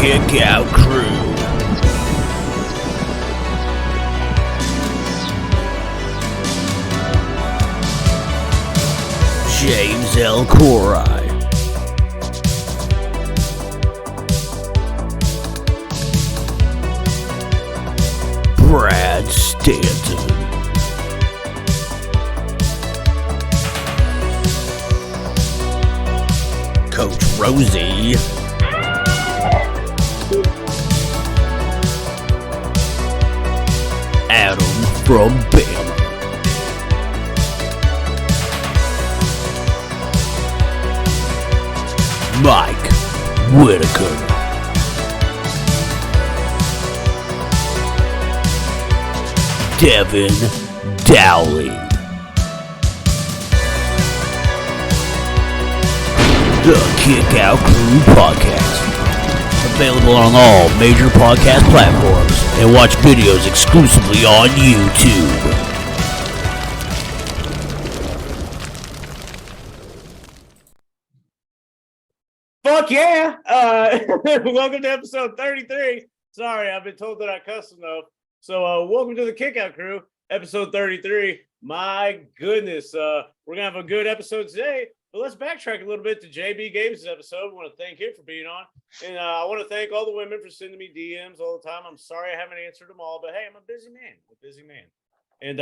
Kick Out Crew. James L. Corey. Brad Stanton. Coach Rosie. Adam from Bama. Mike Whitaker. Devyn Dowling. The Kick Out Crew Podcast. Available on all major podcast platforms and watch videos exclusively on YouTube. Fuck yeah! Welcome to episode 33. Sorry, I've been told that I cuss enough. So welcome to the Kick Out Crew, episode 33. My goodness, we're going to have a good episode today. But let's backtrack a little bit to JB Games' episode. I want to thank him for being on. And I want to thank all the women for sending me DMs all the time. I'm sorry I haven't answered them all, but hey, I'm a busy man. And,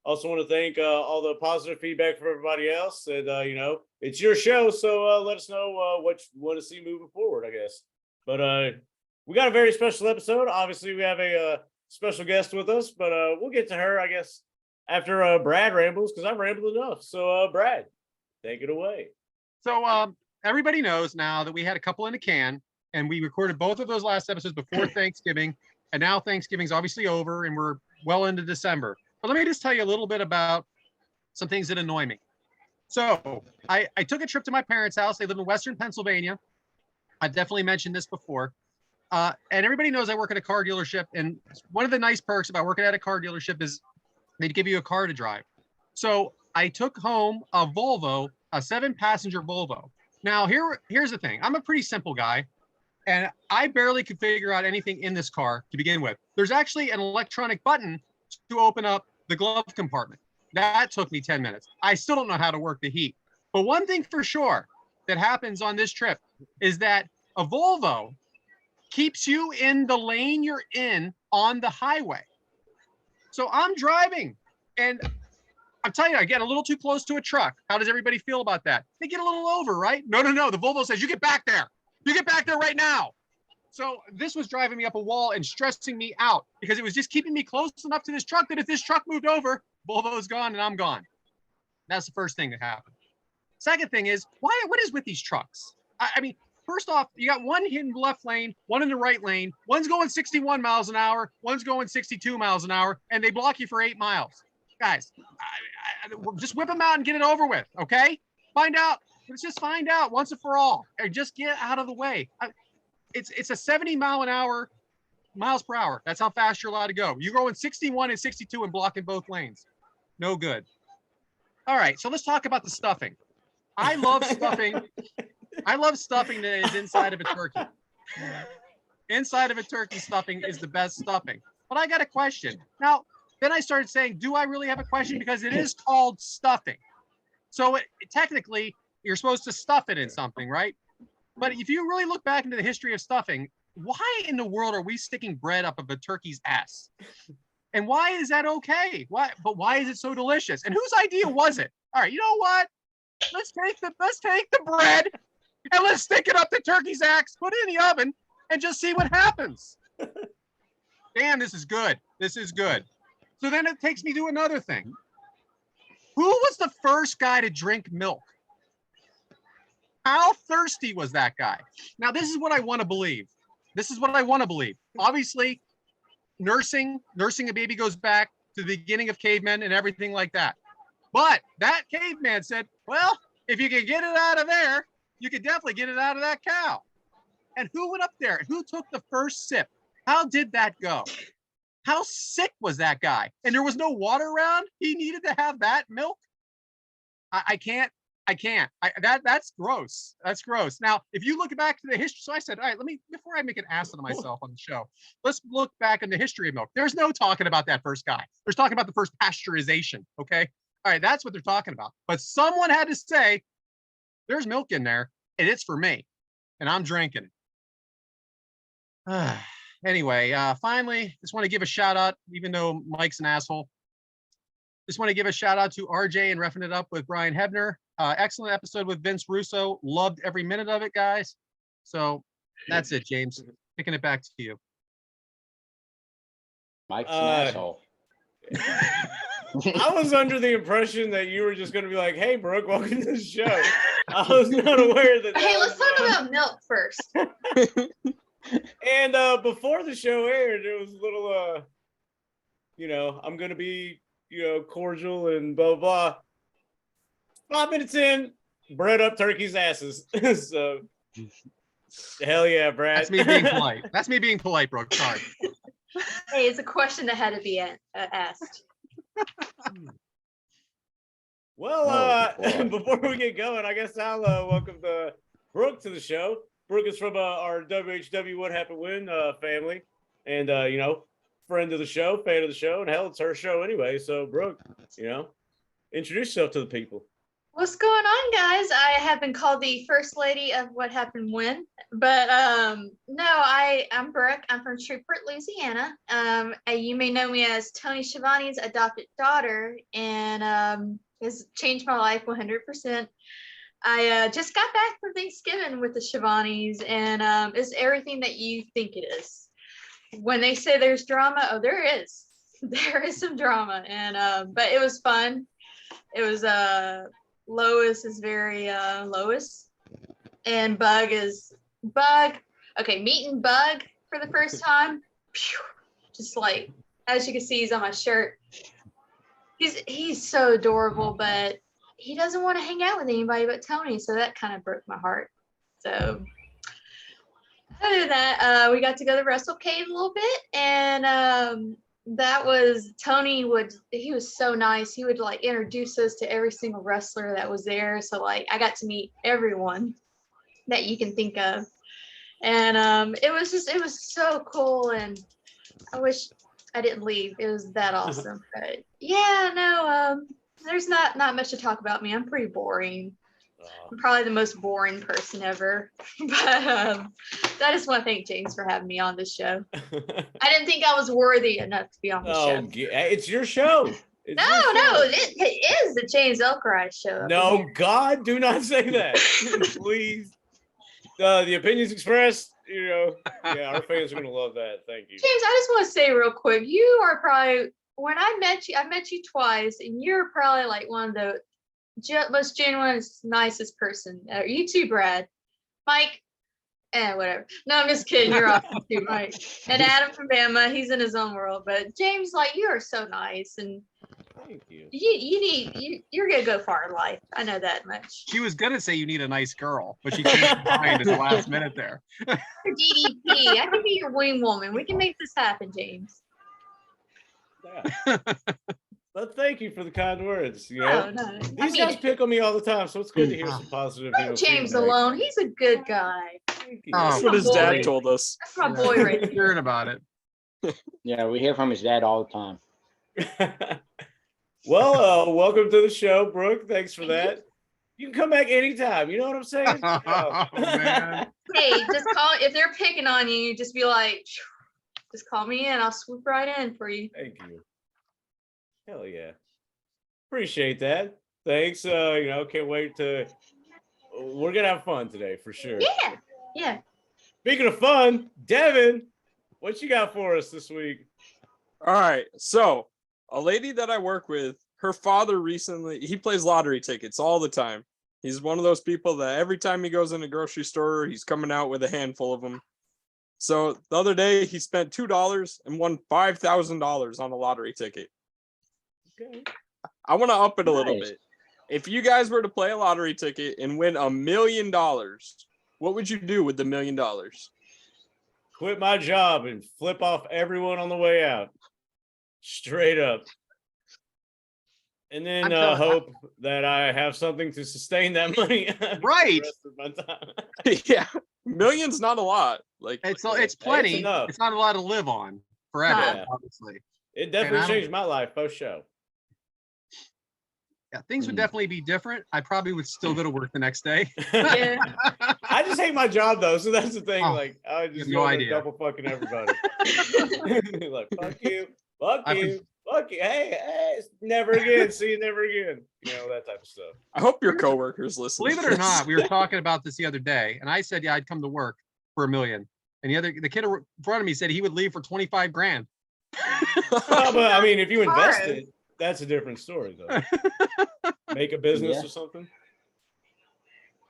also want to thank all the positive feedback from everybody else. And, it's your show, so let us know what you want to see moving forward, I guess. But we got a very special episode. Obviously, we have a special guest with us, but we'll get to her, I guess, after Brad rambles, because I've rambled enough. So, Brad. Take it away. So everybody knows now that we had a couple in a can, and we recorded both of those last episodes before Thanksgiving, and now Thanksgiving's obviously over, and we're well into December. But let me just tell you a little bit about some things that annoy me. So I took a trip to my parents' house. They live in Western Pennsylvania. I've definitely mentioned this before. And everybody knows I work at a car dealership, and one of the nice perks about working at a car dealership is they'd give you a car to drive. So I took home a Volvo, a 7-passenger Volvo. Now, here's the thing. I'm a pretty simple guy, and I barely could figure out anything in this car to begin with. There's actually an electronic button to open up the glove compartment. That took me 10 minutes. I still don't know how to work the heat. But one thing for sure that happens on this trip is that a Volvo keeps you in the lane you're in on the highway. So I'm driving, and I'm telling you, I get a little too close to a truck. How does everybody feel about that? They get a little over, right? No. The Volvo says, you get back there. You get back there right now. So this was driving me up a wall and stressing me out because it was just keeping me close enough to this truck that if this truck moved over, Volvo's gone and I'm gone. That's the first thing that happened. Second thing is, what is with these trucks? I mean, first off, you got one in the left lane, one in the right lane. One's going 61 miles an hour. One's going 62 miles an hour, and they block you for 8 miles. Guys, just whip them out and get it over with, okay? Find out. Let's just find out once and for all. And just get out of the way. It's a 70 miles per hour. That's how fast you're allowed to go. You're going 61 and 62 and blocking both lanes. No good. All right, so let's talk about the stuffing. I love stuffing. I love stuffing that is inside of a turkey. Inside of a turkey, stuffing is the best stuffing. But I got a question. Now, then I started saying, do I really have a question? Because it is called stuffing. So technically, you're supposed to stuff it in something, right? But if you really look back into the history of stuffing, why in the world are we sticking bread up of a turkey's ass? And why is that okay? Why is it so delicious? And whose idea was it? All right, you know what? Let's take the bread and let's stick it up the turkey's ass, put it in the oven, and just see what happens. Damn, this is good. This is good. So then it takes me to another thing. Who was the first guy to drink milk? How thirsty was that guy? Now, this is what I want to believe. Obviously, nursing a baby goes back to the beginning of cavemen and everything like that. But that caveman said, well, if you can get it out of there, you can definitely get it out of that cow. And who went up there? Who took the first sip? How did that go? How sick was that guy? And there was no water around? He needed to have that milk? I can't I can't. That's gross. That's gross. Now, if you look back to the history, so I said, all right, before I make an ass of myself on the show, let's look back in the history of milk. There's no talking about that first guy. There's talking about the first pasteurization. Okay. All right. That's what they're talking about. But someone had to say, there's milk in there and it's for me and I'm drinking it. Anyway, finally, just want to give a shout out, even though Mike's an asshole. Just want to give a shout out to RJ and Roughing It Up with Brian Hebner. Excellent episode with Vince Russo. Loved every minute of it, guys. So that's it, James. Picking it back to you. Mike's an asshole. I was under the impression that you were just going to be like, hey, Brooke, welcome to the show. I was not aware that. Hey, let's talk about milk first. And before the show aired, it was a little, I'm going to be, cordial and blah, blah, blah. 5 minutes in, bread up turkey's asses. So, hell yeah, Brad. That's me being polite. That's me being polite, Brooke. Sorry. Hey, it's a question that had to be asked. Well, before we get going, I guess I'll welcome Brooke to the show. Brooke is from our WHW What Happened When family, and friend of the show, fan of the show, and hell, it's her show anyway. So, Brooke, introduce yourself to the people. What's going on, guys? I have been called the first lady of What Happened When, but no, I'm Brooke. I'm from Shreveport, Louisiana. You may know me as Tony Schiavone's adopted daughter, and has changed my life 100%. I just got back from Thanksgiving with the Schiavones, and it's everything that you think it is. When they say there's drama, oh, there is. There is some drama, and but it was fun. It was Lois is very Lois, and Bug is Bug. Okay, meeting Bug for the first time. Just like, as you can see, he's on my shirt. He's so adorable, but he doesn't want to hang out with anybody but Tony, so that kind of broke my heart. So other than that, we got to go to Wrestle Cave a little bit, and that was Tony he was so nice. He would like introduce us to every single wrestler that was there. So like I got to meet everyone that you can think of. And it was so cool, and I wish I didn't leave. It was that awesome. But yeah, no, there's not much to talk about me. I'm pretty boring. I'm probably the most boring person ever. But I just want to thank James for having me on this show. I didn't think I was worthy enough to be on the show. It's your show. It is the James Elkright show. No, God, do not say that. Please. The opinions expressed, our fans are going to love that. Thank you. James, I just want to say real quick, you are probably, when I met you twice, and you're probably like one of the most genuine, nicest person. You too, Brad. Mike, whatever. No, I'm just kidding. You're awesome too, Mike. And Adam from Bama, he's in his own world. But James, like, you are so nice, and thank you. You're gonna go far in life. I know that much. She was gonna say you need a nice girl, but she changed her mind at the last minute there. DDP, I can be your wing woman. We can make this happen, James. Yeah. But thank you for the kind words. No. These guys pick on me all the time, so it's good to hear some positive. Leave James alone. He's a good guy. Thank you. That's what his dad told us. That's my boy right there. Hearing about it. Yeah, we hear from his dad all the time. Well, welcome to the show, Brooke. Thanks for that. You can come back anytime. You know what I'm saying? Oh, man. Hey, just call. If they're picking on you, just be like, just call me in. I'll swoop right in for you. Thank you. Hell yeah. Appreciate that. Thanks. Can't wait to. We're gonna have fun today for sure. Yeah. Speaking of fun, Devyn, what you got for us this week? All right. So, a lady that I work with, her father he plays lottery tickets all the time. He's one of those people that every time he goes in a grocery store, he's coming out with a handful of them. So, the other day, he spent $2 and won $5,000 on a lottery ticket. Okay. I want to up it a little Nice. bit. If you guys were to play a lottery ticket and win $1 million, what would you do with the $1 million? Quit my job and flip off everyone on the way out. Straight up. And then I'm telling- hope that I have something to sustain that money. for Right. the rest of my time. Yeah, million's not a lot. Like It's plenty. enough. It's not a lot to live on forever, Yeah. obviously. It I definitely don't- changed my life post show. Yeah, things would Mm. definitely be different. I probably would still go to work the next day. Yeah. I just hate my job though, so that's the thing. Oh, Like I would you just have go no there idea. double fucking everybody. Like fuck you, fuck I've been- you, fuck you. Hey, never again. See you never again. You know that type of stuff. I hope your coworkers listen. Believe to it or this. not, we were talking about this the other day, and I said, yeah, I'd come to work for $1 million. And the kid in front of me said he would leave for 25 grand. Well, but I mean, if you invest Hard. it, that's a different story though. Make a business Yeah. or something.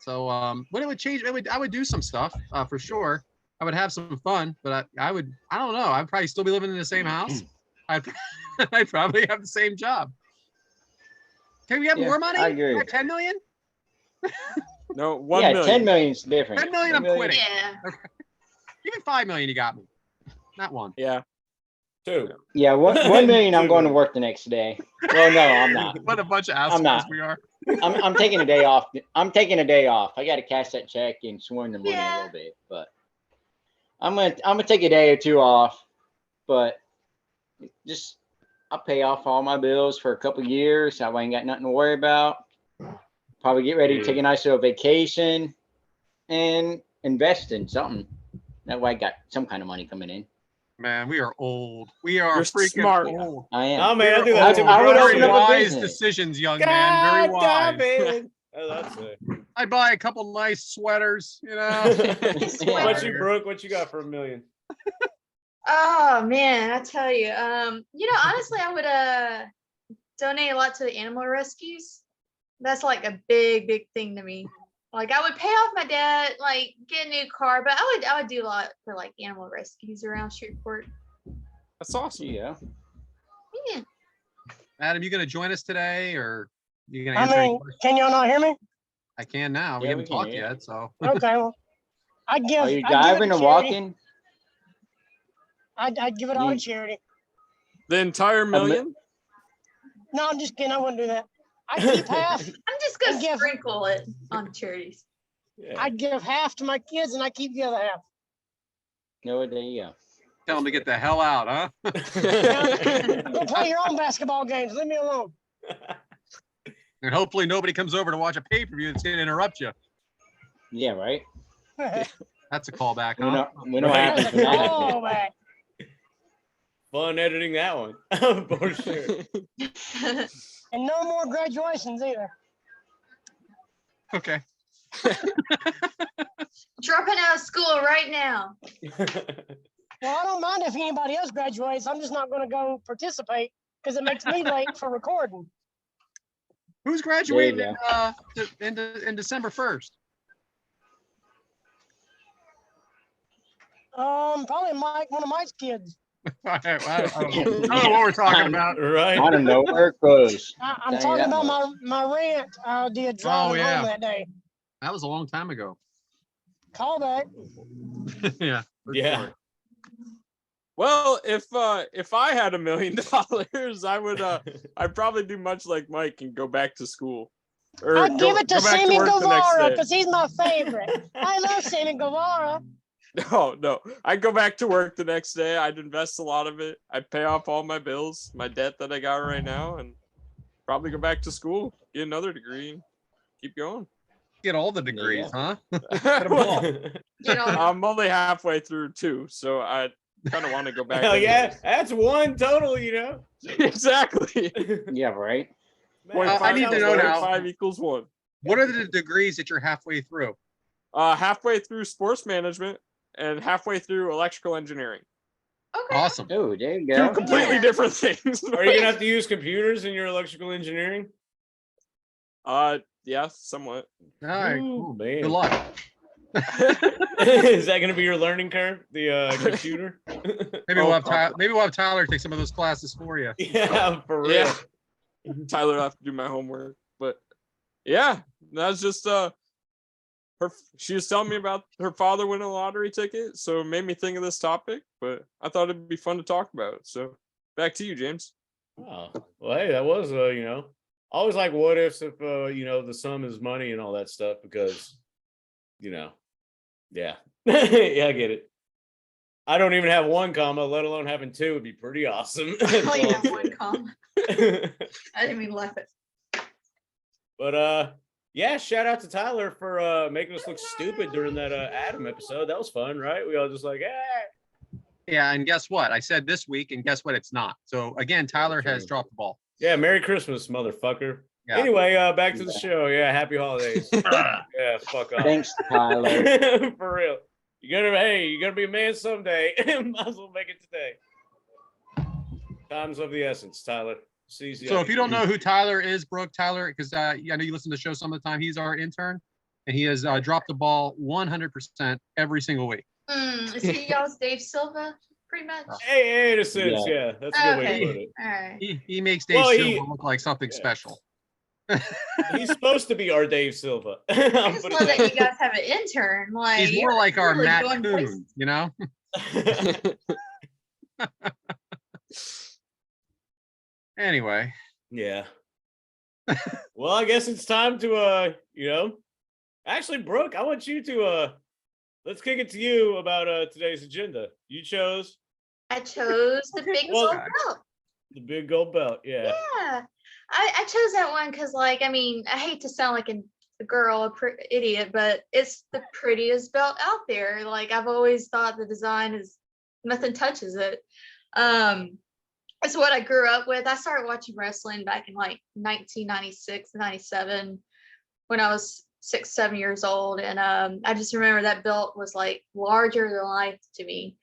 So, but it would change. I would do some stuff for sure. I would have some fun, but I don't know. I'd probably still be living in the same house. I'd probably have the same job. Can we have Yeah, more money? I agree. Like 10 million? No, 1 Yeah, million. 10 million's different. 10 million, 10 I'm million- quitting. Yeah. Even 5 million, you got me. Not one. Yeah. 2. Yeah, 1 million. I'm going to work the next day. Well, no, I'm not. What a bunch of I'm assholes not. we are. I'm taking a day off. I'm taking a day off. I got to cash that check and swarm the money a little bit, but I'm gonna take a day or two off. But just I'll pay off all my bills for a couple of years. So I ain't got nothing to worry about. Probably get ready to take a nice little vacation and invest in something. That way I got some kind of money coming in. Man, we are old. We are You're freaking smart. old. I am. Oh man, I do We're that old. too. I would Very open up a wise business. decisions, young man. Very God wise. damn it. Oh, that's it. I'd buy a couple nice sweaters, you know. What you broke? What you got for $1 million? Oh man, I tell you, honestly, I would donate a lot to the animal rescues. That's like a big thing to me. Like I would pay off my debt, like get a new car, but I would do a lot for like animal rescues around Shreveport. That's awesome. Yeah. Yeah. Adam, you gonna join us today, or you gonna I answer? any mean, questions? can y'all not hear me? I can now. We Yeah, haven't we can talked hear you. yet, so Okay, well, I'd give. Are you I'd give it driving to or charity. walking? I'd give it all to Mm. charity. The entire million? No, I'm just kidding. I wouldn't do that. I'd keep half. I'm just gonna And give- sprinkle it on charities. Yeah. I'd give half to my kids, and I keep the other half. No, there you go. tell them to get the hell out, huh? Go play your own basketball games. Leave me alone. And hopefully nobody comes over to watch a pay-per-view that's gonna interrupt you. Yeah, right. That's a callback, We huh? know what Right. happens when that happens. Oh, man. Fun editing that one for sure. And no more graduations either. Okay. Dropping out of school right now. Well, I don't mind if anybody else graduates. I'm just not going to go participate because it makes me late for recording. Who's graduating There in December 1st? Probably Mike, one of Mike's kids. I don't know what we're talking about. Right. I don't know where it goes. I'm Dang, talking that about my rant I did driving yeah. home that day. That was a long time ago. Callback. Yeah. for Yeah. sure. Well, if I had $1 million, I would I'd probably do much like Mike and go back to school. Or I'd give it to go back Sammy work the next Guevara day. because he's my favorite. I love Sammy Guevara. No. I'd go back to work the next day. I'd invest a lot of it. I'd pay off all my bills, my debt that I got right now, and probably go back to school, get another degree, and keep going. Get all the degrees, huh? I'm only halfway through 2, so I kind of want to go back. Hell yeah, anyways. that's one total, Exactly. Yeah, right. I need to know now. 5 equals 1. What are the degrees that you're halfway through? Halfway through sports management and halfway through electrical engineering. Okay. Awesome. Oh, there you Two go. completely Yeah. different things. Are you gonna have to use computers in your electrical engineering? Yeah, somewhat. All right. Ooh, man. Good luck. Is that gonna be your learning curve? The computer? Maybe we'll have Tyler take some of those classes for you. Yeah, for real. Yeah. Tyler will have to do my homework, but yeah, that's just she was telling me about her father winning a lottery ticket, so it made me think of this topic, but I thought it'd be fun to talk about. So back to you, James. Oh, well, hey, that was always like what ifs if you know, the sum is money and all that stuff, because you know, yeah. Yeah, I get it. I don't even have one comma, let alone having two would be pretty awesome. I only have one comma. I didn't mean laugh it. But yeah, shout out to Tyler for making us look stupid during that Adam episode. That was fun, right? We all just like, hey. Yeah, and guess what? I said this week, and guess what? It's not. So again, Tyler has dropped the ball. Yeah, Merry Christmas, motherfucker. Yeah. Anyway, back to the show. Yeah, happy holidays. Yeah, fuck off. Thanks, Tyler. For real. You're gonna be a man someday. Might as well make it today. Time's of the essence, Tyler. So if you don't know who Tyler is, Brooke, Tyler, because I know you listen to the show some of the time, he's our intern, and he has dropped the ball 100% every single week. Is he y'all's Dave Silva, pretty much? Hey, in a sense, yeah. That's a good way to put it. All right. He makes Dave Silva look like something special. He's supposed to be our Dave Silva. I just love that you guys have an intern. Like, he's more like our really Matt going Coon, places. you know? Anyway. Yeah. Well, I guess it's time to you know, actually, Brooke, I want you to let's kick it to you about today's agenda. You chose I chose the big gold belt. the big gold belt. Yeah. Yeah. I chose that one because, like, I mean, I hate to sound like a girl, idiot, but it's the prettiest belt out there. Like, I've always thought the design is nothing touches it. It's what I grew up with. I started watching wrestling back in like 1996, 97 when I was 6, 7 years old. And I just remember that belt was like larger than life to me.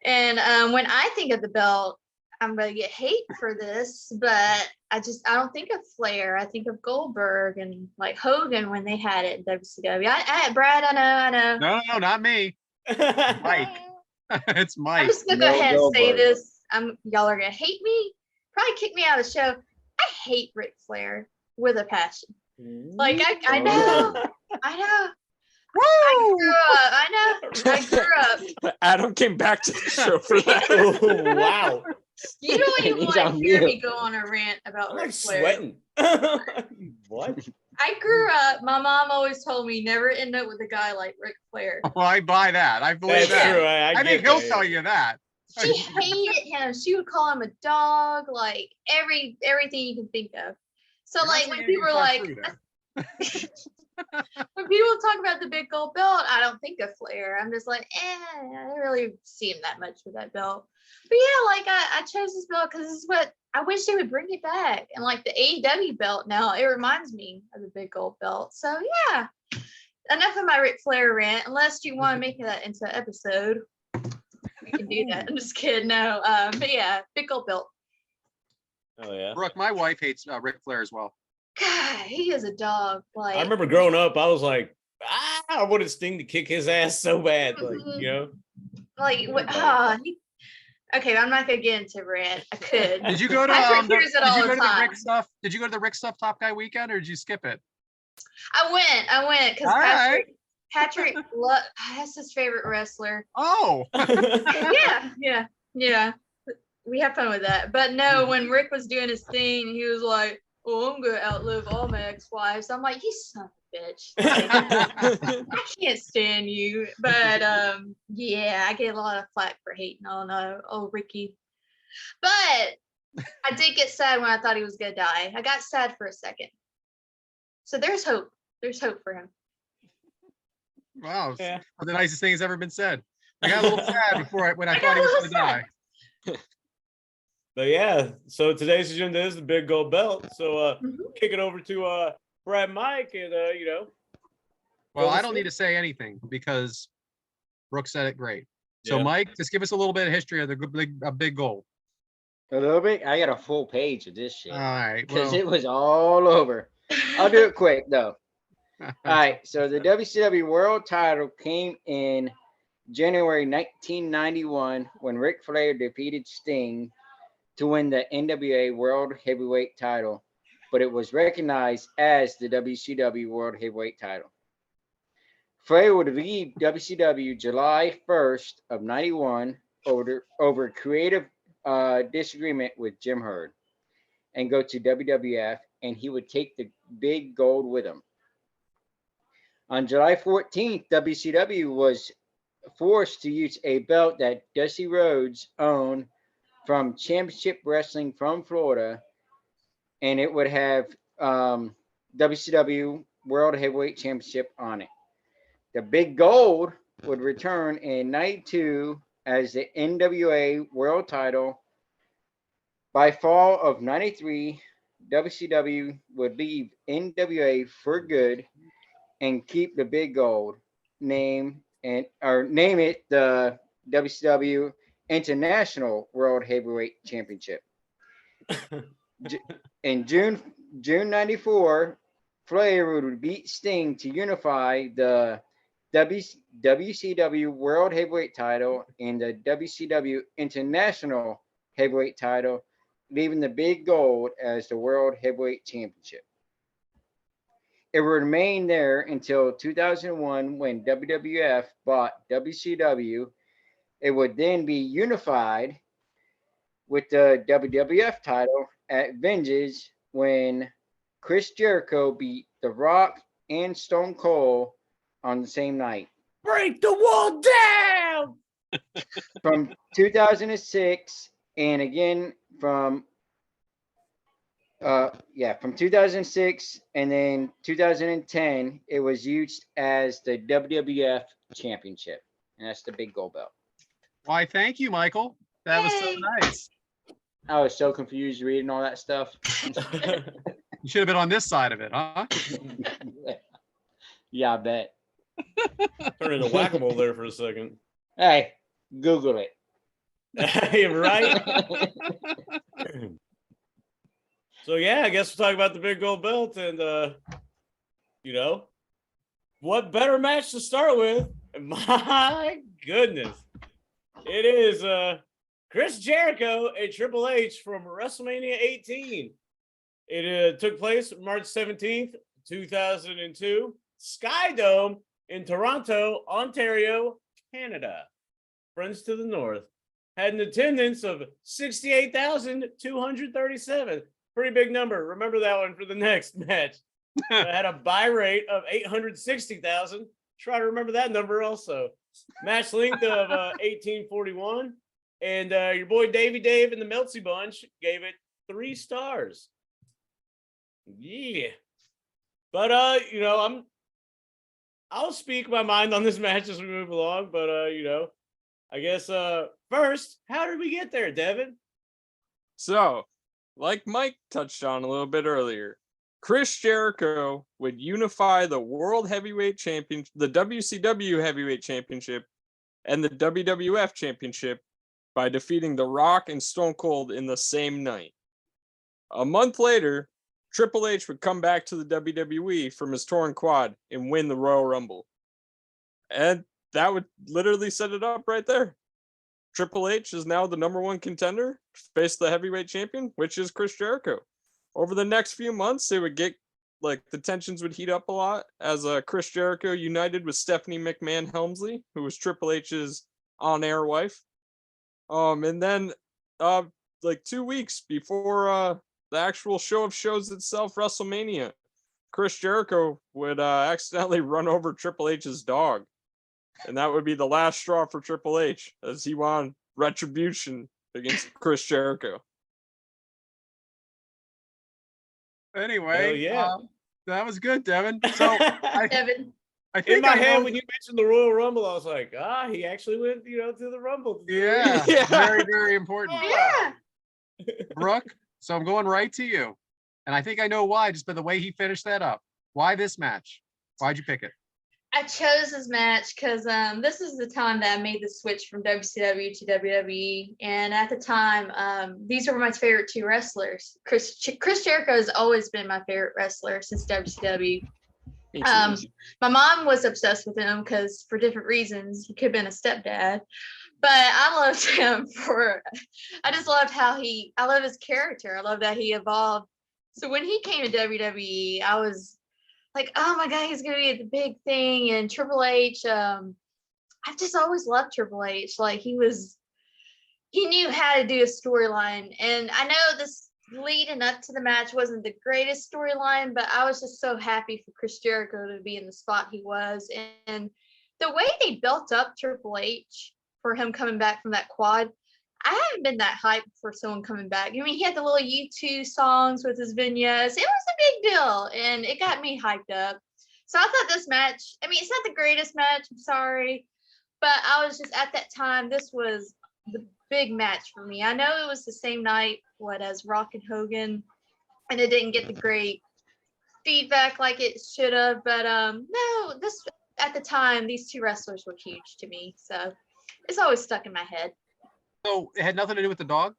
And when I think of the belt, I'm going to get hate for this, but I don't think of Flair. I think of Goldberg and like Hogan when they had it in WCW. Brad, I know. No, not me. Mike. It's Mike. I'm just going to go ahead and say this. Y'all are going to hate me, probably kick me out of the show. I hate Ric Flair with a passion. Like, I know. Woo! I grew up. Adam came back to the show for that. Oh, wow. You don't even He's want on to hear mute. me go on a rant about I'm Ric like Flair. sweating. What? I grew up, my mom always told me never end up with a guy like Ric Flair. Well, I buy that. I believe That's that. true. I I think get he'll that, tell yeah. you that. She hated him. She would call him a dog, like everything you can think of. So You're not like saying when people are anything like, true there. when people talk about the big gold belt, I don't think of Flair. I'm just like, I don't really see him that much with that belt. But yeah, like I chose this belt because this is what I wish they would bring it back. And like the AEW belt now, it reminds me of the big gold belt. So yeah, enough of my Ric Flair rant. Unless you want to make that into an episode, we can do that. I'm just kidding. No, but yeah, big gold belt. Oh yeah. Brooke, my wife hates Ric Flair as well. God, he is a dog. Like I remember growing up, I was like, I wanted Sting to kick his ass so bad. Like, you know? like what? Okay, I'm not gonna get into rant. I could. Did you go to Patrick hears it all the the time. Rick stuff? Did you go to the Rick stuff Top Guy weekend, or did you skip it? I went because All right. Patrick that's his favorite wrestler. Oh, Yeah. We have fun with that. But no, when Rick was doing his thing, he was like, "Oh, I'm gonna outlive all my ex-wives." I'm like, "You son of a bitch!" Like, I can't stand you. But yeah, I get a lot of flack for hating on Ricky. But I did get sad when I thought he was gonna die. I got sad for a second. So there's hope. There's hope for him. wow! Yeah. One of the nicest thing that's ever been said. I got a little sad when I I thought got he a was little going to die. But yeah, so today's agenda is the big gold belt. So kick it over to Brad Mike and you know. Well, I don't need to say anything because Brooke said it great. So, Yeah. Mike, just give us a little bit of history of the big goal. A little bit. I got a full page of this shit All right. because Well, it was all over. I'll do it quick though. All right. So the WCW World Title came in January 1991 when Ric Flair defeated Sting to win the NWA World Heavyweight Title, but it was recognized as the WCW World Heavyweight Title. Flair would leave WCW July 1st of 91 over creative disagreement with Jim Herd and go to WWF and he would take the big gold with him. On July 14th, WCW was forced to use a belt that Dusty Rhodes owned from Championship Wrestling from Florida, and it would have WCW World Heavyweight Championship on it. The big gold would return in 92 as the NWA World Title. By fall of 93, WCW would leave NWA for good and keep the big gold name it the WCW International World Heavyweight Championship. In June 94, Flair would beat Sting to unify the WCW World Heavyweight Title and the WCW International Heavyweight Title, leaving the big gold as the World Heavyweight Championship. It would remain there until 2001 when WWF bought WCW. It would then be unified with the WWF title at Vengeance when Chris Jericho beat The Rock and Stone Cold on the same night. Break the wall down! From 2006 and again from 2006 and then 2010, it was used as the WWF Championship, and that's the big gold belt. Why, thank you, Michael. That was so Yay. nice. I was so confused reading all that stuff. You should have been on this side of it, huh? Yeah, I bet. Turned into whack-a-mole there for a second. Hey, Google it. Right? So yeah, I guess we'll talk about the big gold belt, and what better match to start with? My goodness, it is Chris Jericho and Triple H from WrestleMania 18. It took place March 17th, 2002, Sky Dome in Toronto, Ontario, Canada. Friends to the north had an attendance of 68,237. Pretty big number. Remember that one for the next match. Had a buy rate of 860,000. Try to remember that number also. Match length of 1841. And your boy Davey Dave and the Meltsy Bunch gave it 3 stars. Yeah. But I'll speak my mind on this match as we move along. But I guess first, how did we get there, Devin? So, like Mike touched on a little bit earlier, Chris Jericho would unify the World Heavyweight Championship, the WCW Heavyweight Championship, and the WWF Championship by defeating The Rock and Stone Cold in the same night. A month later, Triple H would come back to the WWE from his torn quad and win the Royal Rumble. And that would literally set it up right there. Triple H is now the #1 contender to face the heavyweight champion, which is Chris Jericho. Over the next few months, it would get the tensions would heat up a lot as Chris Jericho united with Stephanie McMahon Helmsley, who was Triple H's on-air wife. And then 2 weeks before the actual show of shows itself, WrestleMania, Chris Jericho would accidentally run over Triple H's dog. And that would be the last straw for Triple H, as he wanted retribution against Chris Jericho. Anyway, yeah. That was good, Devin. So Devin. I think In my I head, know- when you mentioned the Royal Rumble, I was like, he actually went, to the Rumble. Yeah, Yeah. very, very important. Yeah. Brooke, so I'm going right to you. And I think I know why, just by the way he finished that up. Why this match? Why'd you pick it? I chose this match because this is the time that I made the switch from WCW to WWE, and at the time, these were my favorite 2 wrestlers. Chris Jericho has always been my favorite wrestler since WCW. My mom was obsessed with him because for different reasons. He could have been a stepdad, but I loved him I just loved I love his character. I love that he evolved. So when he came to WWE, I was like, oh my God, he's gonna be the big thing. And Triple H, I've just always loved Triple H. Like he knew how to do a storyline. And I know leading up to the match wasn't the greatest storyline, but I was just so happy for Chris Jericho to be in the spot he was. And the way they built up Triple H for him coming back from that quad, I haven't been that hyped for someone coming back. I mean, he had the little U2 songs with his vignettes. It was a big deal, and it got me hyped up. So I thought this match, I mean, it's not the greatest match, I'm sorry, but I was just, at that time, this was the big match for me. I know it was the same night, as Rock and Hogan, and it didn't get the great feedback like it should have, but no, this, at the time, these two wrestlers were huge to me, so it's always stuck in my head. So it had nothing to do with the dog?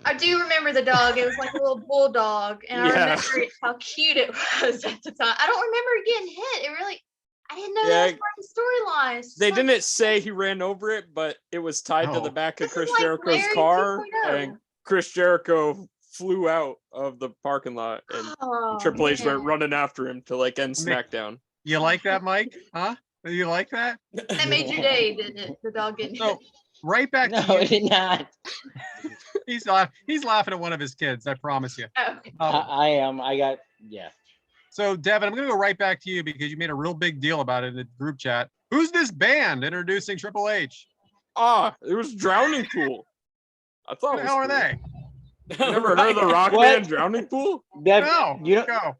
I do remember the dog. It was like a little bulldog, and I remember how cute it was at the time. I don't remember it getting hit. It really, I didn't know that was part of the storyline. They didn't say he ran over it, but it was tied to the back of Chris Jericho's Larry car, 2.0. and Chris Jericho flew out of the parking lot, and Triple H went running after him to end SmackDown. You like that, Mike? Huh? You like that? That made your day, didn't it? The dog getting hit. Right back to No, you. it did not. He's laughing at one of his kids, I promise you. Oh, okay. I am. So, Devin, I'm going to go right back to you because you made a real big deal about it in the group chat. Who's this band introducing Triple H? It was Drowning Pool. I thought. Who the hell are they? You never heard of the rock What? band Drowning Pool? No, you don't, go.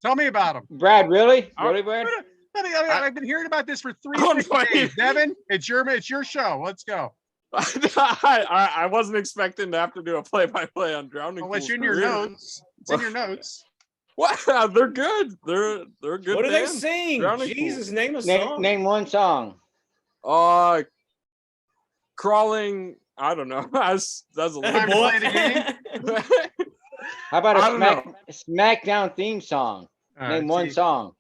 Tell me about them. Brad, really? Really, Brad? I've been hearing about this for 3 Oh, days. Devin, it's your show. Let's go. I wasn't expecting to have to do a play-by-play on Drowning Pool. It's in your notes. It's in your notes. What? They're good. They're a good. What do they band. sing? Drowning Jesus, Pool. name a song. Name one song. Crawling. I don't know. That's a little. Time to play the game. How about I a don't SmackDown theme song? Name one song.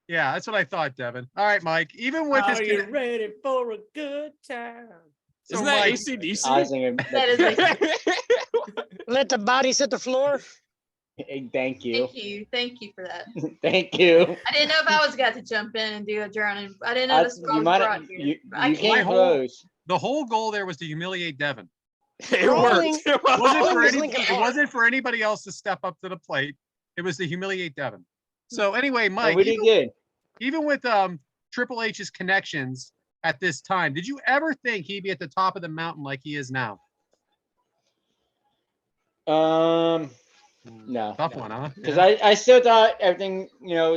Yeah, that's what I thought, Devin. All right, Mike. Even with Are this, you ready for a good time? Isn't So, that Mike, AC/DC? I was thinking, That is like, Let the bodies hit the floor. thank you. thank you for that. Thank you. I didn't know if I was got to jump in and do a drowning. I didn't know this You was might brought have, here. you I came can't. close. the whole goal there was to humiliate Devin. It worked. It wasn't, for Always any, Linkin it Park. wasn't for anybody else to step up to the plate. It was to humiliate Devin. So anyway, Mike, We did good. even with Triple H's connections at this time, did you ever think he'd be at the top of the mountain like he is now? No. Tough one, huh? Because Yeah. I still thought everything,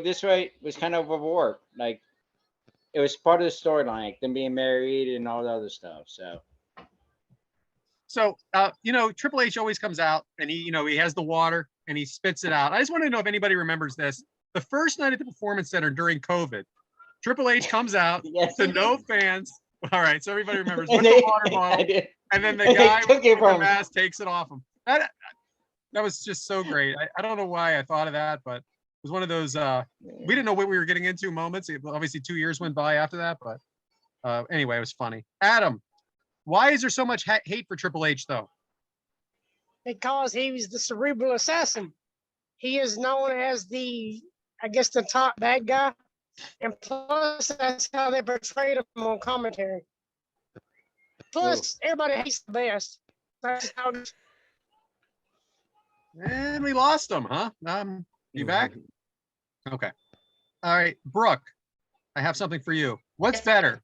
this way was kind of overworked. Like, it was part of the storyline, like them being married and all the other stuff. So, Triple H always comes out and he has the water and he spits it out. I just want to know if anybody remembers this. The first night at the Performance Center during COVID, Triple H comes out Yes. to no fans. All right, so everybody remembers with And the water bottle, and then the and they guy took with it the from him. mask takes it off him. That was just so great. I don't know why I thought of that, but it was one of those we didn't know what we were getting into moments. Obviously 2 years went by after that, but anyway, it was funny. Adam, why is there so much hate for Triple H though? Because he was the cerebral assassin. He is known as the top bad guy. And plus, that's how they portrayed him on commentary. Plus, everybody hates the best. That's how it is. And we lost him, huh? You back? Okay. All right, Brooke, I have something for you. What's Yes. better,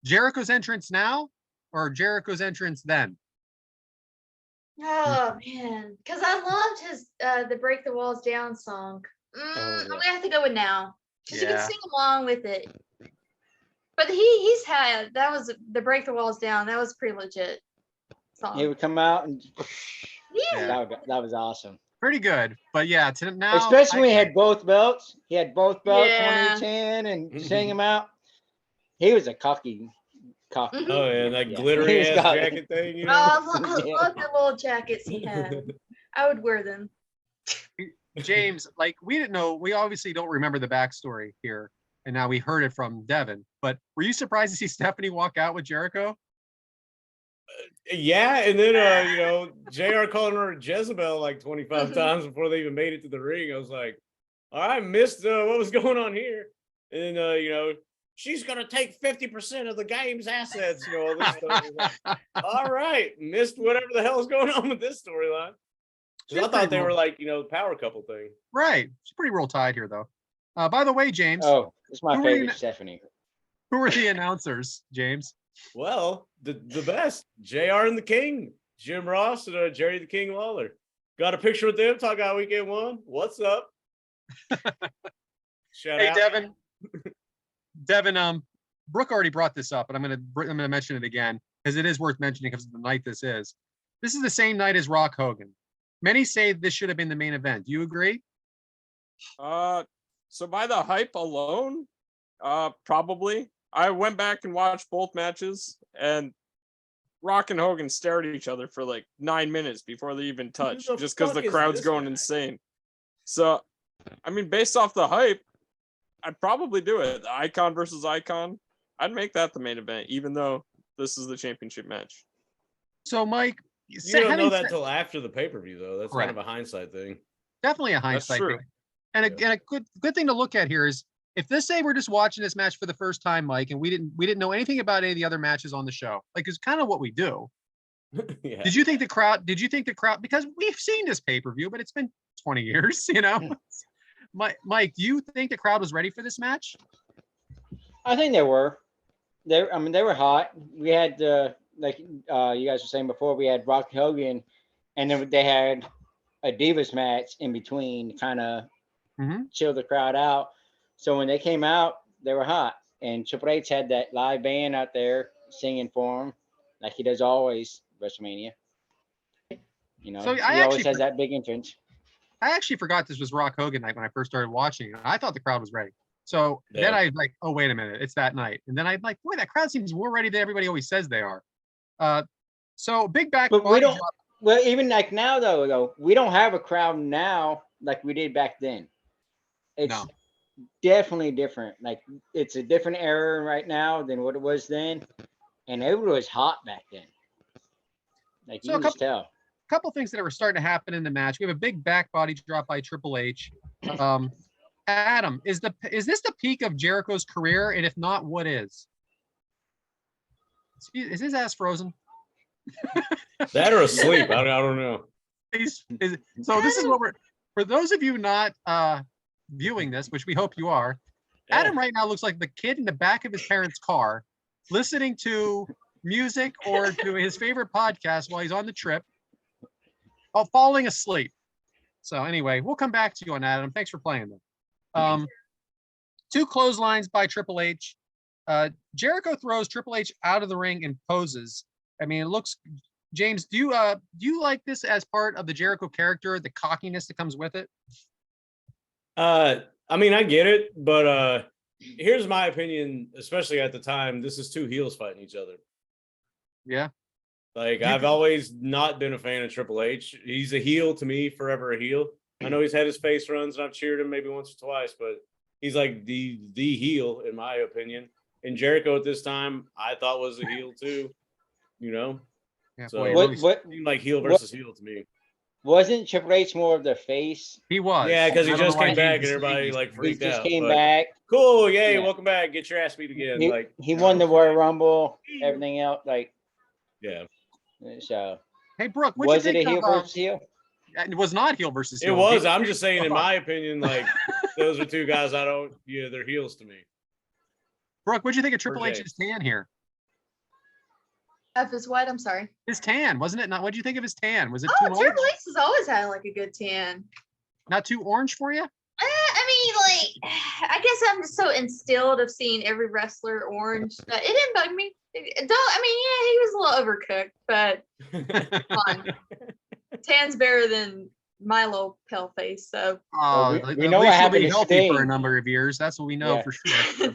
Jericho's entrance now or Jericho's entrance then? Oh man, because I loved his the Break the Walls Down song. I'm gonna have to go with now. Because you Yeah. can sing along with it. But he's had that was the Break the Walls Down. That was pretty legit song. He would come out and Yeah. that was awesome. Pretty good, but yeah, to now, Especially when he had both belts. He had both belts Yeah. on each hand and sang him out. He was a cocky. Mhm. Oh yeah, that Yeah. glittery He's ass got- jacket thing. You Oh, know? I Yeah. love the little jackets he had. I would wear them. James, we didn't know, we obviously don't remember the backstory here, and now we heard it from Devin. But were you surprised to see Stephanie walk out with Jericho? Yeah, and then JR calling her Jezebel like 25 times before they even made it to the ring. I was like, all right, missed what was going on here. And then she's gonna take 50% of the game's assets. You know, all this stuff. Like, all right, missed whatever the hell's going on with this storyline. I thought they were like, you know, the power couple thing. Right. She's pretty real tied here, though. By the way, James. Oh, it's my who were favorite, the- Stephanie. Who are the announcers, James? Well, the best, JR and the King, Jim Ross and Jerry the King Lawler. Got a picture with them. Talk about weekend one. What's up? Shout Hey, out. Devyn. Devyn, Brooke already brought this up, but I'm gonna mention it again because it is worth mentioning because of the night this is. This is the same night as Rock Hogan. Many say this should have been the main event. Do you agree? So by the hype alone, probably. I went back and watched both matches, and Rock and Hogan stared at each other for like 9 minutes before they even touched, the just because the fuck is crowd's this going guy? insane. So, I mean, based off the hype, I'd probably do it. The Icon versus Icon. I'd make that the main event, even though this is the championship match. So, Mike, You don't know having that said- till after the pay-per-view, though. That's Correct. kind of a hindsight thing. definitely a hindsight true. thing. And a good thing to look at here is if this say we're just watching this match for the first time, Mike, and we didn't know anything about any of the other matches on the show, like it's kind of what we do. Yeah. Did you think the crowd? Because we've seen this pay-per-view, but it's been 20 years, you know. Mike, do you think the crowd was ready for this match? I think they were. They were hot. We had like you guys were saying before, we had Rock Hogan, and then they had a Divas match in between to kind of chill the crowd out. So when they came out, they were hot. And Triple H had that live band out there singing for him, like he does always WrestleMania. You know, So he I always actually has that big entrance. I actually forgot this was Rock Hogan night when I first started watching it. I thought the crowd was ready. So then I was like, oh, wait a minute, it's that night. And then I'm like, boy, that crowd seems more ready than everybody always says they are. So big back. But we body don't. drop- Well, even like now though, we don't have a crowd now like we did back then. It's No. definitely different. Like it's a different era right now than what it was then, and it was hot back then. Like you So a can just tell. couple things that are starting to happen in the match. We have a big back body drop by Triple H. Adam, is this the peak of Jericho's career? And if not, what is? Is his ass frozen? That or asleep. I don't know. So this is what we're, for those of you not viewing this, which we hope you are, Adam right now looks like the kid in the back of his parents' car listening to music or to his favorite podcast while he's on the trip, while falling asleep. So anyway, we'll come back to you on Adam. Thanks for playing them. Two clotheslines by Triple H. Jericho throws Triple H out of the ring and poses. I mean, it looks. James, do you like this as part of the Jericho character, the cockiness that comes with it? I mean, I get it, but here's my opinion, especially at the time, this is two heels fighting each other. Yeah. Like, I've always not been a fan of Triple H. He's a heel to me, forever a heel. I know he's had his face runs, and I've cheered him maybe once or twice, but he's like the heel, in my opinion. And Jericho at this time, I thought was a heel too, you know? Yeah, So boy, What seemed like heel versus heel to me. wasn't Triple H more of the face? He was. Yeah, because he I don't just know why came back and he- everybody like He freaked just out. came but, back. Cool, yay, Yeah. welcome back. Get your ass beat again. He, like he won the Royal Rumble, everything else. Like, yeah. so Hey, Brooke, what was you it think a heel of, versus heel? It was not heel versus It heel. was. He- I'm just saying, in my opinion, like those are two guys they're heels to me. Brooke, what'd you think of Triple Jay. H's tan here? Of his what? I'm sorry. His tan, wasn't it? Not. What'd you think of his tan? Was it Oh, too orange? Triple H has always had like a good tan. Not too orange for you? I mean, like, I guess I'm just so instilled of seeing every wrestler orange that it didn't bug me. He was a little overcooked, but fine. Tan's better than my little pale face, so. Oh, we at know what least he'll happened be to healthy for a Sting. number of years. That's what we know Yeah. for sure.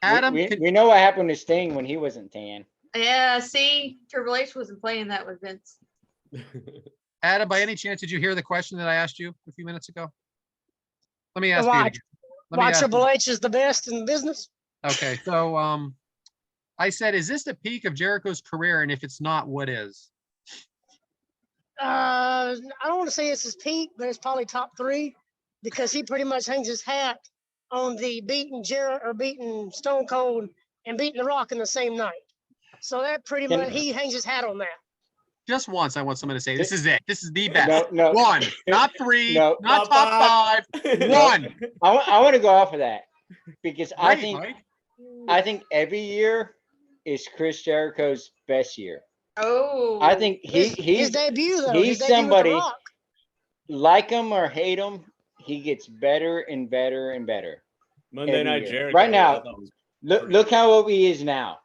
Adam, we know what happened to Sting when he wasn't tan. Yeah, see, Triple H wasn't playing that with Vince. Adam, by any chance, did you hear the question that I asked you a few minutes ago? Let me ask you. Why, Again. Let me why ask Triple you. H is the best in the business? Okay, so I said, is this the peak of Jericho's career? And if it's not, what is? I don't want to say it's his peak, but it's probably top three because he pretty much hangs his hat on the beating Stone Cold and beating The Rock in the same night. So that pretty much he hangs his hat on that. Just once, I want someone to say, "This is it. This is the best." No. One, not three, No. not top 5. One. I want to go off of that because I Great, Mike. think every year is Chris Jericho's best year. Oh. I think His he's debut though. he's his debut with somebody- The Rock. like him or hate him, he gets better and better and better. Monday every Night year. Jericho. Right now, I thought was Look how over he is now.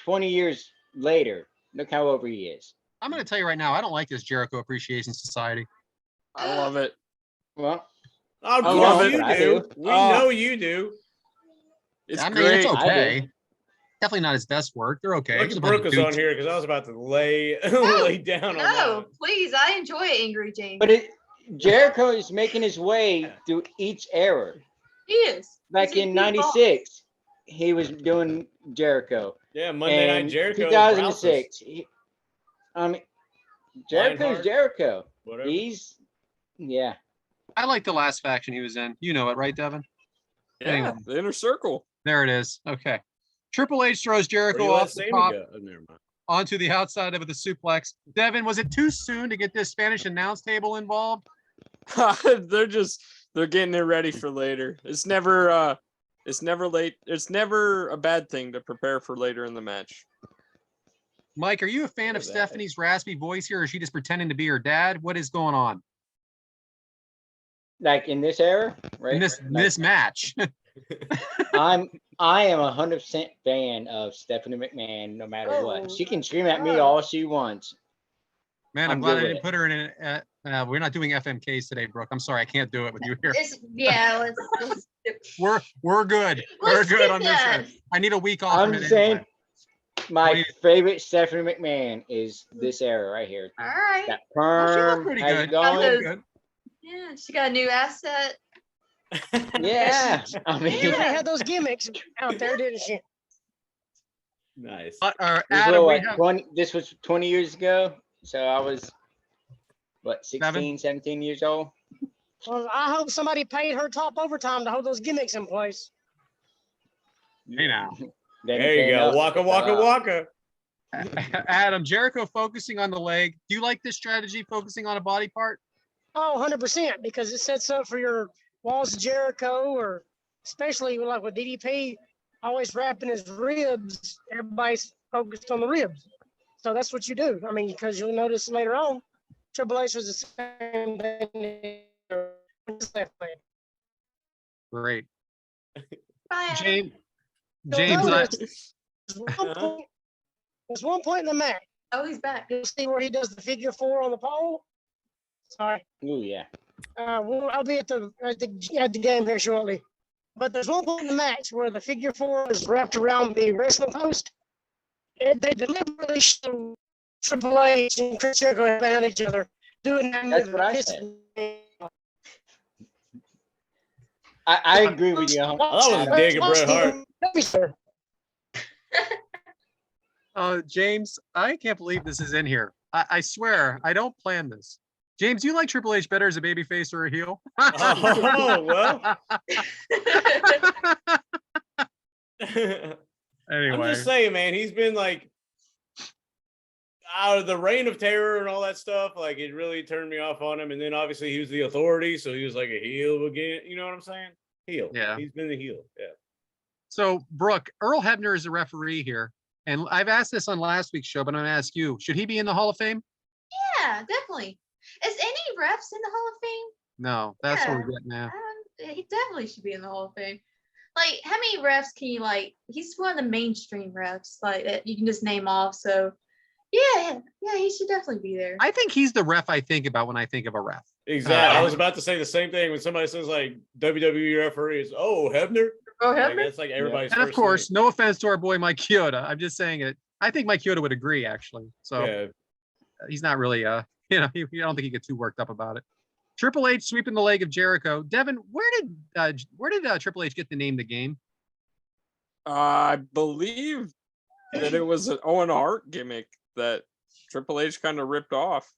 20 years later, look how over he is. I'm going to tell you right now, I don't like this Jericho Appreciation Society. I love it. Well, Of I love course it. you I do. do. We know you do. It's I mean, great. it's I okay. do. Definitely not his best work. They're okay. Lucky It's a bunch Brooke of was dudes. on here because I was about to lay lay down on that. No, one. please. I enjoy Angry James. but Jericho is making his way through each era. He is. Like He's a in big '96, he was doing Jericho. Yeah, Monday and Night Jericho. 2006. Jericho's Lionheart. Jericho. Whatever. Yeah. I like the last faction he was in. You know it, right, Devin? Yeah, Anyway. the inner circle. There it is. Okay. Triple H throws Where Jericho you let off the Sammy top go? Oh, never mind. onto the outside of the suplex. Devin, was it too soon to get this Spanish announce table involved? They're getting it ready for later. It's never late. It's never a bad thing to prepare for later in the match. Mike, are you a fan of Look at that. Stephanie's raspy voice here, or is she just pretending to be her dad? What is going on Like in this era, right? in this Like, match? I am 100% fan of Stephanie McMahon no matter Oh, what. She can scream at me God. all she wants. Man, I'm I'm glad good I with didn't it. put her in it. We're not doing FMKs today, Brooke. I'm sorry, I can't do it with you here. We're good. We're Let's good skip on this that. one. I need a week off. I'm from it saying anyway. my Wait. favorite Stephanie McMahon is this era right here. All right. That Well, she perm, looked pretty how's good. it She going? looked good. Yeah, she got a new asset. Yeah, I She mean, really had those gimmicks out there, didn't she? Nice. Adam, we have 20, this was 20 years ago. So I was, what, 16, 17 years old? Well, I hope somebody paid her top overtime to hold those gimmicks in place. Hey now. There you go. Waka Waka Waka. Adam, Jericho focusing on the leg. Do you like this strategy, focusing on a body part? Oh, 100%, because it sets up for your Walls of Jericho, or especially like with DDP, always wrapping his ribs. Everybody's focused on the ribs. So that's what you do. I mean, because you'll notice later on, Triple H was the same thing. Great. Bye. James, So James, notice, there's one point in the match. Oh, he's back. You'll see where he does the figure 4 on the pole. Sorry. Ooh, yeah. I'll be at the game here shortly. But there's one point in the match where the figure 4 is wrapped around the wrestling post. And they deliberately show Triple H and Chris Jericho at each other doing that. That's what I said. I agree with you. I thought it was Dig of Bret Hart. James, I can't believe this is in here. I swear, I don't plan this. James, do you like Triple H better as a babyface or a heel? Oh, well. Anyway, I'm just saying, man, he's been like out of the reign of terror and all that stuff. Like, it really turned me off on him. And then obviously he was the authority, so he was like a heel again. You know what I'm saying? Heel. Yeah. He's been the heel. Yeah. So, Brooke, Earl Hebner is a referee here. And I've asked this on last week's show, but I'm going to ask you, should he be in the Hall of Fame? Yeah, definitely. Is any refs in the Hall of Fame? No, that's what Yeah. we're getting at. He definitely should be in the Hall of Fame. Like, how many refs can you like? He's one of the mainstream refs, like that you can just name off. So, yeah, he should definitely be there. I think he's the ref I think about when I think of a ref. Exactly. I was about to say the same thing when somebody says like WWE referees. Oh, Hebner. Oh, Like, Hebner? that's like everybody's. And of first course, no offense to our boy Mike Chioda. I'm just saying it. I think Mike Chioda would agree, actually. So name. Yeah. he's not really, I don't think he gets too worked up about it. Triple H sweeping the leg of Jericho. Devin, where did Triple H get the name the game? I believe that it was an Owen Hart gimmick that Triple H kind of ripped off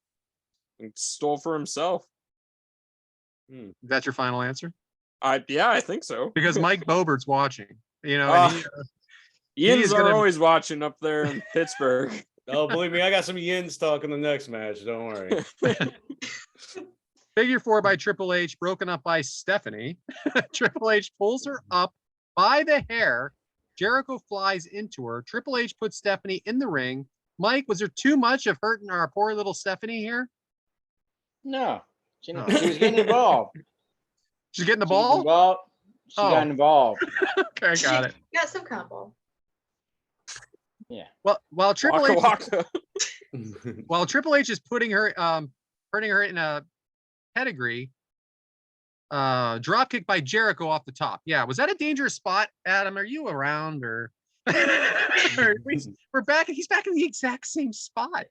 and stole for himself. Is that your final answer? I think so. Because Mike Bobert's watching. You know, and Yins are always watching up there in Pittsburgh. Oh, believe me, I got some yins talking the next match. Don't worry. Figure 4 by Triple H, broken up by Stephanie. Triple H pulls her up by the hair. Jericho flies into her. Triple H puts Stephanie in the ring. Mike, was there too much of hurting our poor little Stephanie here? No, she was getting involved. She's getting the She was ball? involved. She got involved. Okay, I got it. Got some kind of ball. Yeah. Well, while Triple H Wakka Wakka. while Triple H is putting her in a pedigree, drop kick by Jericho off the top. Yeah, was that a dangerous spot, Adam? Are you around or we're back? He's back in the exact same spot.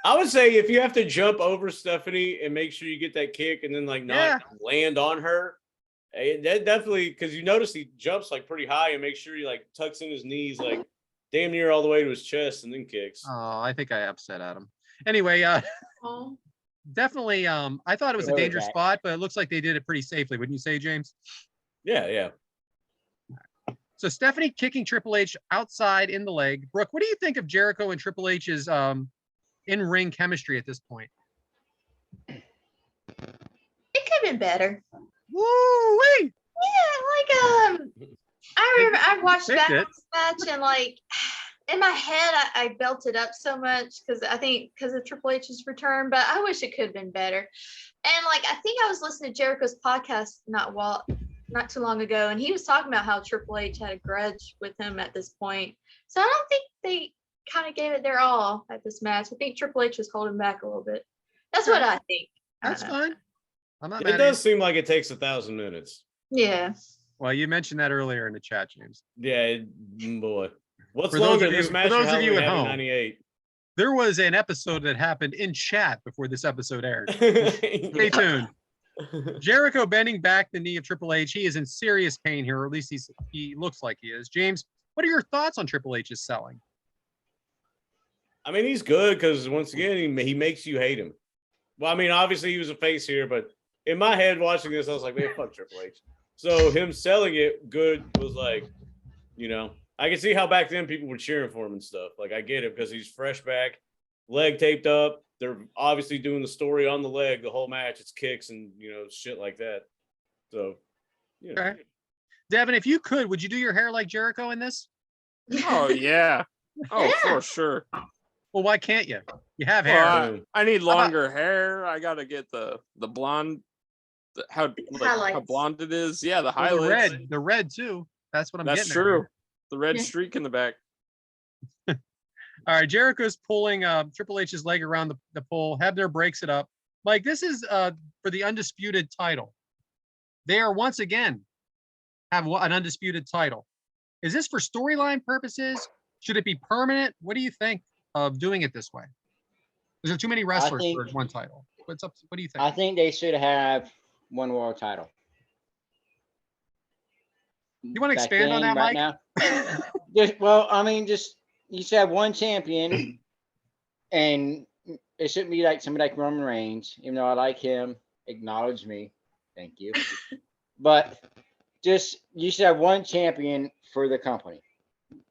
I would say if you have to jump over Stephanie and make sure you get that kick and then like not land on her, that definitely, because you notice he jumps like pretty high and make sure he like tucks in his knees like damn near all the way to his chest and then kicks. Oh, I think I upset Adam. Anyway, definitely. I thought it was a dangerous spot, but it looks like they did it pretty safely. Wouldn't you say, James? Yeah. So Stephanie kicking Triple H outside in the leg. Brooke, what do you think of Jericho and Triple H's in-ring chemistry at this point? It could have been better. Woo-wee! Yeah, like I remember I watched that it. match and like in my head I built it up so much because of Triple H's return, but I wish it could have been better. And like I think I was listening to Jericho's podcast not too long ago, and he was talking about how Triple H had a grudge with him at this point. So I don't think they kind of gave it their all at this match. I think Triple H was holding back a little bit. That's what I think. That's fine. I'm not It mad does at seem like it takes 1,000 minutes. Yeah. you. Well, you mentioned that earlier in the chat, James. Yeah, boy. What's For those longer, of you- this match for or those of you Halloween at Havoc home. 98? There was an episode that happened in chat before this episode aired. Stay tuned. Jericho bending back the knee of Triple H. He is in serious pain here, or at least he looks like he is. James, what are your thoughts on Triple H's selling? I mean, he's good because once again, he makes you hate him. Well, I mean, obviously he was a face here, but in my head watching this, I was like, man, fuck Triple H. So him selling it good was like, I can see how back then people were cheering for him and stuff. Like, I get it because he's fresh back, leg taped up. They're obviously doing the story on the leg the whole match. It's kicks and, shit like that. So, Okay. Devin, if you could, would you do your hair like Jericho in this? Oh yeah. Oh, for sure. Well, why can't you? You have hair. Well, I need longer hair. I gotta get the blonde. How blonde it is. Yeah, the Well, highlights. the red too. That's what I'm That's getting. true. At. The red streak in the back. All right, Jericho's pulling Triple H's leg around the pole. Hebner breaks it up. Mike, this is for the undisputed title. They are once again have an undisputed title. Is this for storyline purposes? Should it be permanent? What do you think of doing it this way? Is there too many wrestlers for one title? What do you think? I think they should have one world title. You want to expand on that, Mike? Now. Just you should have one champion, and it shouldn't be like somebody like Roman Reigns. Even though I like him, acknowledge me, thank you. But you should have one champion for the company.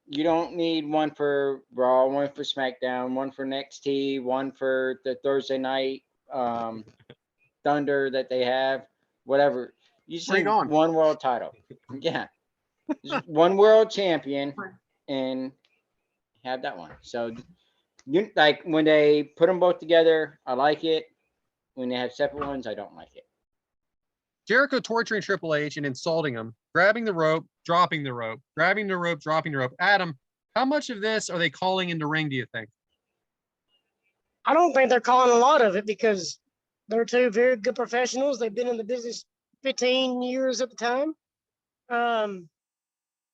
You don't need one for Raw, one for SmackDown, one for NXT, one for the Thursday night Thunder that they have, whatever. You just need one world title. Yeah. Just one world champion and have that one. So like when they put them both together, I like it. When they have separate ones, I don't like it. Jericho torturing Triple H and insulting him, grabbing the rope, dropping the rope, grabbing the rope, dropping the rope. Adam, how much of this are they calling in the ring, do you think? I don't think they're calling a lot of it because they're two very good professionals. They've been in the business 15 years at the time.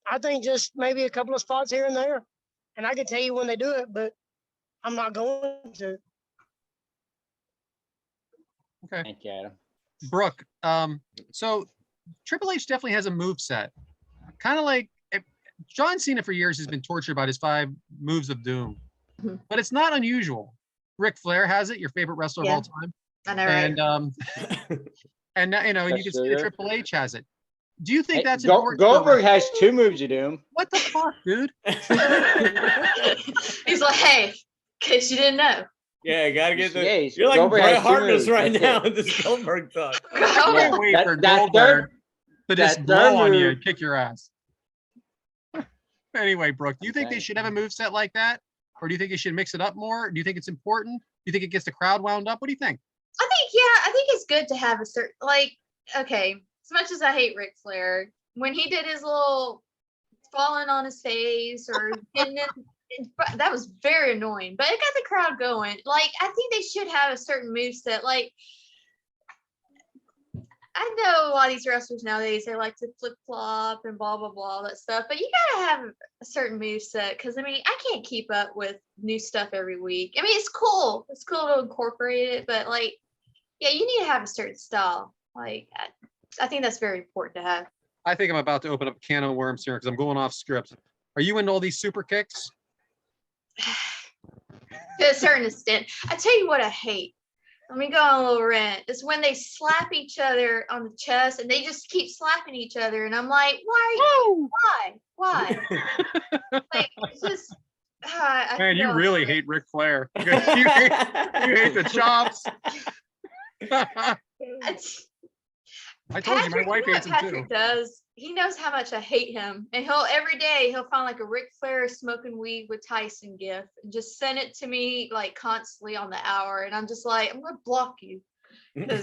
I think just maybe a couple of spots here and there. And I can tell you when they do it, but I'm not going to. Okay. Thank you, Adam. Brooke, so Triple H definitely has a move set. Kind of like John Cena for years has been tortured by his 5 moves of doom. But it's not unusual. Ric Flair has it, your favorite wrestler of all time. I know, right? And And now, you Yes, can see that sir. Triple H has it. Do you think Hey, that's important? Goldberg has 2 moves to do him. What the fuck, dude? He's like, hey, in case you didn't know. Yeah, gotta get the. Yeah, You're like Goldberg Bret has 2 Hartness moves, right that's now it. with this Goldberg talk. I Yeah, can't wait that- for that Goldberg to that just third blow on you move- and kick your ass. Anyway, Brooke, do you think they Okay. should have a moveset like that? Or do you think they should mix it up more? Do you think it's important? Do you think it gets the crowd wound up? What do you think? I think it's good to have a certain, like, okay, as much as I hate Ric Flair, when he did his little falling on his face or getting that was very annoying, but it got the crowd going. Like, I think they should have a certain moveset. Like, I know a lot of these wrestlers nowadays, they like to flip flop and blah, blah, blah, all that stuff, but you gotta have a certain moveset because, I mean, I can't keep up with new stuff every week. I mean, it's cool. It's cool to incorporate it, but, like, yeah, you need to have a certain style. Like, I think that's very important to have. I think I'm about to open up a can of worms here because I'm going off script. Are you into all these super kicks? To a certain extent. I tell you what I hate. Let me go on a little rant. It's when they slap each other on the chest and they just keep slapping each other. And I'm like, why? Like, it's just, I Man, you feel- really hate Ric Flair. You hate the chops. It's- I told you, my wife hates him Patrick too. does. He knows how much I hate him. And every day he'll find like a Ric Flair smoking weed with Tyson gif and just send it to me like constantly on the hour. And I'm just like, I'm gonna block you. 'Cause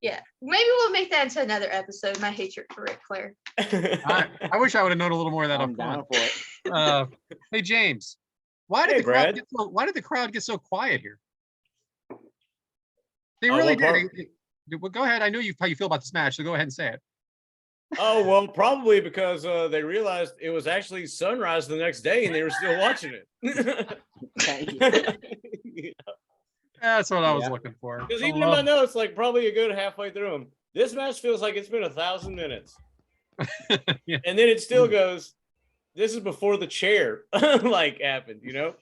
yeah. Maybe we'll make that into another episode, my hatred for Ric Flair. I wish I would have known a little more of that I'm up down front. for it. Hey James, why did Hey, the crowd Brad. why did the crowd get so quiet here? They Oh, really what part? did. Well, go ahead. I know how you feel about this match, so go ahead and say it. Oh, well, probably because they realized it was actually sunrise the next day and they were still watching it. That's what I was Yeah. looking for. Because I even in my love- notes, like probably a good halfway through them, this match feels like it's been 1,000 minutes. Yeah. And then it still goes, this is before the chair like happened, you know?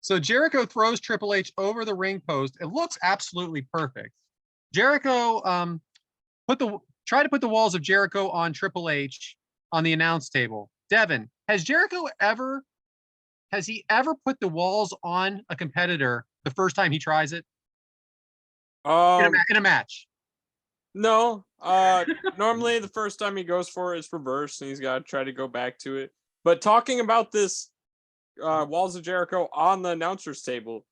So Jericho throws Triple H over the ring post. It looks absolutely perfect. Jericho tried to put the walls of Jericho on Triple H on the announce table. Devyn, has he ever put the walls on a competitor the first time he tries it in a match? No. Normally the first time he goes for it, it's reverse, and he's got to try to go back to it. But talking about this walls of Jericho on the announcer's table,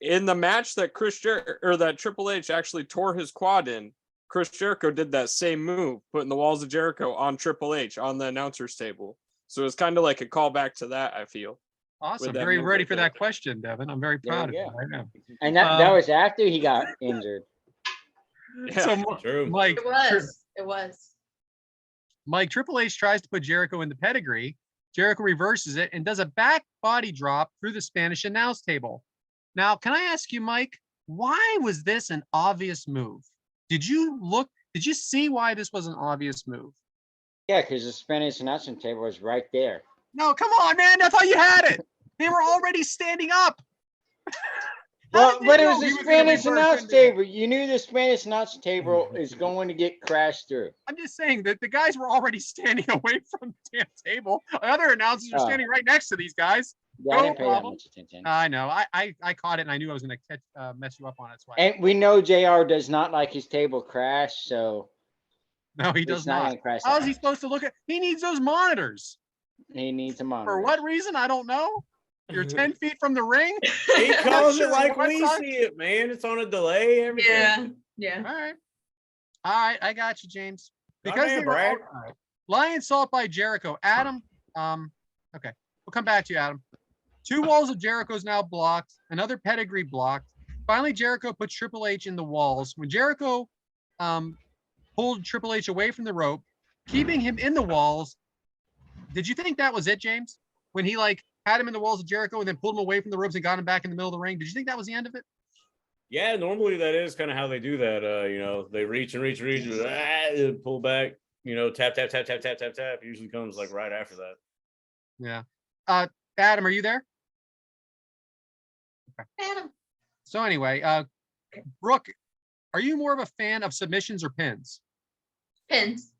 in the match that that Triple H actually tore his quad in, Chris Jericho did that same move, putting the walls of Jericho on Triple H on the announcer's table. So it's kind of like a callback to that, I feel. Awesome. that Very move ready right for there. that question, Devyn. I'm very There proud of you you go. right now. And that was after he got injured. Yeah. So, True. Mike, It was. Mike, Triple H tries to put Jericho in the pedigree. Jericho reverses it and does a back body drop through the Spanish announce table. Now, can I ask you, Mike, why was this an obvious move? Did you see why this was an obvious move? Yeah, because the Spanish announcing table was right there. No, come on, man. I thought you had it. They were already standing up. Well, but it was He the gonna Spanish reverse announce into it. table. You knew the Spanish announce table is going to get crashed through. I'm just saying that the guys were already standing away from the damn table. The other announcers are Oh. standing right next to these guys. Yeah, I No didn't pay that problem. much attention. I know. I caught it and I knew I was going to mess you up on it. So And we know JR does not like his table crash, so no, he it's does not not. going to crash. How that is he much. supposed to look at? He needs those monitors. He needs a monitor. For what reason? I don't know. You're 10 feet from the ring. He calls it Sure, like what we sucks? see it, man. It's on a delay, everything. Yeah. All right, I got you, James. Not Because bad, they were Brad. all right. Lion Salt by Jericho. Adam, okay, we'll come back to you, Adam. 2 walls of Jericho's now blocked. Another pedigree blocked. Finally, Jericho puts Triple H in the walls. When Jericho pulled Triple H away from the rope, keeping him in the walls. Did you think that was it, James? When he had him in the walls of Jericho and then pulled him away from the ropes and got him back in the middle of the ring. Did you think that was the end of it? Yeah, normally that is kind of how they do that. They reach and reach, and pull back, tap, tap, tap, tap, tap, tap, tap. Usually comes like right after that. Yeah. Adam, are you there? Adam. So anyway, Brooke, are you more of a fan of submissions or pins? Pins.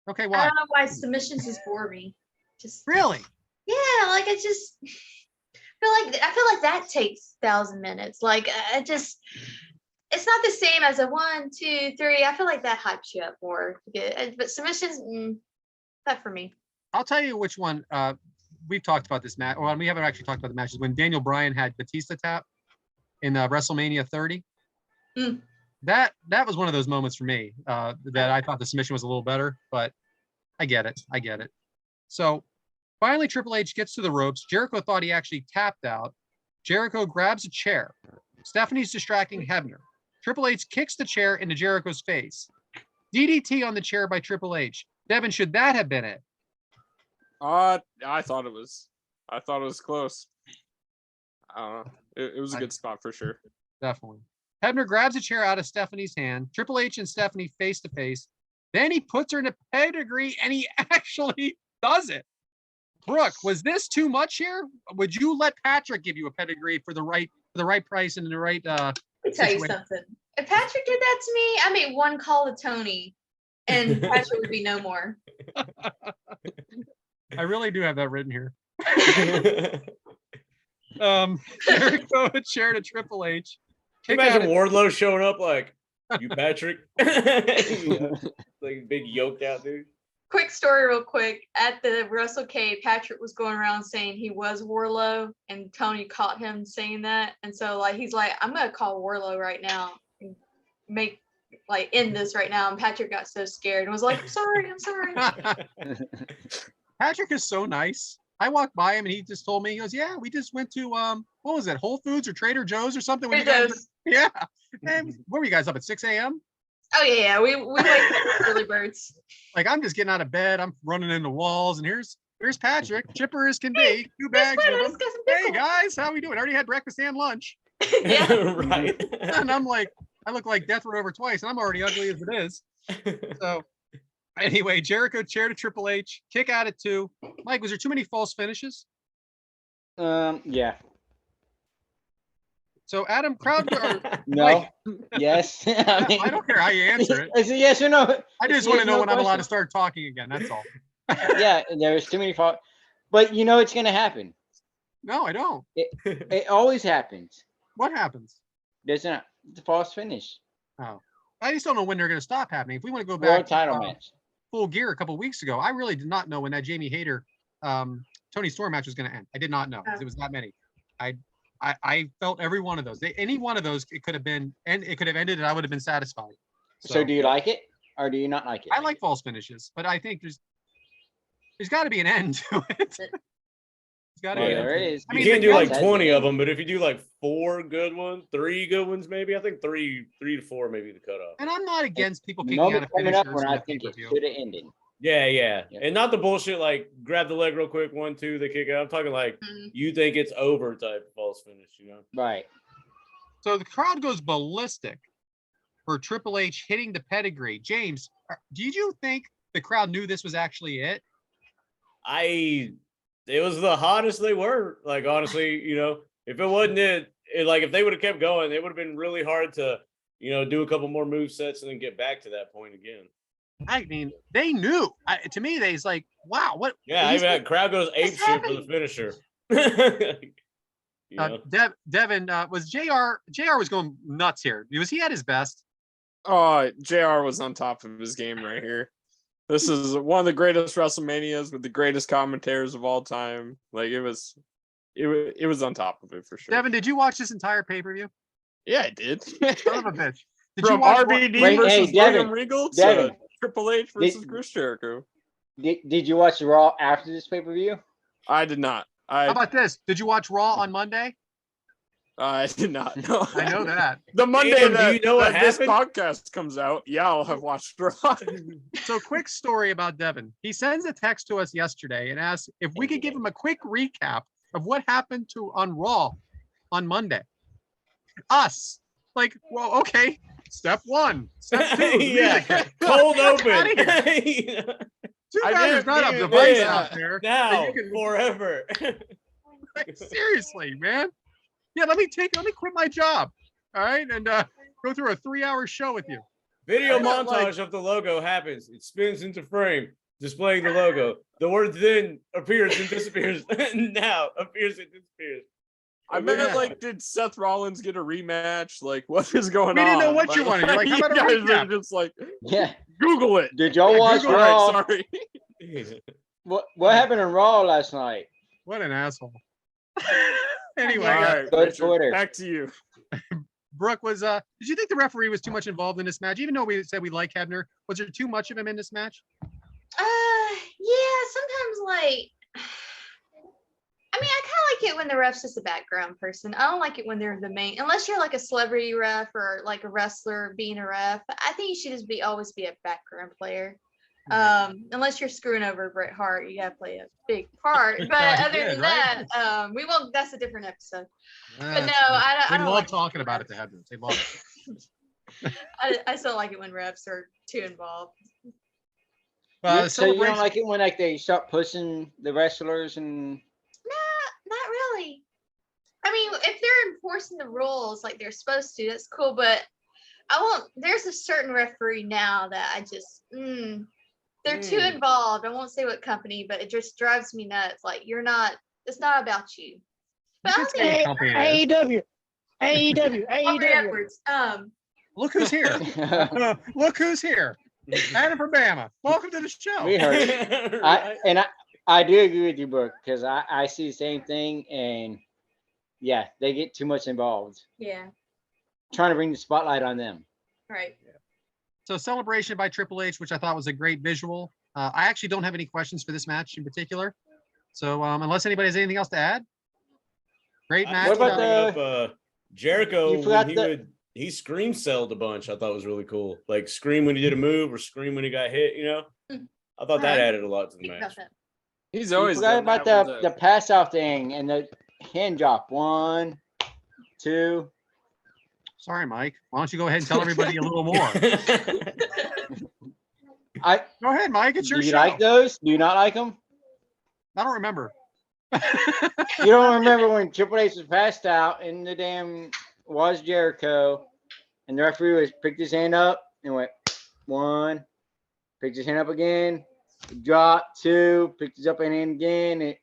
Okay, I why? don't know why submissions just bore me. Just Really? yeah, like I just I feel like that takes 1,000 minutes. Like it's not the same as a 1, 2, 3. I feel like that hypes you up more. But submissions, not for me. I'll tell you which one. We've talked about this match. Well, we haven't actually talked about the matches. When Daniel Bryan had Batista tap in WrestleMania 30, that was one of those moments for me that I thought the submission was a little better. But I get it. So finally, Triple H gets to the ropes. Jericho thought he actually tapped out. Jericho grabs a chair. Stephanie's distracting Hebner. Triple H kicks the chair into Jericho's face. DDT on the chair by Triple H. Devyn, should that have been it? I thought it was close. I don't know. It was a good spot for sure. Definitely. Hebner grabs a chair out of Stephanie's hand. Triple H and Stephanie face to face. Then he puts her in a pedigree, and he actually does it. Brooke, was this too much here? Would you let Patrick give you a pedigree for the right price and the right Let me tell you something. If Patrick did that to me, I made one call to Tony, and Patrick would be no more. I really do have that written here. Jericho a chair to Triple H. Can you imagine Wardlow showing up like, you Patrick? Like big yoked out dude. Quick story real quick. At the WrestleCade, Patrick was going around saying he was Wardlow, and Tony caught him saying that. And so he's like, I'm gonna call Wardlow right now and end this right now. And Patrick got so scared and was like, I'm sorry. Patrick is so nice. I walked by him and he just told me, he goes, yeah, we just went to what was it, Whole Foods or Trader Joe's or something? Yeah. And where were you guys up at 6 a.m.? Oh yeah, we wake up early birds. Like I'm just getting out of bed, I'm running into walls, and here's Patrick, chipper as can be, 2 bags with him. Hey guys, how we doing? I already had breakfast and lunch. Yeah. Right. And I'm like, I look like death went over twice, and I'm already ugly as it is. So anyway, Jericho chair to Triple H, kick out at 2. Mike, was there too many false finishes? Yeah. So Adam, crowd No. Mike, Yes. I don't care how you answer it. Is it yes or no? I just want to know when I'm allowed to start talking again. That's all. Yeah, there's too many false. But you know it's gonna happen. No, I don't. It always happens. What happens? There's a false finish. Oh, I just don't know when they're going to stop happening. If we want to go back World title match. Full Gear a couple of weeks ago, I really did not know when that Jamie Hayter, Tony Storm match was going to end. I did not know because it was that many. I felt every one of those. Any one of those, it could have been, and it could have ended, and I would have been satisfied. So do you like it, or do you not like it? I like false finishes, but I think there's got to be an end to it. There is. I mean, you can't do like 20 of them, but if you do like 4 good ones, 3 good ones, maybe I think 3 to 4 maybe the cutoff. And I'm not against people kicking out of coming up finishers. when I think it should have ended. Yeah, and not the bullshit like grab the leg real quick, 1, 2, they kick out. I'm talking like you think it's over type false finish, you know? Right. So the crowd goes ballistic for Triple H hitting the pedigree. James, did you think the crowd knew this was actually it? It was the hottest they were. Like, honestly, you know, if it wasn't like if they would have kept going, it would have been really hard to, you know, do a couple more move sets and then get back to that point again. I mean, they knew. To me, they's like, wow, what? Yeah, I mean, that crowd goes ape shit for the finisher. You know? Devyn, was JR was going nuts here. Was he at his best? Oh, JR was on top of his game right here. This is one of the greatest WrestleManias with the greatest commentators of all time. Like it was on top of it for sure. Devyn, did you watch this entire pay-per-view? Yeah, I did. Son of a bitch. Did From you watch RVD versus William Regal to Triple H versus Chris Jericho. Did you watch Raw after this pay-per-view? I did not. How about this? Did you watch Raw on Monday? I did not. No. I know that. The Monday Damn, that, do you know what this happened? podcast comes out, yeah, I'll have watched Raw. So quick story about Devyn. He sends a text to us yesterday and asks if we could give him a quick recap of what happened on Raw on Monday. Us. Like, well, okay. Step 1. Step 2. Yeah. Cold open. Too bad there's not a device out there. Now, forever. Like, seriously, man. Yeah, let me quit my job. All right. And go through a 3-hour show with you. Video I don't montage of the logo happens. It spins into frame, displaying the logo. The word then appears and disappears. Now appears and disappears. I meant like, did Seth Rollins get a rematch? Like, what is going on? We didn't know what Like, you wanted. You're like, how about a you guys recap? are just like, Yeah. Google it. Did y'all watch Google Raw? it. Sorry. What happened in Raw last night? What an asshole. Anyway, All right, Go to Richard, Twitter. back to you. Brooke was. Did you think the referee was too much involved in this match? Even though we said we like Hebner, was there too much of him in this match? Yeah, sometimes like I mean, I kind of like it when the ref's just a background person. I don't like it when they're the main, unless you're like a celebrity ref or like a wrestler being a ref. I think you should just always be a background player. Unless you're screwing over Bret Hart, you gotta play a big part. But He other did, than right? that, we won't. That's a different episode. But no, They I don't love like talking about it to Hebner. They love it. I still like it when refs are too involved. So you don't Celebration. like it when like they start pushing the wrestlers and Not really. I mean, if they're enforcing the rules like they're supposed to, that's cool. But I won't. There's a certain referee now that I just, they're too involved. I won't say what company, but it just drives me nuts. Like you're not. It's not about you. But I should don't say think what company it is. AEW. Aubrey AEW. Edwards. Look who's here. Look who's here. Adam from Bama. Welcome to the show. we heard it. I do agree with you, Brooke, because I see the same thing, and yeah, they get too much involved, Yeah. trying to bring the spotlight on them. Right. So Celebration by Triple H, which I thought was a great visual. I actually don't have any questions for this match in particular. So unless anybody has anything else to add. Great match. What about the Jericho You forgot when he scream selled a bunch. I thought was really cool. Like scream when he did a move or scream when he got hit. You know, I thought that Alright. added a lot to the Think about match. that. He's You always forgot done about that with the pass out thing and the hand drop. 1, 2. Sorry, Mike. Why don't you go ahead and tell everybody a little more? Go ahead, Mike. It's Do your you show. like those? Do you not like them? I don't remember. You don't remember when Triple H was passed out in the damn was Jericho, and the referee was picked his hand up and went 1, picked his hand up again, dropped 2, picked his up hand again.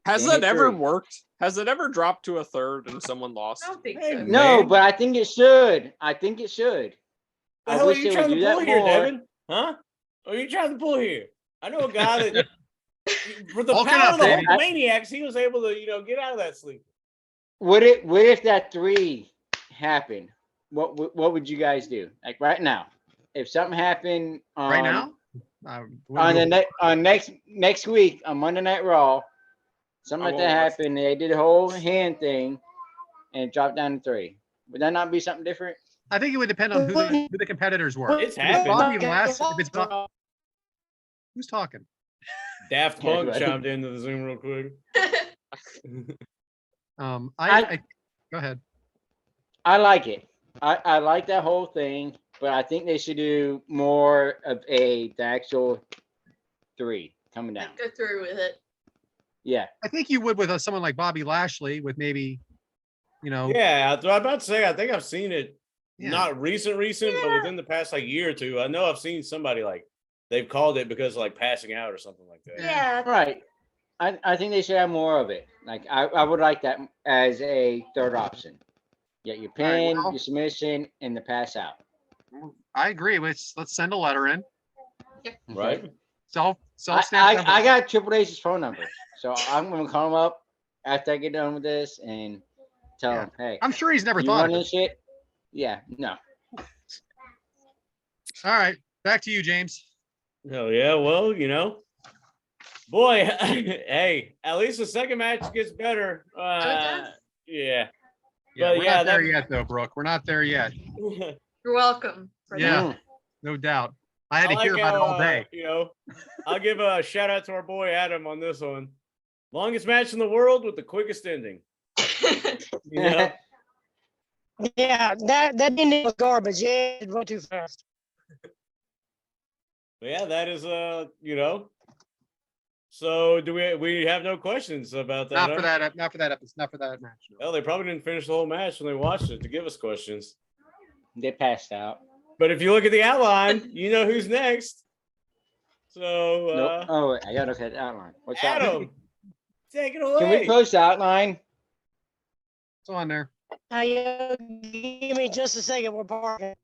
Has Damn that ever true. worked? Has it ever dropped to a third and someone lost? I don't think Hey, so. No, Man. but I think it should. I think it should. The I hell are wish you they would trying to do that pull here, more. Devin? Huh? What are you trying to pull here? I know a guy that, for the Bulk it power up, of the baby. Hulkamaniacs, he was able to, get out of that sleep. What if that 3 happened? What would you guys do? Like right now, if something happened Right now? on next week on Monday Night Raw, something I like that won't watch happened. They did a whole hand thing and it dropped down to 3. Would that not be something different? I think it would depend on who the competitors were. It's If happened. Bobby Lashley, who's talking? Daft Yeah, Punk right. chimed into the Zoom real quick. I go ahead. I like it. I like that whole thing, but I think they should do more of the actual 3 coming down. Go through with it. Yeah. I think you would with someone like Bobby Lashley, with maybe, Yeah, I was about to say, I think I've seen it. Yeah. Not recent, but within the past year or two. I know I've seen somebody like they've called it because of, like passing out or something like that. Yeah. Right. I think they should have more of it. Like I would like that as a third option. Yeah, your pin, well- your submission, and the pass out. I agree. Let's send a letter in. Right? Self I stamp. got Triple H's phone number, so I'm gonna call him up after I get done with this and tell him, hey, I'm sure he's never you thought run of this it. shit? Yeah, no. All right, back to you, James. Hell yeah. Well, boy, hey, at least the second match gets better. does? Yeah. Yeah, But we're yeah, not there that- yet, though, Brooke. We're not there yet. You're welcome. For Yeah. that. No doubt. I had to I hear like about it how, all day. I'll give a shout out to our boy Adam on this one. Longest match in the world with the quickest ending. You know? Yeah, that ending was garbage. Yeah, it went too fast. But yeah, that is So do we have no questions about that? Not for huh? that. Not for that episode. Not for that match. No. Well, they probably didn't finish the whole match when they watched it to give us questions. They passed out. But if you look at the outline, you know who's next. So, Nope. Oh, wait, I gotta look at the outline. What's that? Adam, take it away. Can we post the outline? It's on there. Give me just a second. We're parking.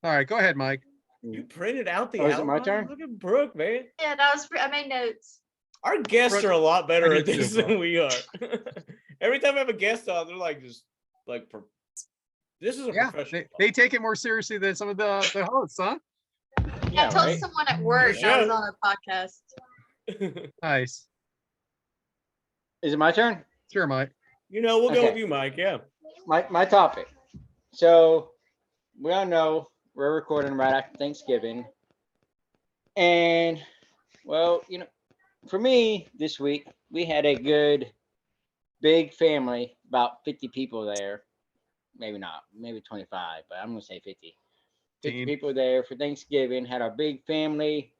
All right, go ahead, Mike. You printed out the Oh, is it outline? my turn? Look at Brooke, man. Yeah, I made notes. Our guests Brooke, are a lot better I at did this too, than we are. Every time I have a guest on, they're like just like this is a Yeah, professional. they take it more seriously than some of the hosts, huh? Yeah, I told right? someone at work Yeah. I was on a podcast. Nice. Is it my turn? Sure, Mike. You know, we'll go Okay. with you, Mike. Yeah. My topic. So we all know we're recording right after Thanksgiving. And well, you know, for me this week, we had a good big family, about 50 people there. Maybe not, maybe 25, but I'm gonna say 50. 50 Team. people there for Thanksgiving, had our big family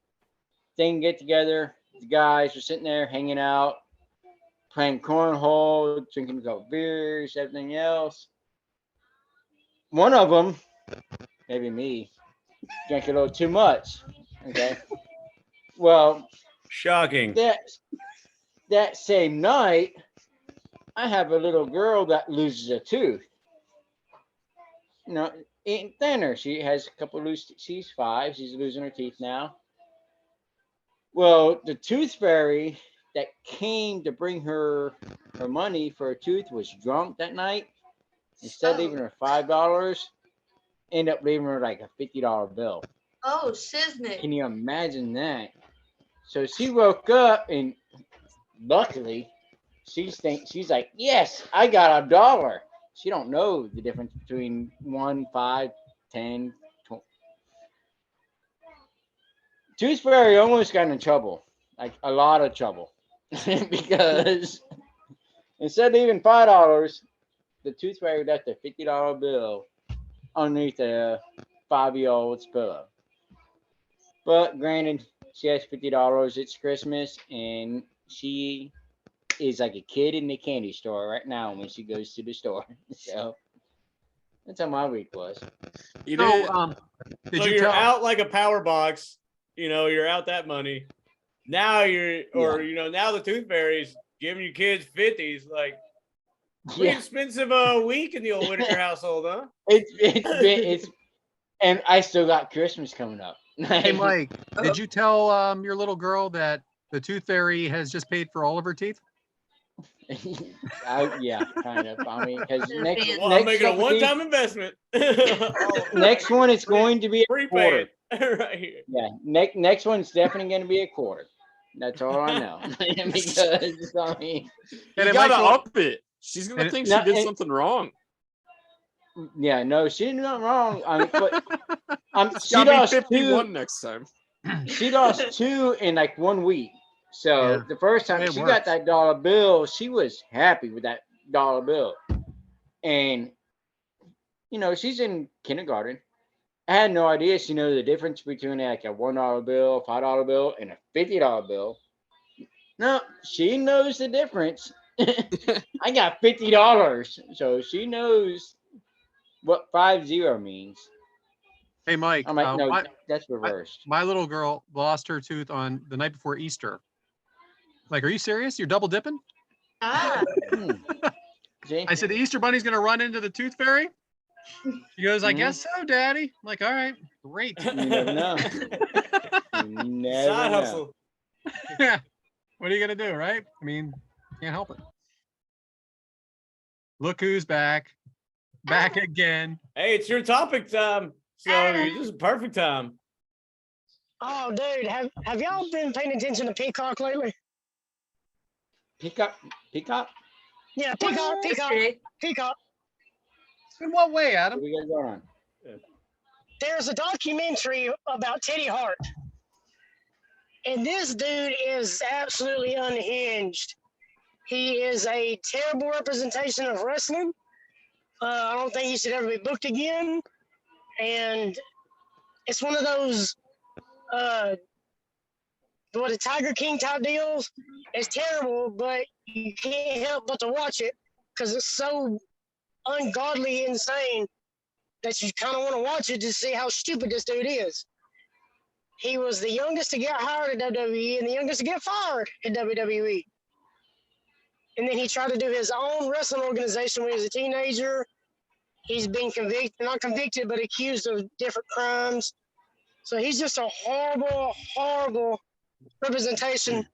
thing get together. The guys were sitting there hanging out, playing cornhole, drinking a couple beers, everything else. One of them, maybe me, drank a little too much. Okay. Well, Shocking. that same night, I have a little girl that loses a tooth. You know, eating thinner. She has a couple loose. She's 5. She's losing her teeth now. Well, the tooth fairy that came to bring her money for her tooth was drunk that night. Instead of leaving her $5, ended up leaving her like a $50 bill. Oh, shiznit. Can you imagine that? So she woke up and luckily she's like, yes, I got $1. She don't know the difference between 1, 5, 10, 20. Tooth Fairy almost got in trouble, like a lot of trouble, because instead of leaving $5, the Tooth Fairy left a $50 bill underneath a 5-year-old's pillow. But granted, she has $50. It's Christmas, and she is like a kid in the candy store right now when she goes to the store. So that's how my week was. You So, did. did So you you're tell? out like a power box. You know, you're out that money. Now now the Tooth Fairy's giving you kids 50s. Like, pretty Yeah, expensive week in the old Whitaker household, huh? it's and I still got Christmas coming up. Hey, Mike, did you tell your little girl that the Tooth Fairy has just paid for all of her teeth? Yeah, kind of. I mean, because next Well, I'm making a couple one-time investment. next one is going to be a quarter. Prepaid right here. Yeah, next one's definitely going to be a quarter. That's all I know. Because I mean, And You it might gotta go up- up it. She's gonna and it- think No, she did and- something wrong. yeah, no, she did nothing wrong. I mean, but It's she gotta be lost 51 next time. She lost 2 in like 1 week. So Yeah. the first time It she works. got that dollar bill, she was happy with that dollar bill. And you know, she's in kindergarten. I had no idea she knew the difference between like a $1 bill, $5 bill, and a $50 bill. No, she knows the difference. I got $50, so she knows what 50 means. Hey, Mike, I'm like, no, that's reversed. my little girl lost her tooth on the night before Easter. Like, are you serious? You're double dipping? Ah, See? I said, the Easter Bunny's going to run into the Tooth Fairy? She goes, I Mhm. guess so, Daddy. I'm like, all right, great. You never know. You never Side know. hustle. What are you going to do, right? I mean, can't help it. Look who's back. Back again. Hey, it's your topic time. So this is perfect time. Oh, dude, have y'all been paying attention to Peacock lately? Peacock? Yeah, Peacock. In what way, What Adam? do we got going on? There's a documentary about Teddy Hart. And this dude is absolutely unhinged. He is a terrible representation of wrestling. I don't think he should ever be booked again. And it's one of those, a Tiger King type deals. It's terrible, but you can't help but to watch it because it's so ungodly insane. that you kind of want to watch it to see how stupid this dude is. He was the youngest to get hired at WWE and the youngest to get fired at WWE. And then he tried to do his own wrestling organization when he was a teenager. He's been not convicted, but accused of different crimes. So he's just a horrible, horrible representation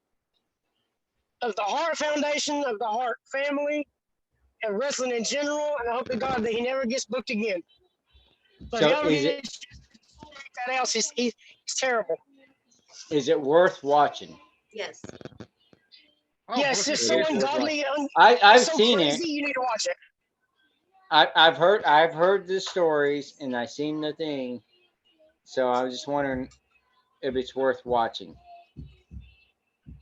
of the Hart Foundation, of the Hart family, and wrestling in general. And I hope to God that he never gets booked again. But So is he's terrible. it worth watching? Yes. Yes, it's so ungodly. I've so seen crazy, it. You need to watch it. I've heard the stories and I've seen the thing. So I was just wondering if it's worth watching.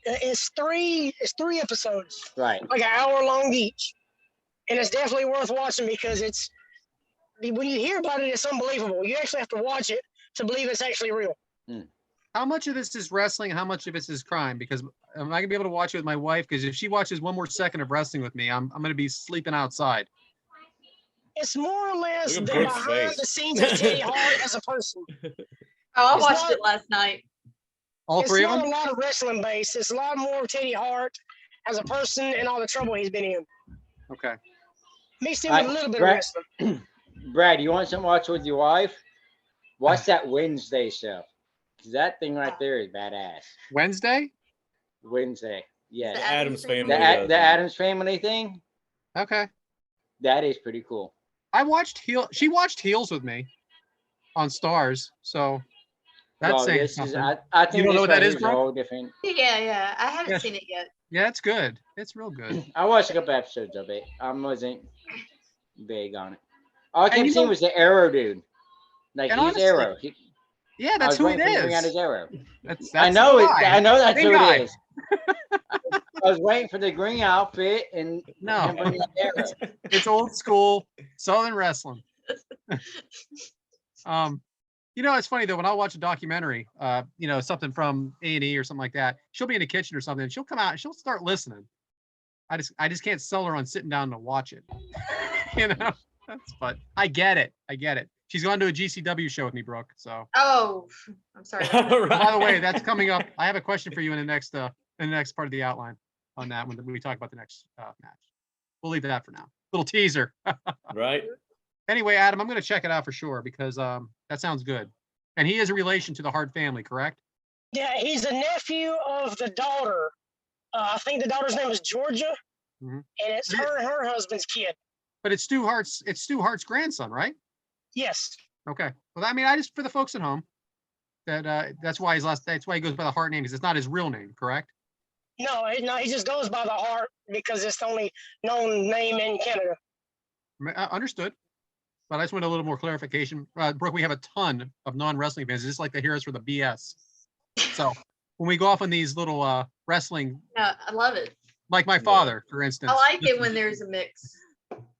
It's three episodes, Right. like an hour long each, and it's definitely worth watching because when you hear about it, it's unbelievable. You actually have to watch it to believe it's actually real. How much of this is wrestling? How much of this is crime? Because am I gonna be able to watch it with my wife? Because if she watches one more second of wrestling with me, I'm gonna be sleeping outside. It's more or less Look the at Brooke's behind face. the scenes of Teddy Hart as a person. Oh, I It's watched not- it last night. All It's three of not them? a lot of wrestling based. It's a lot more of Teddy Hart as a person and all the trouble he's been in. Okay. Mixed in with a little bit of wrestling. Brad, you want something to watch with your wife? Watch that Wednesday show. 'Cause that thing right there is badass. Wednesday? Wednesday. Yes. The Adams family. The Adams family thing? Okay. That is pretty cool. I watched She watched Heels with me on Stars, so that's Well, saying this is, something. I think You don't know this what that right is, here Brooke? a whole different. Yeah. I haven't Yeah. seen it yet. Yeah, it's good. It's real good. I watched a couple episodes of it. I wasn't big on it. All I And kept you seeing know- was the Arrow dude. Like And he's honestly, Arrow. Yeah, I that's was who it waiting for him to bring out is. his Arrow. That's I know the it. guy. I know that's Same who guy. it is. I was waiting for the green outfit and No. him bringing out the Arrow. It's old school Southern wrestling. It's funny though, when I watch a documentary, something from A&E or something like that, she'll be in the kitchen or something, and she'll come out and she'll start listening. I just can't sell her on sitting down to watch it. But I get it. She's gone to a GCW show with me, Brooke. So Oh, I'm sorry. about that. All right. by the way, that's coming up. I have a question for you in the next part of the outline on that when we talk about the next match. We'll leave that for now. Little teaser. Right. Anyway, Adam, I'm going to check it out for sure because that sounds good. And he is a relation to the Hart family, correct? Yeah, he's a nephew of the daughter. I think the daughter's name is Georgia, Mhm. and it's her and her husband's kid. But it's Stu Hart's grandson, right? Yes. Okay. Well, I mean, I just for the folks at home, that's why that's why he goes by the Hart name, because it's not his real name, correct? No, he just goes by the Hart because it's the only known name in Canada. Understood. But I just want a little more clarification. Brooke, we have a ton of non-wrestling fans. They just like to hear us for the BS. So when we go off on these little wrestling, No, I love it. like my father, for instance. I like it when there's a mix.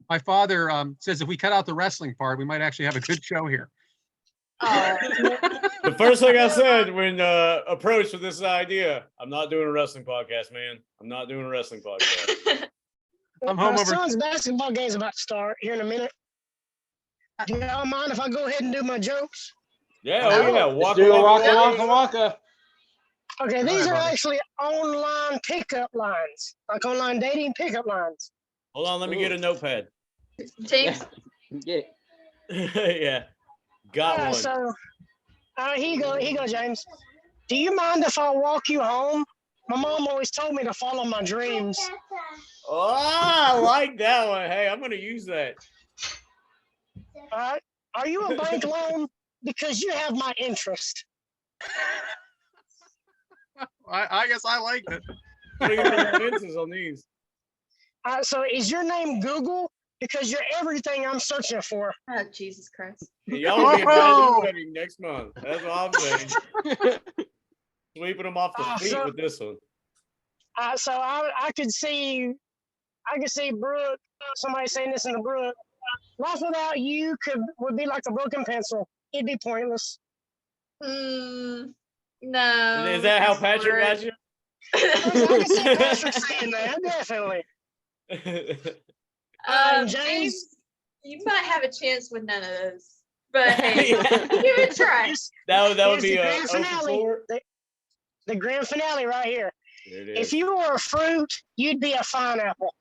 My father says if we cut out the wrestling part, we might actually have a good show here. Oh, The first thing I said when approached with this idea, I'm not doing a wrestling podcast, man. I'm not doing a wrestling podcast. I'm home My over- son's basketball game's about to start here in a minute. Do y'all mind if I go ahead and do my jokes? Yeah, No. oh yeah. Let's Waka, do a waka, Wakka waka. Wakka Wakka. Okay, these All are right, buddy. actually online pickup lines, like online dating pickup lines. Hold on, let me get a notepad. James, Get it. Yeah. Got one. So, here you go, James. Do you mind if I walk you home? My mom always told me to follow my dreams. Oh, I like that one. Hey, I'm gonna use that. All right. Are you a bank loan? Because you have my interest. I guess I liked it. What are your expenses on these? All right, so is your name Google? Because you're everything I'm searching for. oh Jesus Christ. Y'all will be Whoa. invited to the wedding next month. That's what I'm saying. Sweeping them off the feet So- with this one. So I could see Brooke, somebody saying this in the Brooke. Life without you would be like a broken pencil. It'd be pointless. No. Is that how Patrick got you? I can see Patrick saying that, definitely. James, James? you might have a chance with none of those. But hey, give it a try. That would Here's be the a grand finale. The grand finale right here. If you were a fruit, you'd be a pineapple.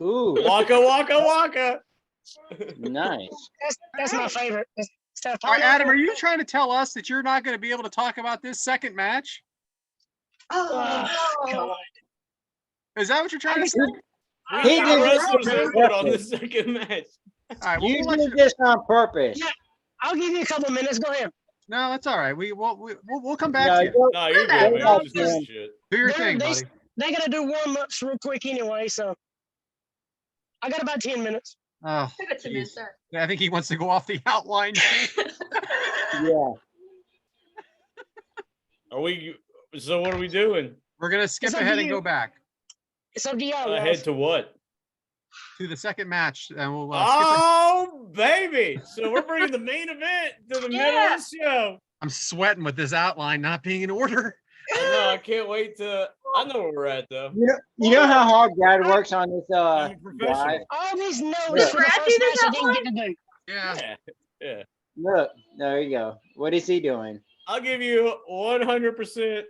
Ooh, Wakka Wakka Wakka. nice. That's my favorite. All right, Adam, are you trying to tell us that you're not going to be able to talk about this second match? Oh, no. God. Is that what you're trying to say? We He need the did wrestlers' it. input on the second match. All right, well, You we'll let did you... this on purpose. Yeah. I'll give you a couple minutes. Go ahead. No, that's all right. We'll come back No, to you. you- No, you're Yeah, good, man. yeah, I'm just doing man. shit. Do your They- thing, they- buddy. They gotta do warm-ups real quick anyway, so I got about 10 minutes. Oh, Give it to me, geez. sir. I think he wants to go off the outline. Yeah. So what are we doing? We're going to skip It's up ahead to and go you. back It's up to y'all. Ahead guys. to what? to the second match, and we'll skip Oh, baby. So we're bringing the main event to the middle Yeah. of the show. I'm sweating with this outline not being in order. I know. I can't wait to. I know where we're at, though. You know how hard Brad works on this I'm a professional. drive? All these notes Yeah. for the Brad first do match this I didn't get to do. Yeah. Yeah. Look, there you go. What is he doing? I'll give you 100%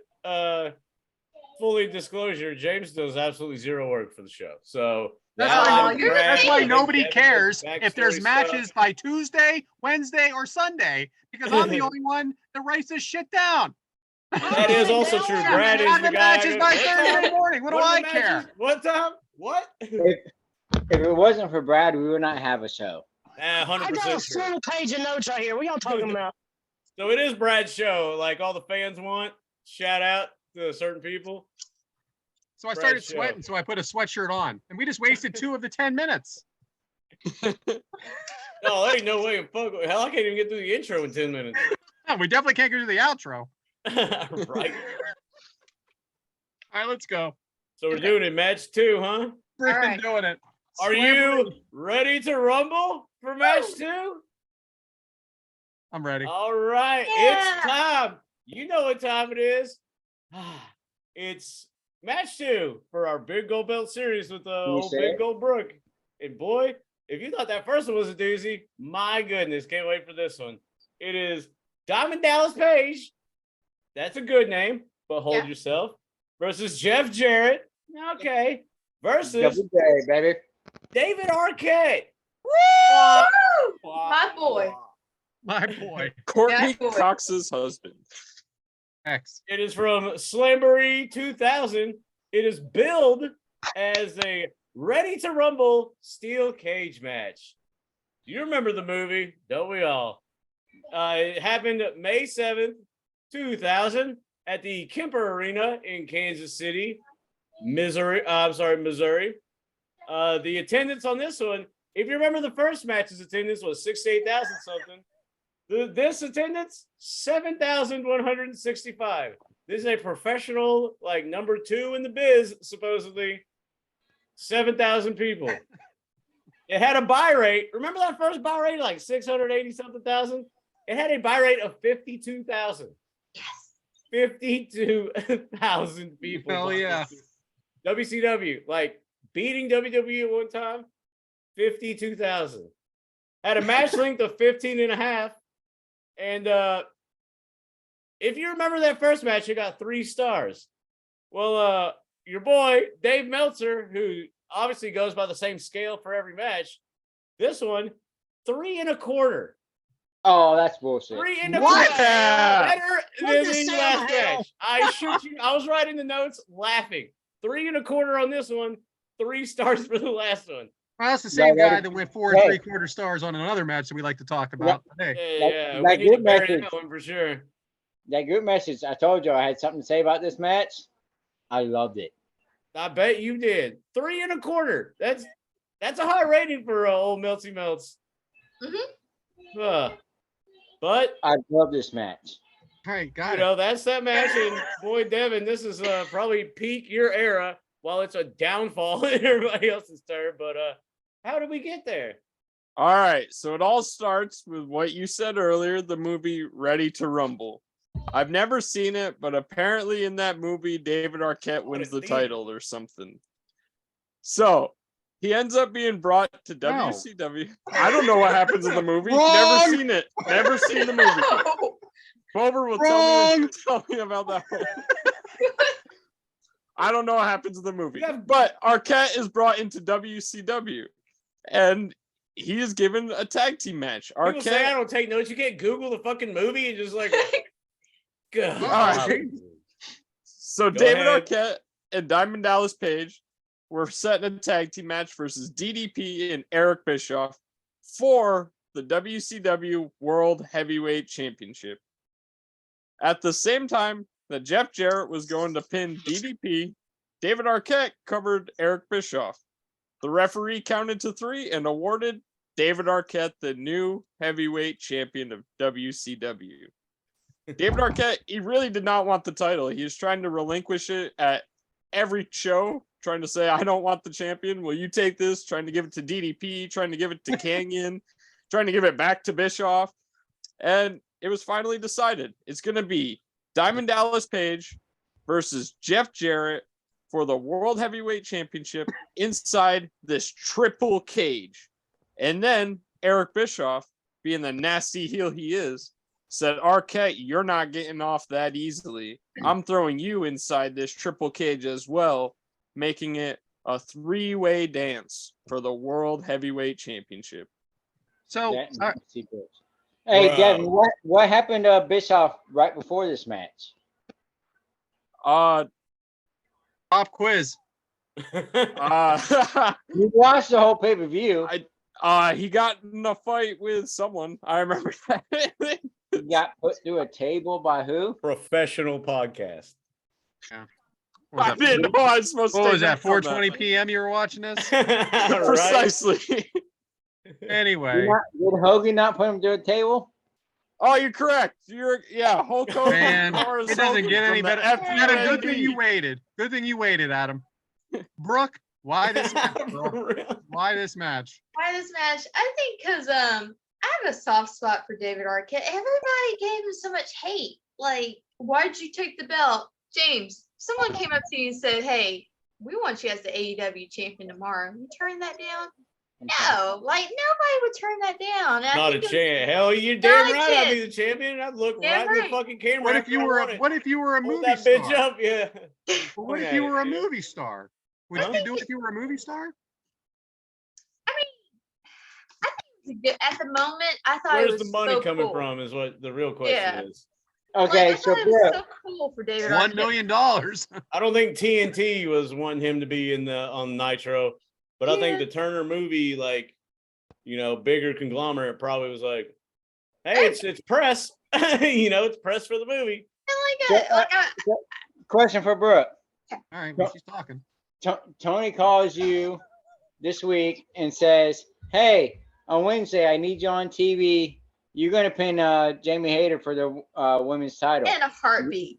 fully disclosure. James does absolutely zero work for the show. So That's now why- I'm you're the Brad, That's why and nobody Devyn does cares if there's backstory matches stuff. by Tuesday, Wednesday, or Sunday, because I'm the only one that writes this shit down. That is also true. Yeah, Brad is And the the guy. matches that- by what Thursday time? morning. What do What are I the care? matches? What time? What? If it wasn't for Brad, we would not have a show. I got a 100% true. full page of notes right here. What y'all talking about? So it is Brad's show. Like all the fans want. Shout out to certain people. So I Brad started show. sweating, so I put a sweatshirt on, and we just wasted 2 of the 10 minutes. No, there ain't no way in fuck. Hell, I can't even get through the intro in 10 minutes. We definitely can't go to the outro. Right. All right, let's go. So we're doing it match 2, huh? Freaking right. doing it. Are you ready to rumble for match 2? I'm ready. All right, Yeah. it's time. You know what time it is. It's match 2 for our Big Gold Belt series with old say Big it? Gold Brooke. And boy, if you thought that first one was a doozy, my goodness, can't wait for this one. It is Diamond Dallas Page. That's a good name, but hold Yeah. yourself. Versus Jeff Jarrett. Okay. Versus Double J, baby. David Arquette. Woo! My boy. My boy. Courtney Yeah, boy. Cox's husband. X. It is from Slaboree 2000. It is billed as a Ready to Rumble steel cage match. Do you remember the movie? Don't we all? It happened May 7th, 2000 at the Kemper Arena in Kansas City, Missouri. Missouri. The attendance on this one, if you remember the first match's attendance was 68,000 something. This attendance, 7,165. This is a professional, like number 2 in the biz, supposedly. 7,000 people. It had a buy rate. Remember that first buy rate, like 680 something thousand? It had a buy rate of 52,000. Yes. 52,000 people. Hell bought yeah. this. WCW, like beating WWE at one time, 52,000. Had a match length of 15 and a half. And if you remember that first match, it got 3 stars. Well, your boy, Dave Meltzer, who obviously goes by the same scale for every match, this one, 3 1/4. Oh, that's bullshit. 3 1/4. What? Better What than the the Sam last hell? match. I shoot you. I was writing the notes laughing. 3 1/4 on this one, 3 stars for the last one. Well, that's the same Yeah, guy that- that went 4 hey. 3/4 stars on another match that we like to talk about today. Yeah, That we need to good bury message. that one for sure. That group message, I told you I had something to say about this match. I loved it. I bet you did. 3 1/4. That's a high rating for old Melty Melts. But I love this match. All right, got you it. know, that's that match. And boy, Devyn, this is probably peak your era while it's a downfall in everybody else's turn. But how did we get there? All right, so it all starts with what you said earlier, the movie Ready to Rumble. I've never seen it, but apparently in that movie, David Arquette wins the title or something. So He ends up being brought to No. WCW. I don't know what happens in the movie. Wrong. Never seen it. Never seen the movie. Bober will tell me about that one. I don't know what happens in the movie. But Arquette is brought into WCW. And he is given a tag team match. People say I don't take notes. You can't Google the fucking movie and just like, God. All right. So Go David ahead. Arquette and Diamond Dallas Page were set in a tag team match versus DDP and Eric Bischoff for the WCW World Heavyweight Championship. At the same time that Jeff Jarrett was going to pin DDP, David Arquette covered Eric Bischoff. The referee counted to 3 and awarded David Arquette the new heavyweight champion of WCW. David Arquette, he really did not want the title. He was trying to relinquish it at every show, trying to say, I don't want the champion. Will you take this? Trying to give it to DDP, trying to give it to Canyon, trying to give it back to Bischoff. And it was finally decided. It's going to be Diamond Dallas Page versus Jeff Jarrett for the World Heavyweight Championship inside this triple cage. And then Eric Bischoff, being the nasty heel he is, said, Arquette, you're not getting off that easily. I'm throwing you inside this triple cage as well, making it a 3-way dance for the World Heavyweight Championship. So, Hey, Bro. Devyn, what happened to Bischoff right before this match? pop quiz. You watched the whole pay-per-view. He got in a fight with someone. I remember that. He got put through a table by who? Professional podcast. I didn't know I was supposed to What take was that? from 4:20 p.m. You were watching this? Right? Precisely. Anyway, Did Hogan not put him through a table? Oh, you're correct. Hulk Hogan. man, Boris it doesn't Hogan get from any the better. Adam, good thing FUND. you waited. Good thing you waited, Adam. Brooke, why this match? Bro? For real. Why this match? Why this match? I think because I have a soft spot for David Arquette. Everybody gave him so much hate. Like, why'd you take the belt? James, someone came up to you and said, hey, we want you as the AEW champion tomorrow. You turn that down? No, like nobody would turn that down. And I Not a think chance. Hell, you're Not damn a right I'd be chance. the champion. I'd look Damn right in right. the fucking camera. What if you were? What if you were a Hold movie that star? bitch up? Yeah. What if you were a movie star? Would you do it if you were a movie star? I think it was at the moment, I thought it Where's was the money so coming cool. from is what the real question Yeah. is. Okay, Like, I so thought it was Brooke, so cool for David $1 Arquette. million. I don't think TNT was wanting him to be on Nitro, but I think Yeah. the Turner movie, like, bigger conglomerate probably was like, hey, it's press. It's press for the movie. question for Brooke. All right, well, she's talking. Tony calls you this week and says, hey, on Wednesday, I need you on TV. You're going to pin Jamie Hayter for the women's title. In a heartbeat.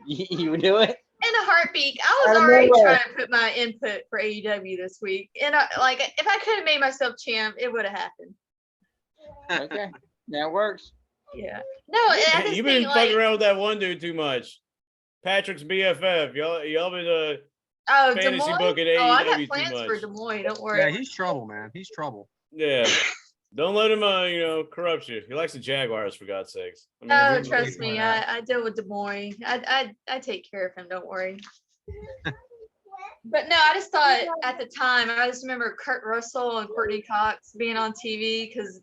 You would do it? In a heartbeat. I was Out of already nowhere. trying to put my input for AEW this week. And if I could have made myself champ, it would have happened. Okay, that works. Yeah. No, I just You've been think, fucking like, around with that one dude too much. Patrick's BFF. Y'all been oh, Des fantasy Moines? book at Oh, I AEW got too plans for much. Des Moines. Don't worry. Yeah, he's trouble, man. He's trouble. yeah. Don't let him corrupt you. He likes the Jaguars, for God's sakes. I mean, Oh, who- trust me, point out. I deal with Des Moines. I take care of him. Don't worry. But no, I just thought at the time, I just remember Kurt Russell and Courtney Cox being on TV because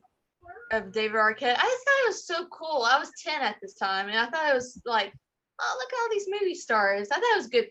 of David Arquette. I just thought it was so cool. I was 10 at this time, and I thought it was like, oh, look at all these movie stars. I thought it was good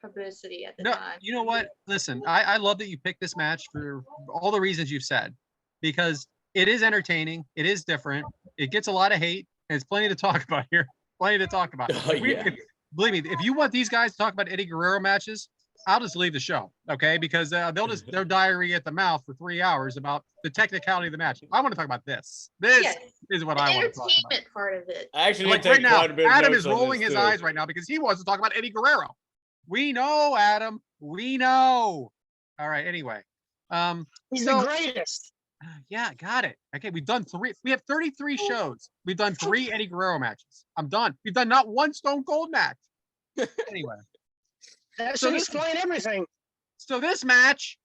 publicity at the No, time. you know what? Listen, I love that you picked this match for all the reasons you've said, because it is entertaining. It is different. It gets a lot of hate, and it's plenty to talk about here. Plenty to talk about. Oh, yeah. Believe me, if you want these guys to talk about Eddie Guerrero matches, I'll just leave the show, okay? Because they'll diarrhea at the mouth for 3 hours about the technicality of the match. I want to talk about this. This Yes. is what The I want to talk about. entertainment part of it. I actually Like did right take now, quite a bit of Adam notes is on rolling this, his too. eyes right now because he wants to talk about Eddie Guerrero. We know, Adam. We know. All right. Anyway, He's So- the greatest. yeah, got it. Okay, we've done 3. We have 33 shows. We've done 3 Eddie Guerrero matches. I'm done. We've done not one Stone Cold match. Anyway, That So should this- explain everything. so this match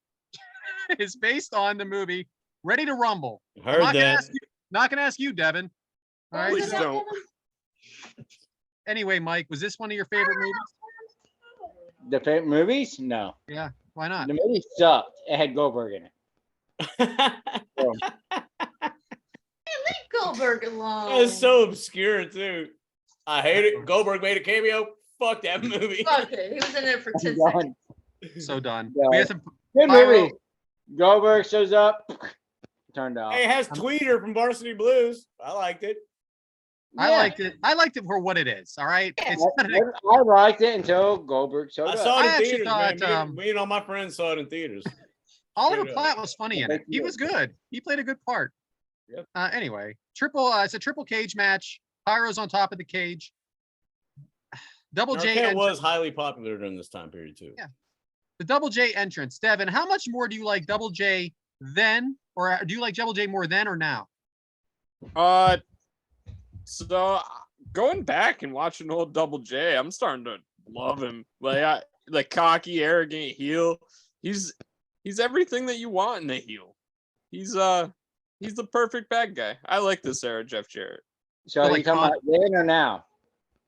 is based on the movie Ready to Rumble. Heard that. Not gonna ask you, Devin. All right. Please don't. Anyway, Mike, was this one of your favorite movies? The favorite movies? No. Yeah. Why not? The movie sucked. It had Goldberg in it. So, Leave Goldberg alone. That's so obscure too. I hate it. Goldberg made a cameo. Fuck that movie. Fuck it. He was in there for 10 I'm seconds. done. So done. Yeah. We had some Good movie. Goldberg shows up. Turned off. Hey, it has Tweeter from Varsity Blues. I liked it. I liked it. I liked it for what it is. All right. It's I liked it until Goldberg showed I up. saw it I in actually theaters, thought, man. Me and all my friends saw it in theaters. Oliver Straight up. Platt was funny in it. He was good. He played a good part. Yep. Anyway, it's a triple cage match. Pyro's on top of the cage. Double J Arquette entrance. was highly popular during this time period too. Yeah. The Double J entrance. Devin, how much more do you like Double J then, or do you like Double J more then or now? So going back and watching old Double J, I'm starting to love him. Like cocky, arrogant heel. He's everything that you want in a heel. He's the perfect bad guy. I like this era, Jeff Jarrett. So are you like talking about then or now?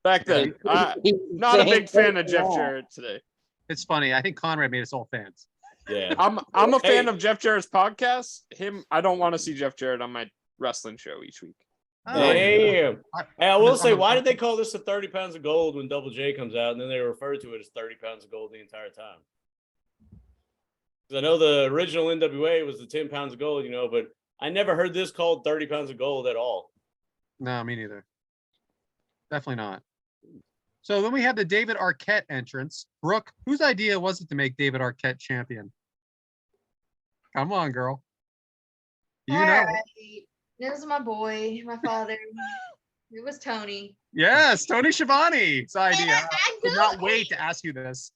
Back then, not a big fan of Jeff Jarrett today. It's funny. I think Conrad made us all fans. Yeah. I'm a fan Hey. of Jeff Jarrett's podcast. I don't want to see Jeff Jarrett on my wrestling show each week. Oh, Damn. Hey, I will say, I'm a- why did they call this the 30 pounds of gold when Double J comes out, and then they refer to it as 30 pounds of gold the entire time? Because I know the original NWA was the 10 pounds of gold, but I never heard this called 30 pounds of gold at all. No, me neither. Definitely not. So then we have the David Arquette entrance. Brooke, whose idea was it to make David Arquette champion? Come on, girl. You know. Alright. It was my boy, my father. It was Tony. Yes, Tony Schiavone's idea. I I could not wait to ask you this.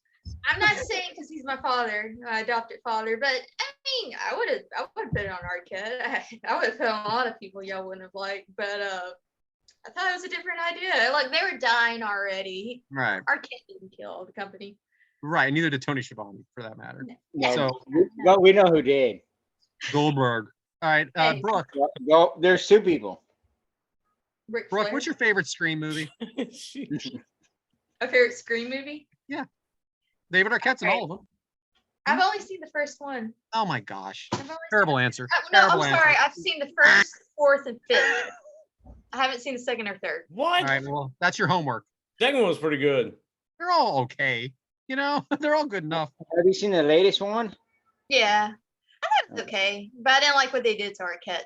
I'm not saying because he's my father, my adopted father, but I mean, I would have put it on Arquette. I would have put on a lot of people y'all wouldn't have liked, but I thought it was a different idea. Like they were dying already. Right. Arquette didn't kill the company. Right. Neither did Tony Schiavone, for that matter. No, So- well, we know who did. Goldberg. All right, Hey. Brooke. Well, there's two people. Ric Brooke, Flair. what's your favorite Scream movie? A favorite Scream movie? David Arquette's in all of them. I've only seen the first one. Oh my gosh. I've only Terrible answer. No, I'm Terrible answer. sorry. I've seen the first, fourth, and fifth. I haven't seen the second or third. What? All right, well, that's your homework. Second one was pretty good. They're all okay. They're all good enough. Have you seen the latest one? Yeah. I thought it was okay, but I didn't like what they did to Arquette.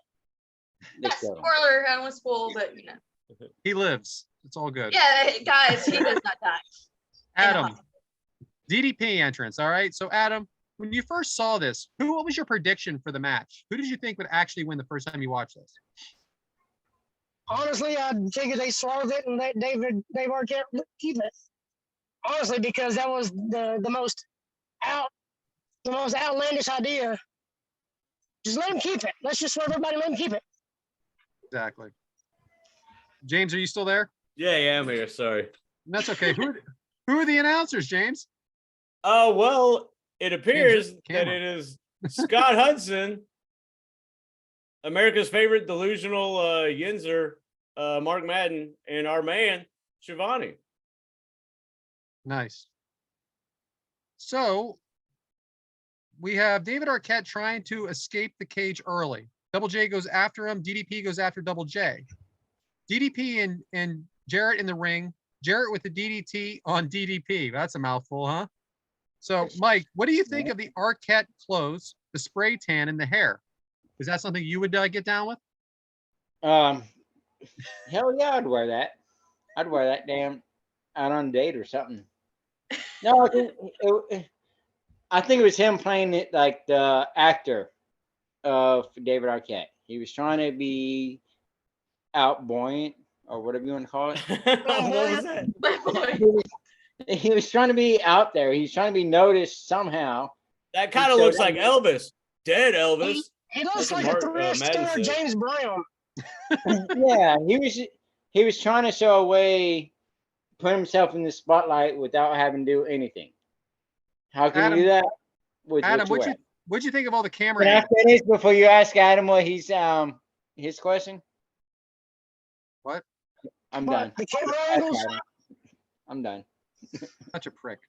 Let's go. Spoiler, I don't want to spoil, but He lives. It's all good. Yeah, guys, he does not die. Adam, DDP entrance. All right. So Adam, when you first saw this, what was your prediction for the match? Who did you think would actually win the first time you watched this? Honestly, I figured they swallowed it and let Dave Arquette keep it. Honestly, because that was the most outlandish idea. Just let him keep it. Let's just swerve everybody, let him keep it. Exactly. James, are you still there? Yeah, I'm here. Sorry. That's okay. Who are the announcers, James? Well, it appears James, that camera. it is Scott Hudson, America's favorite delusional Yinzer, Mark Madden, and our man, Shivani. Nice. So we have David Arquette trying to escape the cage early. Double J goes after him. DDP goes after Double J. DDP and Jarrett in the ring. Jarrett with the DDT on DDP. That's a mouthful, huh? So, Mike, what do you think of the Arquette clothes, the spray tan, and the hair? Is that something you would get down with? Hell yeah, I'd wear that. I'd wear that damn out on a date or something. No, I think it was him playing it like the actor of David Arquette. He was trying to be outbuoyant or whatever you want to call it. What was that? He was trying to be out there. He's trying to be noticed somehow. That kind of looks like Elvis. Dead Elvis. He looks That's like what a Mark, three-star Madden said. James Brown. Yeah, he was trying to show a way, put himself in the spotlight without having to do anything. How can Adam, you do that? With Adam, what what's you your what'd you think of all the camera? Can I finish before you ask Adam what he's his question? What? I'm But done. the camera Ask angles, Adam. I'm done. Such a prick.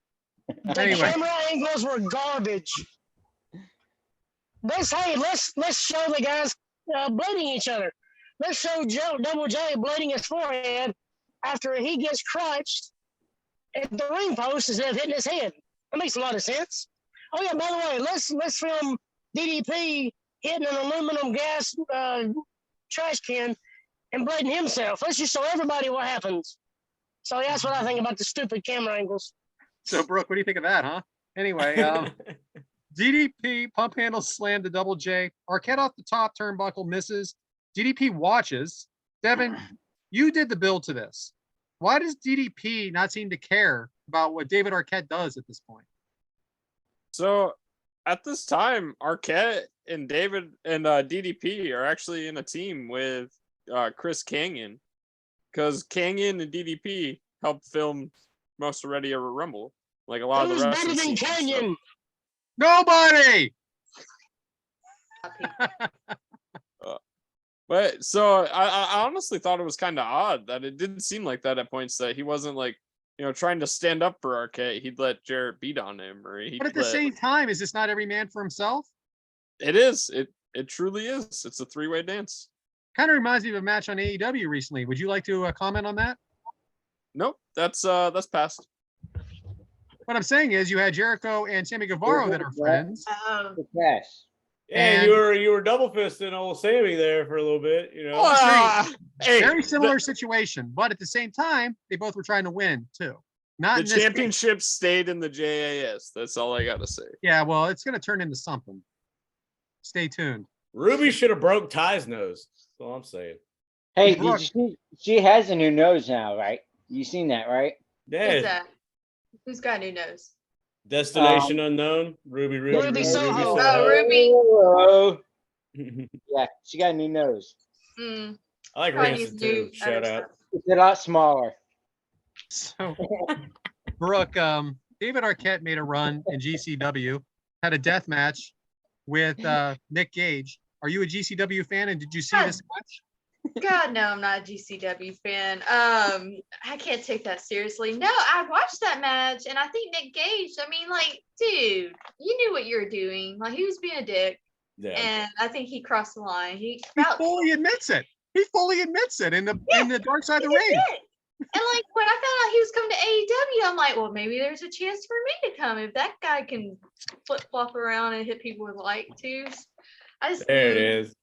the Anyway. camera angles were garbage. Let's show the guys bleeding each other. Let's show Double J bleeding his forehead after he gets crunched at the ring post instead of hitting his head. That makes a lot of sense. Oh yeah, by the way, let's film DDP hitting an aluminum gas trash can and bleeding himself. Let's just show everybody what happens. So yeah, that's what I think about the stupid camera angles. So Brooke, what do you think of that, huh? Anyway, DDP pump handle slam to Double J. Arquette off the top turnbuckle misses. DDP watches. Devyn, you did the build to this. Why does DDP not seem to care about what David Arquette does at this point? So at this time, Arquette and David and DDP are actually in a team with Chris Kanyon, because Kanyon and DDP helped film most of Ready Ever Rumble. Like a lot of Who's the rest better of the than scenes and Canyon? Nobody. But so I honestly thought it was kind of odd that it didn't seem like that at points, that he wasn't like, trying to stand up for Arquette. He'd let Jarrett beat on him, or he'd But at the same time, is this not every man for himself? It is. It truly is. It's a three-way dance. Kind of reminds me of a match on AEW recently. Would you like to comment on that? Nope, that's past. What I'm saying is, you had Jericho and Sammy Guevara that are friends. The cash. Yeah, And- you were double fisting old Sammy there for a little bit, Hey, Very similar situation, but at the same time, they both were trying to win too. Not the in this case. championship stayed in the JAS. That's all I gotta say. Yeah, well, it's going to turn into something. Stay tuned. Ruby should have broke Ty's nose. That's all I'm saying. Hey, Brooke. she has a new nose now, right? You seen that, right? Who's Yeah. that? Who's got a new nose? Destination unknown. Ruby. Ruby Soho. Oh, Ruby. Oh, yeah, she got a new nose. Mm, I like probably Rancid needs too. new Shout other out. stuff. It's a lot smaller. So, Brooke, David Arquette made a run in GCW, had a death match with Nick Gage. Are you a GCW fan, and did you see this match? God, no, I'm not a GCW fan. I can't take that seriously. No, I watched that match, and I think Nick Gage, I mean, like, dude, you knew what you were doing. Like, he was being a dick, Yeah. and I think he crossed the line. He fully admits it. He fully admits it in the dark side of the ring. And like when I found out he was coming to AEW, I'm like, well, maybe there's a chance for me to come if that guy can flip flop around and hit people with light twos. There it is.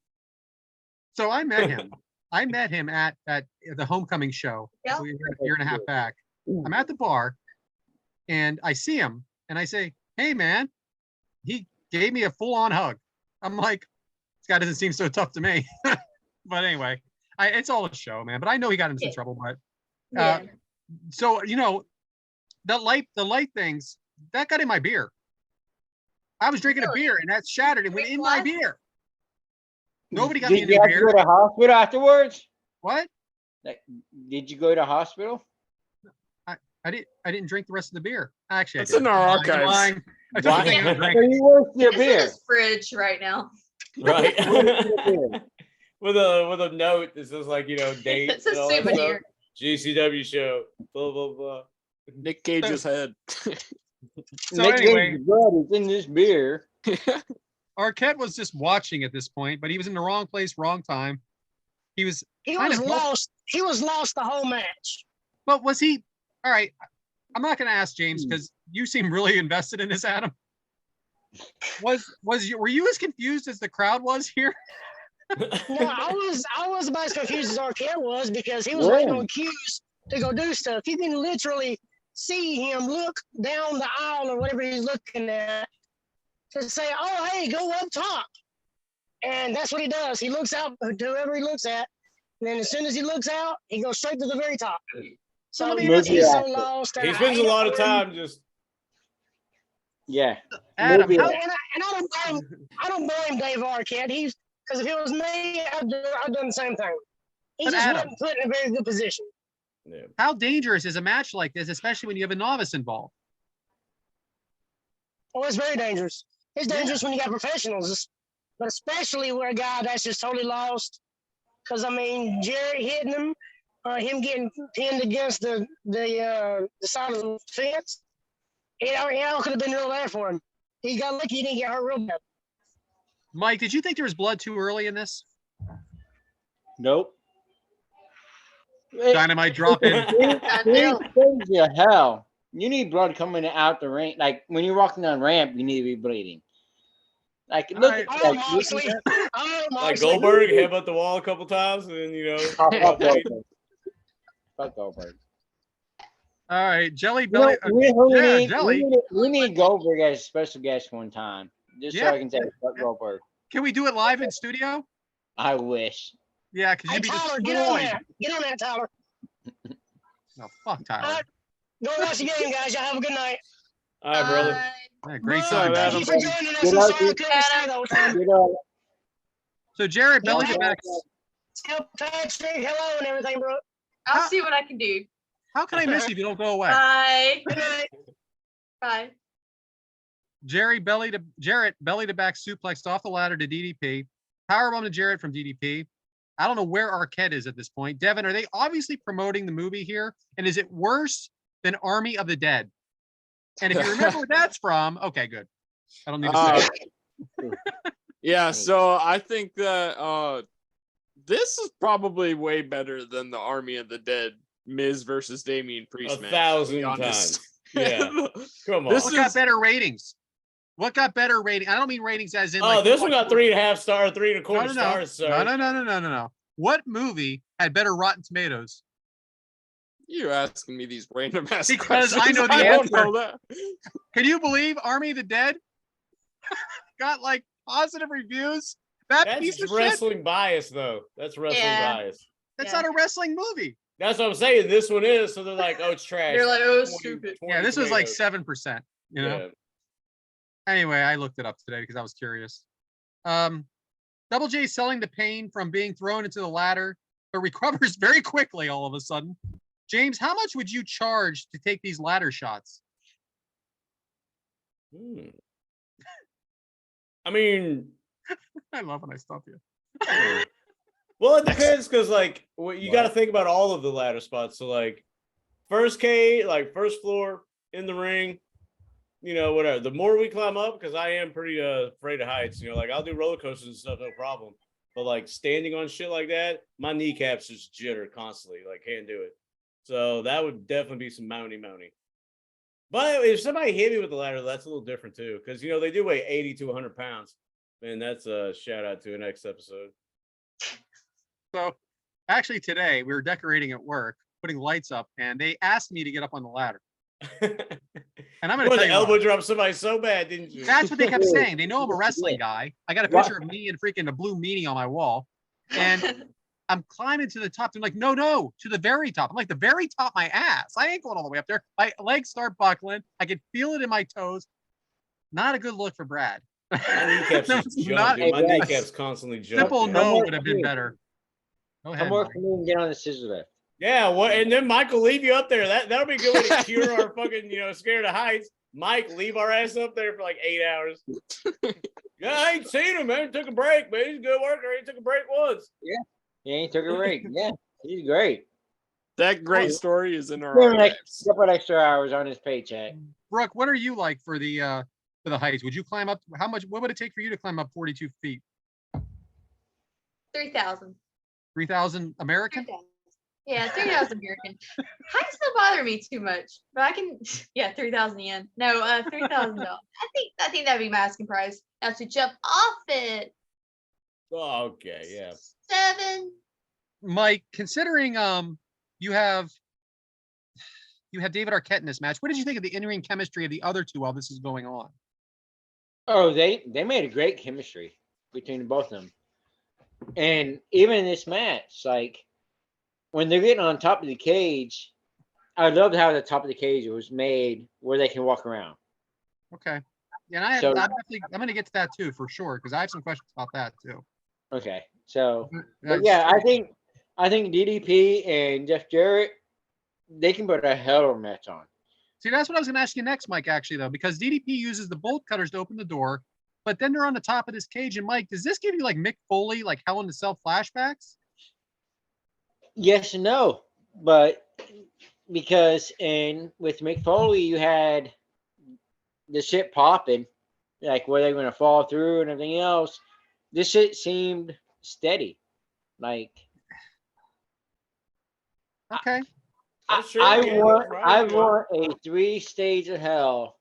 So I met him. I met him at the homecoming show Yeah. a year and a half back. I'm at the bar, and I see him, and I say, "Hey, man!" He gave me a full-on hug. I'm like, "This guy doesn't seem so tough to me." But anyway, it's all a show, man. But I know he got into some trouble. But Yeah. so the light things that got in my beer. I was drinking a beer, and that shattered and went in my beer. Nobody got me a Did new you have to beer. go to hospital afterwards? What? Did you go to hospital? I didn't drink the rest of the beer. Actually, It's I did. in our I'm archives. lying. I took Why? the thing out and drank So it. you worked your It's in beer. his fridge right now. Right. Beer. with a note that says like, date. It's a and all that stuff. souvenir. GCW show. Blah blah blah. Nick Cage's head. So Nick anyway, Gage's blood is in this beer. Arquette was just watching at this point, but he was in the wrong place, wrong time. He was He kind was of lost. He was lost the whole match. But was he? All right. I'm not going to ask James because you seem really invested in this, Adam. Were you as confused as the crowd was here? No, I was about as confused as Arquette was because he was waiting on cues to go do stuff. You can literally see him look down the aisle or whatever he's looking at to say, "Oh, hey, go up top." And that's what he does. He looks out to whoever he looks at, and then as soon as he looks out, he goes straight to the very top. So let me he's ask you- so lost. and He I spends a hate lot it of when- time just Yeah. Adam, Maybe- And I don't blame Dave Arquette. Because if it was me, I'd done the same thing. He But just Adam- wasn't put in a very good position. yeah. how dangerous is a match like this, especially when you have a novice involved? Oh, it's very dangerous. It's dangerous when you got professionals, but especially where a guy that's just totally lost. Because I mean, Jarrett hitting him, him getting pinned against the side of the fence, it all could have been real bad for him. He got lucky; he didn't get hurt real bad. Mike, did you think there was blood too early in this? Nope. Dynamite drop in. It's crazy as hell. You need blood coming out the ring. Like when you're walking down the ramp, you need to be bleeding. Like look Alright. at Oh, like, Moxley! Oh, Moxley! Like Goldberg headbutt the wall a couple times, and then fuck Goldberg. Fuck Goldberg. All right, Jelly You know, Belly. we need Goldberg as a special guest one time, just so Yeah. I can say fuck Goldberg. Can we do it live in studio? I wish. Yeah, because Hey, you'd be Tyler, get on destroyed. that! Get on that, Tyler! No, fuck Tyler. All right, go watch the game, guys. Y'all have a good night. all right, brother. Yeah, great Bye. time. Thank you for joining us. Good I'm luck, sorry I dude. couldn't say that one time. You know, So Jared, belly to Yeah. back. Tell Patrick hello and everything, bro. I'll see what I can do. How can I miss you if you don't go away? Bye. Good night. Bye. Jarrett belly to back suplexed off the ladder to DDP. Powerbomb to Jarrett from DDP. I don't know where Arquette is at this point. Devyn, are they obviously promoting the movie here? And is it worse than Army of the Dead? And if you remember what that's from, okay, good. I don't need to say it. Yeah, so I think that this is probably way better than the Army of the Dead Miz versus Damian Priest match. 1,000 to be honest. times. Yeah. Come on. This What got better ratings? What got better rating? I don't mean ratings as in Oh, like this one got 3.5 star, 3.25 no. stars. Sorry. No. What movie had better Rotten Tomatoes? You asking me these random ass Because I questions. know the don't answer. know that. Can you believe Army of the Dead got like positive reviews? That piece That's of shit. wrestling bias, though. That's wrestling Yeah. bias. That's Yeah. not a wrestling movie. That's what I'm saying. This one is. So they're like, oh, it's trash. They're like, oh, 20 stupid. Yeah, this was like tomatoes. 7%. You know. Yeah. Anyway, I looked it up today because I was curious. Double J selling the pain from being thrown into the ladder, but recovers very quickly all of a sudden. James, how much would you charge to take these ladder shots? I mean, I love when I stop you. well, it depends because, like, you got to think about all of the ladder spots. So, like, first floor in the ring, whatever. The more we climb up, because I am pretty afraid of heights, like, I'll do roller coasters and stuff, no problem. But, like, standing on shit like that, my kneecaps just jitter constantly. Like, can't do it. So that would definitely be some mounty. But if somebody hit me with the ladder, that's a little different too, because they do weigh 80 to 100 pounds. Man, that's a shout out to the next episode. So actually today we were decorating at work, putting lights up, and they asked me to get up on the ladder. And I'm going to tell you elbow what, drop somebody so bad, didn't you? that's what they kept saying. They know I'm a wrestling guy. I got a picture of me and freaking a blue meanie on my wall. And I'm climbing to the top. They're like, no, to the very top. I'm like, the very top, my ass. I ain't going all the way up there. My legs start buckling. I can feel it in my toes. Not a good look for Brad. My kneecaps No, just it's jump, not- dude. My Hey, kneecaps constantly jump. Simple dude. no would have been better. Go ahead. Come work Mike. for me and get on the scissor lift. Yeah, and then Mike will leave you up there. That'll be a good way to cure our fucking, scared of heights. Mike, leave our ass up there for like 8 hours. Yeah, I ain't seen him, man. Took a break, man. He's a good worker. He took a break once. Yeah, he took a break. Yeah, he's great. That great story is in our Give him like archives. a couple extra hours on his paycheck. Brooke, what are you like for the heights? Would you climb up? What would it take for you to climb up 42 feet? 3,000. 3,000 American? 3,000. Yeah, 3,000 American. Heights don't bother me too much, but I can. Yeah, 3,000 yen. No, $3,000. I think that'd be my asking price. Now to jump off it, Oh, okay, yeah. 7. Mike, considering you have David Arquette in this match, what did you think of the in-ring chemistry of the other two while this is going on? Oh, they made a great chemistry between both of them. And even in this match, like when they're getting on top of the cage, I loved how the top of the cage was made where they can walk around. Okay. Yeah, and So- I'm going to get to that too for sure because I have some questions about that too. Okay, so That's- but yeah, I think DDP and Jeff Jarrett, they can put a hell of a match on. See, that's what I was going to ask you next, Mike. Actually, though, because DDP uses the bolt cutters to open the door, but then they're on the top of this cage. And Mike, does this give you like Mick Foley, like Hell in a Cell flashbacks? Yes and no, but because with Mick Foley, you had the shit popping, like where they're going to fall through and everything else. This shit seemed steady. Like, Okay. That's true. I Yeah, want, right, I yeah. want a 3-stage of hell.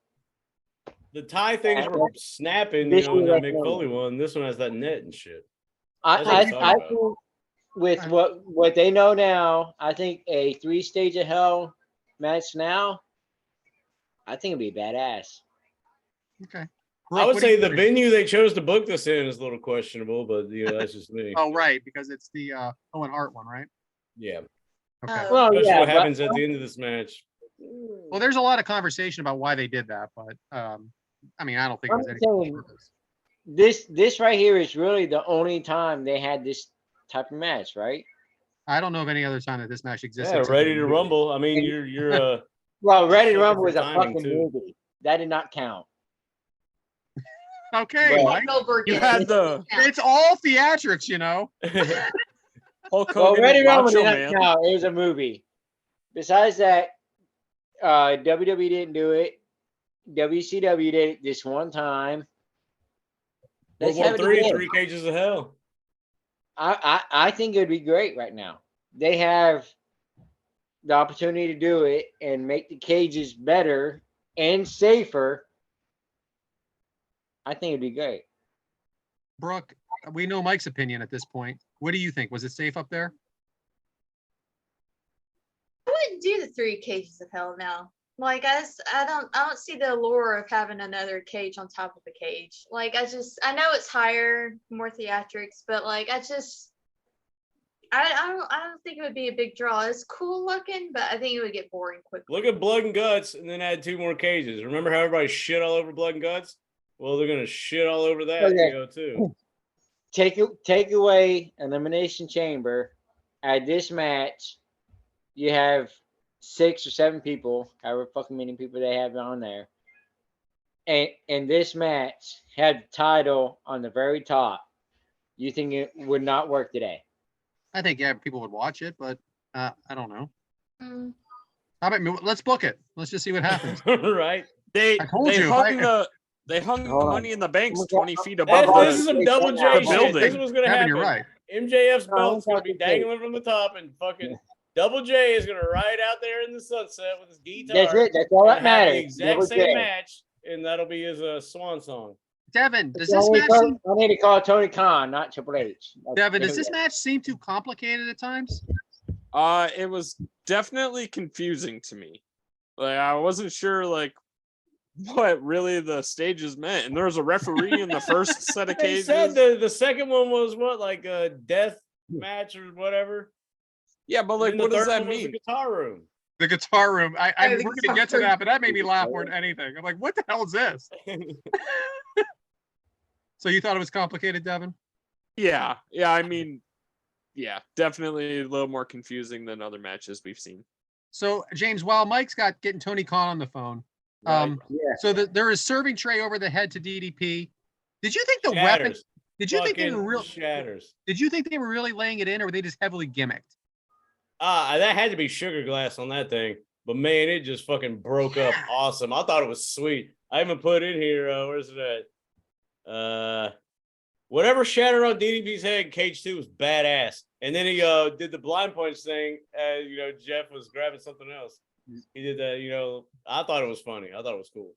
The tie things were snapping, This in is that like Mick Foley one. This one has that net and shit. That's what I I'm talking about. think with what they know now, I think a 3-stage of hell match now, I think it'd be badass. Okay. I Brooke, would what do say you the think? venue they chose to book this in is a little questionable, but that's just me. Oh, right, because it's the Owen Hart one, right? Yeah. Okay. Oh. Well, Especially yeah, what happens at the end of this match. Well, there's a lot of conversation about why they did that, but I mean, I don't think it was I'm anything on telling you, purpose. this right here is really the only time they had this type of match, right? I don't know of any other time that this match exists. Yeah, except Ready in to the movie. Rumble. I mean, you're Well, Ready to sucker Rumble for was a timing, fucking too. movie. That did not count. Okay, Well, Mike. Goldberg You is- had the It's all theatrics, you know. Hulk Well, Hogan Ready and to Rumble Macho did not Man. count. It was a movie. Besides that, WWE didn't do it. WCW did it this one time. World Let's War have it Three, again. 3 Cages of Hell. I think it would be great right now. They have the opportunity to do it and make the cages better and safer. I think it'd be great. Brooke, we know Mike's opinion at this point. What do you think? Was it safe up there? I wouldn't do the 3 cages of hell now. Like I don't see the allure of having another cage on top of the cage. Like I know it's higher, more theatrics, but like I don't think it would be a big draw. It's cool looking, but I think it would get boring quickly. Look at Blood and Guts and then add 2 more cages. Remember how everybody shit all over Blood and Guts? Well, they're gonna shit all over that Okay. too. Take away Elimination Chamber. At this match, you have 6 or 7 people, however fucking many people they have on there. And this match had the title on the very top. You think it would not work today? I think people would watch it, but I don't know. Mm. How about let's book it? Let's just see what happens. Right? They I told you, they hung Hold on. Money in the Banks Oh my God. 20 feet above This is the some double J the shit. building. This is what's gonna Devyn, happen. you're right. MJF's No, belt's I'm gonna be talking straight. dangling from the top, and fucking Double J is gonna ride out there in the sunset with his guitar. That's it. That's all that and have matters. The exact Double same J. match, and that'll be his swan song. Devin, does I this need match to seem, call- I need to call Tony Khan, not Triple H. Devin, does this match seem too complicated at times? It was definitely confusing to me. Like I wasn't sure like what really the stages meant. And there was a referee in the first set of They cages. said the second one was what, like a death match or whatever. Yeah, but like And what the does third that one was the mean? guitar room. The guitar room. Oh, We're the gonna guitar get to room. that, but that made me laugh more than anything. I'm like, what the hell is this? So you thought it was complicated, Devin? Yeah. I mean, yeah, definitely a little more confusing than other matches we've seen. So James, while Mike's getting Tony Khan on the phone, Right. Yeah. so there is serving tray over the head to DDP. Did you think the weapon? Shatters. Did you think they were Fucking real? shatters. Did you think they were really laying it in, or were they just heavily gimmicked? That had to be sugar glass on that thing. But man, it just fucking broke up awesome. I thought it was sweet. I even put in here, where's it at? Whatever shattered on DDP's head in Cage 2 was badass. And then he did the blind punch thing as Jeff was grabbing something else. He did that, I thought it was funny. I thought it was cool.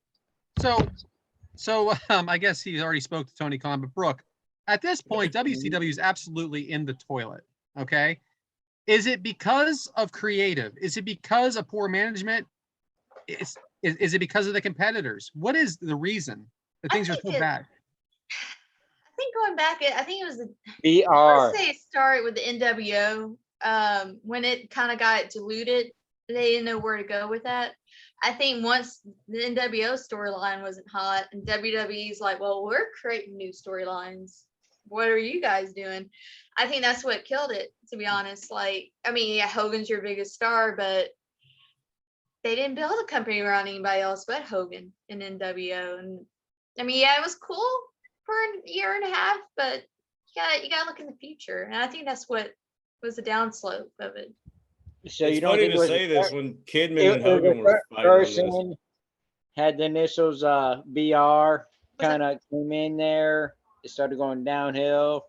So I guess he already spoke to Tony Khan, but Brooke, at this point, WCW is absolutely in the toilet. Okay. Is it because of creative? Is it because of poor management? Is it because of the competitors? What is the reason that things are so bad? I think going back, I think it was I BR. want to say it started with the NWO. When it kind of got diluted, they didn't know where to go with that. I think once the NWO storyline wasn't hot, and WWE's like, well, we're creating new storylines. What are you guys doing? I think that's what killed it, to be honest. Like, I mean, yeah, Hogan's your biggest star, but they didn't build a company around anybody else but Hogan and NWO. And I mean, yeah, it was cool, for a year and a half, but you gotta look in the future, and I think that's what was the downslope of it. So It's you don't funny think it to was say a this fir- when Kidman and it was Hogan a were fighting. person had the initials BR, kind of came in there. It started going downhill.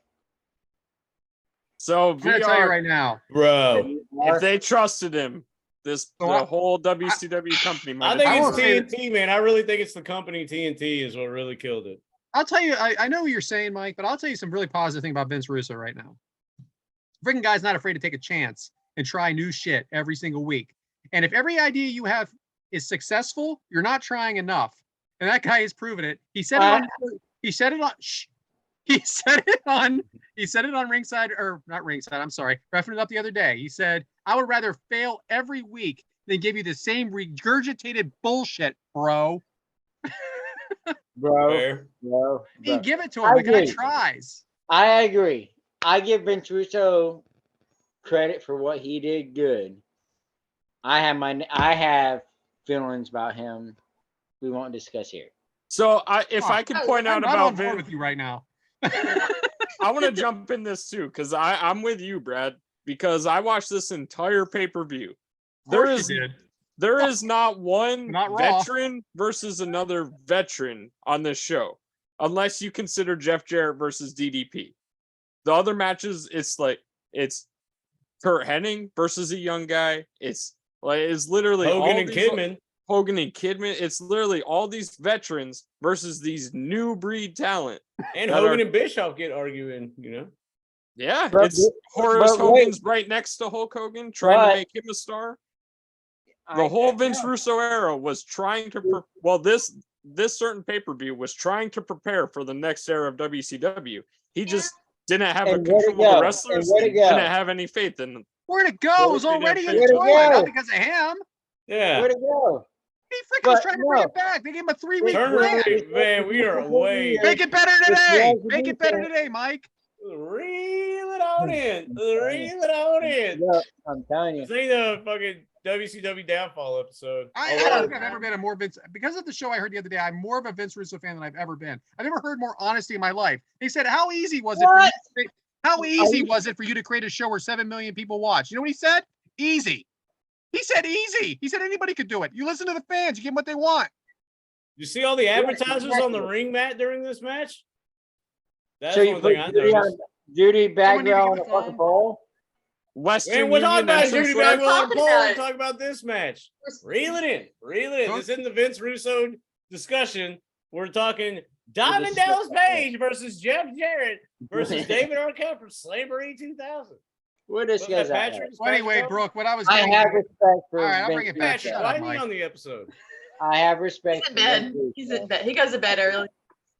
So I'm gonna tell you VR, right now. Bro, if they trusted him, the whole WCW company might I have think I it's will say TNT, man. I really think it's the company TNT is what really killed it. I'll tell you, I know what you're saying, Mike, but I'll tell you some really positive thing about Vince Russo right now. Freaking guy's not afraid to take a chance and try new shit every single week. And if every idea you have is successful, you're not trying enough. And that guy has proven it. He said it on ringside, or not ringside, I'm sorry, roughing it up the other day. He said, I would rather fail every week than give you the same regurgitated bullshit, bro. Fair. Bro. You give it to him. The guy tries. I agree. I give Vince Russo credit for what he did good. I have feelings about him we won't discuss here. So I could point out I'm about on board Vince, with you right now. I want to jump in this too, because I'm with you, Brad, because I watched this entire pay-per-view. There is not one veteran versus another veteran on this show, unless you consider Jeff Jarrett versus DDP. The other matches, it's Kurt Hennig versus a young guy. It's literally Hogan and Kidman. It's literally all these veterans versus these new breed talent. And Hogan and Bischoff get arguing, you know? Yeah, it's Horace Hogan's right next to Hulk Hogan, trying to make him a star. The whole Vince Russo era was trying to, this certain pay-per-view was trying to prepare for the next era of WCW. He just didn't have a control of the wrestlers. He didn't have any faith in them. Where'd it go? It was already in the toilet, not because of him. Yeah. Where'd it go? He freaking was trying to bring it back. They gave him a 3-week break. Man, we are away. Make it better today. Make it better today, Mike. Reel it on in. Reel it on in. Yeah, I'm telling you. This ain't a fucking WCW downfall episode. I don't think I've ever been a more Vince, because of the show I heard the other day, I'm more of a Vince Russo fan than I've ever been. I've never heard more honesty in my life. They said, how easy was it for you to create a show where 7 million people watch? You know what he said? Easy. He said easy. He said anybody could do it. You listen to the fans. You give them what they want. You see all the advertisers on the ring mat during this match? That's So you one put thing I noticed. Judy Bagwell on a fucking pole? Man, we're talking about Judy Bagwell on a pole. We're talking about this match. Reel it in. Reel it in. This isn't the Vince Russo discussion. We're talking Diamond Dallas Page versus Jeff Jarrett versus David Arquette from Slaboree 2000. We're discussing Patrick. Well, anyway, Brooke, what I was I getting have respect for all right, I'll Vince bring it back. Patrick, Shut why up, are you Mike. on the episode? I have respect. He's in bed. He's in bed. He goes to bed early.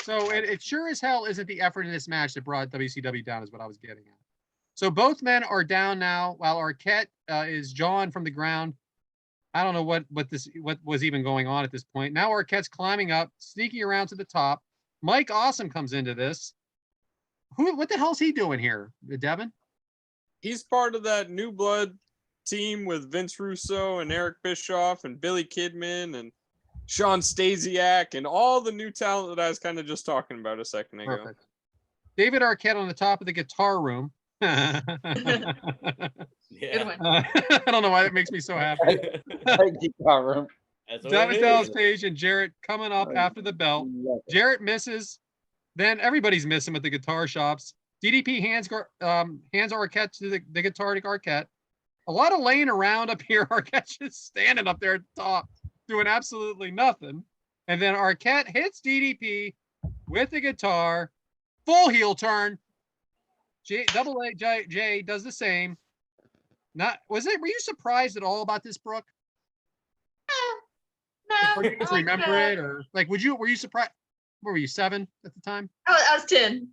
So it sure as hell isn't the effort in this match that brought WCW down, is what I was getting at. So both men are down now, while Arquette is jawing from the ground. I don't know what was even going on at this point. Now Arquette's climbing up, sneaking around to the top. Mike Awesome comes into this. What the hell's he doing here, Devyn? He's part of that new blood team with Vince Russo and Eric Bischoff and Billy Kidman and Sean Stasiak and all the new talent that I was kind of just talking about a second ago. Perfect. David Arquette on the top of the guitar room. Yeah. I don't know why that makes me so happy. Guitar room. Diamond Dallas Page and Jarrett coming up after the belt. Jarrett misses. Then everybody's missing at the guitar shops. DDP hands Arquette to the guitar to Arquette. A lot of laying around up here. Arquette just standing up there at the top, doing absolutely nothing. And then Arquette hits DDP with the guitar. Full heel turn. Double A J does the same. Were you surprised at all about this, Brooke? No. Or you just remember it, or like were you surprised? What were you, 7 at the time? I was 10.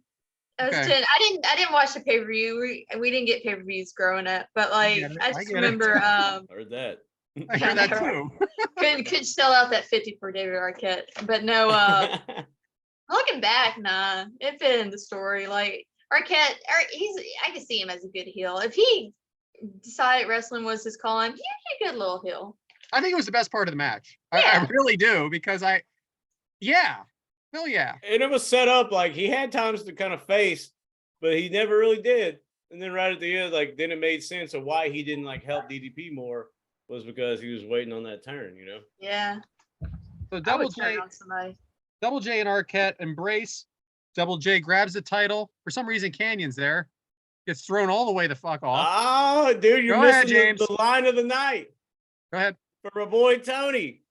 I was Okay. 10. I didn't watch the pay-per-view. We didn't get pay-per-views growing up, but like I just remember heard that. I heard that too. could sell out that 50 for David Arquette. But no, looking back, nah, it fit in the story. Like Arquette, I could see him as a good heel. If he decided wrestling was his calling, he'd be a good little heel. I think it was the best part of the match. Yeah. I really do, because Hell yeah. And it was set up like he had times to kind of face, but he never really did. And then right at the end, like then it made sense of why he didn't like help DDP more was because he was waiting on that turn, you know? Yeah. So I Double would turn J, on somebody. Double J and Arquette embrace. Double J grabs the title. For some reason, Canyon's there. Gets thrown all the way the fuck off. Oh, dude, you're Go ahead, missing James. the line of the night Go ahead. for my boy Tony.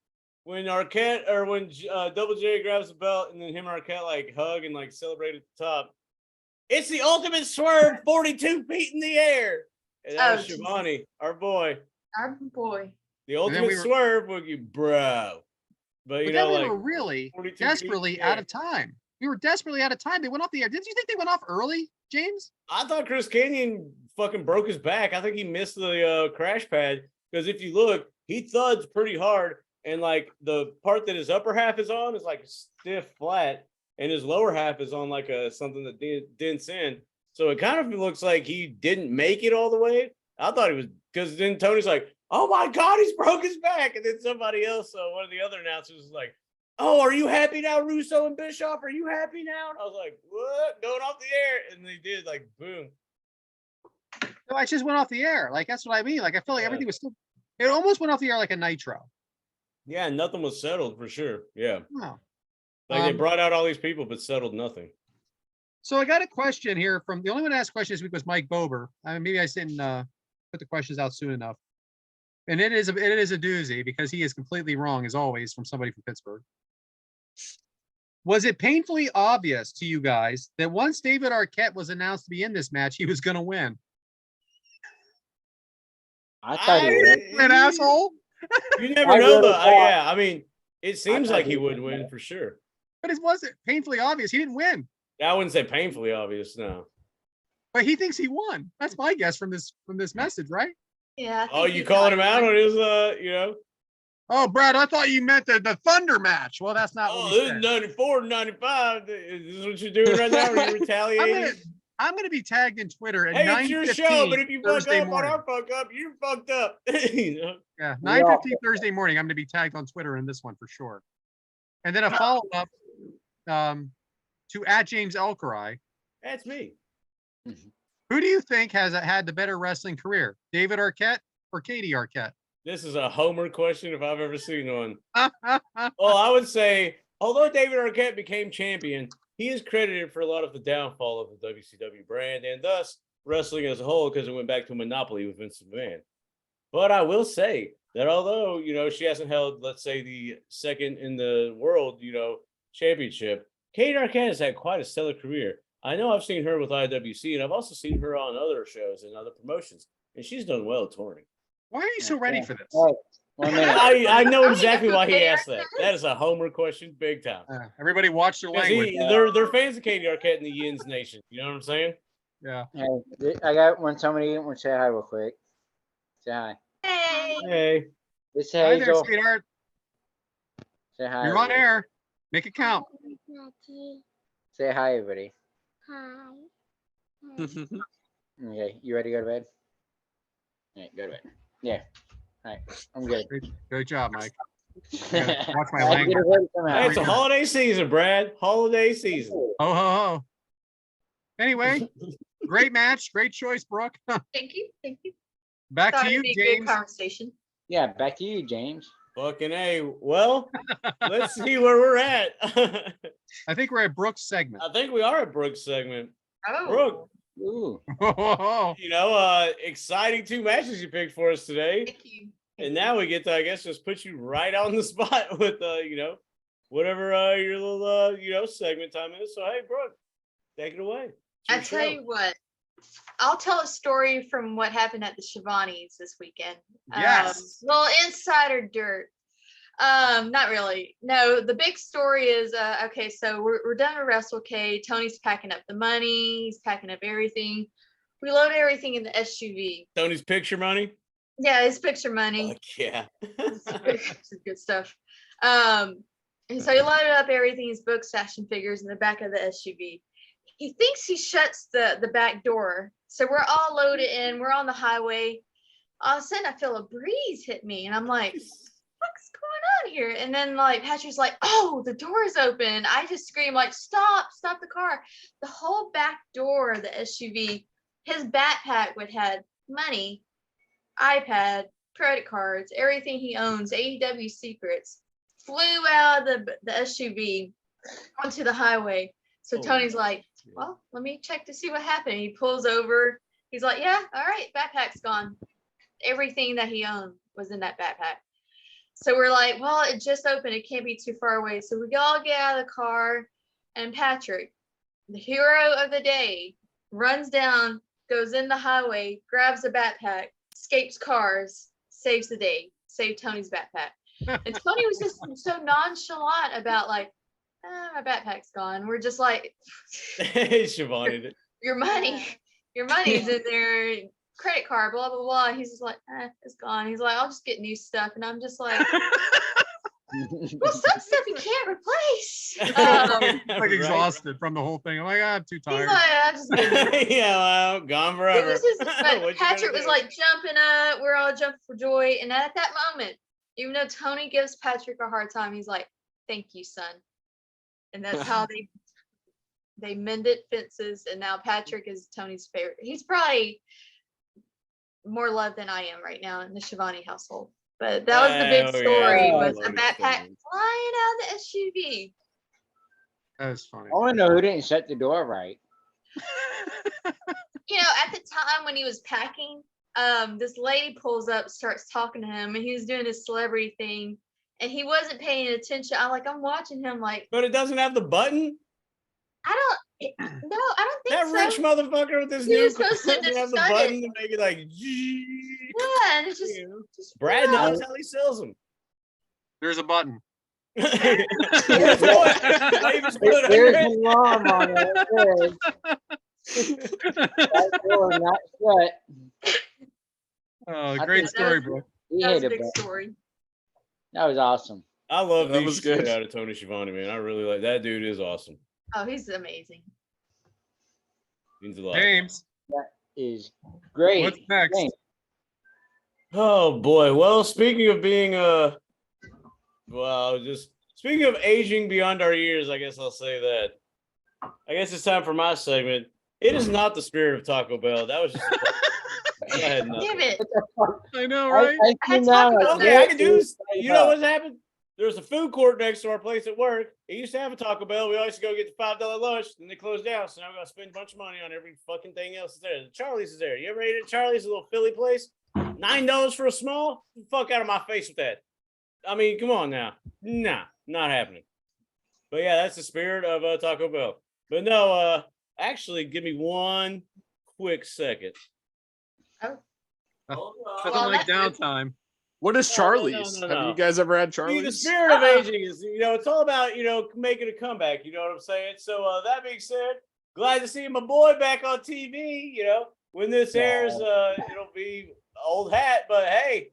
When Arquette or when Double J grabs the belt and then him and Arquette like hug and like celebrate at the top. It's the ultimate swerve, 42 feet in the air. And that was Jesus. Shivani, our boy. Our boy. The ultimate swerve with you, bro. But you But know, then we like were really 42 feet desperately in the out air. of time. We were desperately out of time. They went off the air. Didn't you think they went off early, James? I thought Chris Canyon fucking broke his back. I think he missed the crash pad because if you look, he thuds pretty hard, and like the part that his upper half is on is like stiff flat, and his lower half is on like a something that dents in. So it kind of looks like he didn't make it all the way. I thought he was because then Tony's like, "Oh my God, he's broke his back," and then somebody else, one of the other announcers, was like, "Oh, are you happy now, Russo and Bischoff? Are you happy now?" And I was like, "What? Going off the air?" And they did, like, boom. No, I just went off the air. Like, that's what I mean. Like, I feel like everything was still, it almost went off the air like a Nitro. Yeah, nothing was settled for sure. Yeah. Wow. Like they brought out all these people, but settled nothing. So I got a question here from the only one to ask questions this week was Mike Bober. Maybe I didn't put the questions out soon enough. And it is a doozy because he is completely wrong as always from somebody from Pittsburgh. Was it painfully obvious to you guys that once David Arquette was announced to be in this match, he was going to win? I thought he would. An asshole. You never I know, really though. thought- Yeah, I mean, it seems thought like he he would would win win. for sure. But it wasn't painfully obvious. He didn't win. I wouldn't say painfully obvious, no. But he thinks he won. That's my guess from this message, right? Yeah. I Oh, think you he calling him thought out he on won. his, you know? Oh, Brad, I thought you meant the Thunder match. Well, that's not Oh, what this we is said. 94, 95. Is this what you're doing right now? Are you retaliating? I'm gonna be tagged in Twitter at Hey, it's your 9:15 show, but if you fuck Thursday up morning. on our fuck up, you fucked up. You know? Yeah, We all- 9:15 Thursday morning. I'm gonna be tagged on Twitter in this one for sure. And then a follow up to @James Elkarai. That's me. Who do you think has had the better wrestling career, David Arquette or Katie Arquette? This is a homer question if I've ever seen one. Well, I would say, although David Arquette became champion, he is credited for a lot of the downfall of the WCW brand and thus wrestling as a whole because it went back to a monopoly with Vince McMahon. But I will say that although, you know, she hasn't held, let's say, the second in the world, you know, championship, Katie Arquette has had quite a stellar career. I know I've seen her with IWC, and I've also seen her on other shows and other promotions, and she's done well touring. Why are you so ready for this? Hey, 1 minute. I know I exactly think why he Katie asked that. Arquette. That is a homer question, big time. Everybody watch their 'Cause language. they're fans of Katie Arquette in the Yins Nation. You know what I'm saying? Yeah. Hey, I got one. Somebody want to say hi real quick. Say hi. Hey. Hey, This is Hi there, Hazel. sweetheart. Say hi. You're on everybody. air. Make it count. Say hi, everybody. Hi. Okay, you ready to go to bed? Yeah, go to bed. Yeah. All right, I'm good. Great job, Mike. I Watch my had to language. get it ready somehow. hey, it's a holiday season, Brad. Holiday season. Ho, ho, ho. Anyway, great match. Great choice, Brooke. Thank you. Thank you. Back Thought to you, it'd be a good James. conversation. Yeah, back to you, James. Fucking A. Well, let's see where we're at. I think we're at Brooke's segment. I think we are at Brooke's segment. Oh. Brooke, Ooh. you know, exciting 2 matches you picked for us today. Thank you. And now we get to, I guess, just put you right on the spot with, you know, whatever your little, you know, segment time is. So, hey, Brooke, take it away. I It's your tell show. you what, I'll tell a story from what happened at the Shivani's this weekend. Yes. Well, insider dirt. Not really. No, the big story is okay, so we're done with WrestleK. Tony's packing up the money, he's packing up everything. We load everything in the SUV. Tony's picture money. Yeah, his picture money. Fuck yeah. Some good stuff. And so he loaded up everything, his books, action figures in the back of the SUV. He thinks he shuts the back door. So we're all loaded in, we're on the highway. All of a sudden I feel a breeze hit me and I'm like, what's going on? on here? And then like Patrick's like, oh, the door is open. I just scream like, stop the car. The whole back door of the SUV, his backpack would had money, iPad, credit cards, everything he owns, AEW secrets, flew out of the SUV onto the highway. So Tony's like, well, let me check to see what happened. He pulls over. He's like, yeah, all right, backpack's gone. Everything that he owned was in that backpack. So we're like, well, it just opened. It can't be too far away. So we all get out of the car, and Patrick, the hero of the day, runs down, goes in the highway, grabs a backpack, escapes cars, saves the day, saved Tony's backpack. And Tony was just so nonchalant about like, my backpack's gone. We're just like, Shivani. your money's in there, credit card, blah blah blah. He's just like, it's gone. He's like, I'll just get new stuff, and I'm just like, well, some stuff you can't replace. Like exhausted from the whole thing. I'm like, I'm too tired. He's like, I just Yeah, well, gone it forever. was just, but What you Patrick gonna was do? like jumping up. We're all jumping for joy, and at that moment, even though Tony gives Patrick a hard time, he's like, "Thank you, son," and that's how they mended fences. And now Patrick is Tony's favorite. He's probably more loved than I am right now in the Shivani household. But that was the big story, yeah. was I a love backpack it. flying out of the SUV. That was funny. I want to know who didn't shut the door right. You know, at the time when he was packing, this lady pulls up, starts talking to him, and he was doing his celebrity thing, and he wasn't paying attention. I'm watching him like, But it doesn't have the button. I don't think That so. rich motherfucker with his He new was supposed to doesn't have the just button to make it like. Yeah, and it's just, Brad flew out. knows how he sells them. There's a button. There's There's an alarm on it. That door not shut. Oh, I great think story, that bro. He That was hit a it, big but story. that was awesome. I love That the was shit good. out of Tony Schiavone, man. I really like that dude. Is awesome. Oh, he's amazing. Means a lot. James, Is great. what's next? Thanks. Oh boy. Well, speaking of being just speaking of aging beyond our years, I guess I'll say that. I guess it's time for my segment. It is not the spirit of Taco Bell. That was just. I had nothing. Damn it. I know, right? I I had see now. Taco Bell Okay, I can do this. It's You know what's happened? There's a food court next to our place at work. It used to have a Taco Bell. We always go get the $5 lunch, then they closed down. So now we gotta spend a bunch of money on every fucking thing else that's there. The Charlie's is there. You ever ate at Charlie's, a little Philly place? $9 for a small? Fuck out of my face with that. I mean, come on now. Nah, not happening. But yeah, that's the spirit of Taco Bell. But no, actually, give me one quick second. Nothing Well, like that's- downtime. What is No, Charlie's? no. Have you guys ever had See, the Charlie's? spirit of aging is, it's all about, making a comeback. You know what I'm saying? So that being said, glad to see my boy back on TV. When this airs, it'll be old hat, but hey,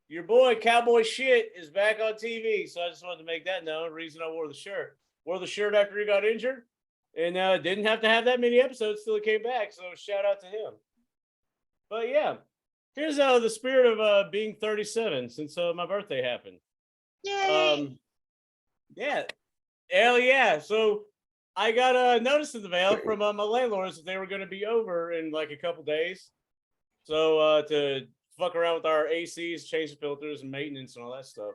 your boy Cowboy Shit is back on TV. So I just wanted to make that known. Reason I wore the shirt. Wore the shirt after he got injured, and didn't have to have that many episodes till he came back. So shout out to him. But yeah. Here's the spirit of being 37 since my birthday happened. Yay. Yeah, hell yeah. So I got a notice in the mail from my landlords that they were going to be over in like a couple days. So to fuck around with our ACs, change the filters, and maintenance and all that stuff.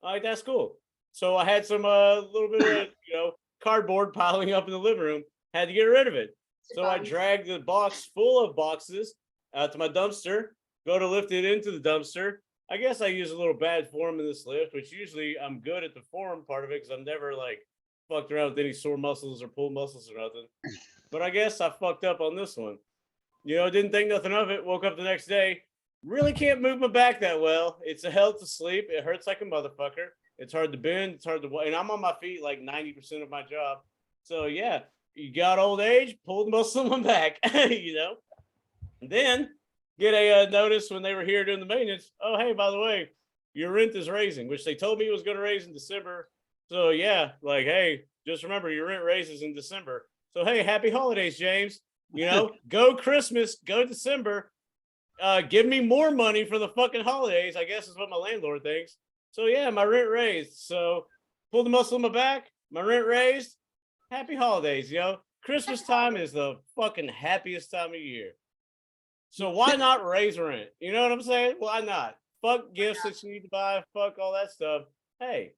Like that's cool. So I had some little bit of cardboard piling up in the living room. Had to get rid of it. So I dragged the box full of boxes out to my dumpster, go to lift it into the dumpster. I guess I use a little bad form in this lift, which usually I'm good at the form part of it because I'm never like fucked around with any sore muscles or pull muscles or nothing. But I guess I fucked up on this one. Didn't think nothing of it. Woke up the next day. Really can't move my back that well. It's a hell to sleep. It hurts like a motherfucker. It's hard to bend. It's hard to, and I'm on my feet like 90% of my job. So yeah, you got old age, pull the muscle in my back, And then get a notice when they were here doing the maintenance. Oh, hey, by the way, your rent is raising, which they told me it was going to raise in December. So yeah, like, hey, just remember your rent raises in December. So hey, happy holidays, James. Go Christmas, go December. Give me more money for the fucking holidays, I guess is what my landlord thinks. So yeah, my rent raised. So pull the muscle in my back. My rent raised. Happy holidays, yo. Christmas time is the fucking happiest time of year. So why not raise rent? You know what I'm saying? Why not? Fuck gifts that you need to buy. Fuck all that stuff. Hey,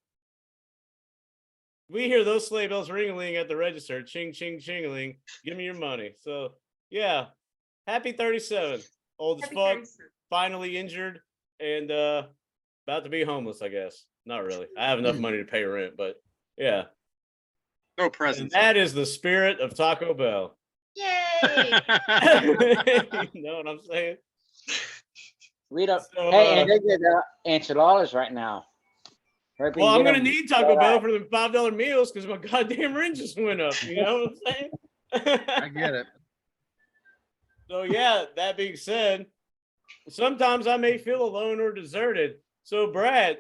we hear those sleigh bells ringling at the register. Ching, ching, chingling. Give me your money. So yeah, happy 37. Old as Happy fuck. 37. Finally injured and about to be homeless, I guess. Not really. I have enough money to pay rent, but yeah. No And presents. that is the spirit of Taco Bell. Yay! You know what I'm saying? We don't. So, Hey, and they get enchiladas right now. Hope you Well, I'm get gonna 'em. need Taco Bell for the $5 meals because my goddamn rent just went up. You know what I'm saying? I get it. So yeah, that being said, sometimes I may feel alone or deserted. So Brad,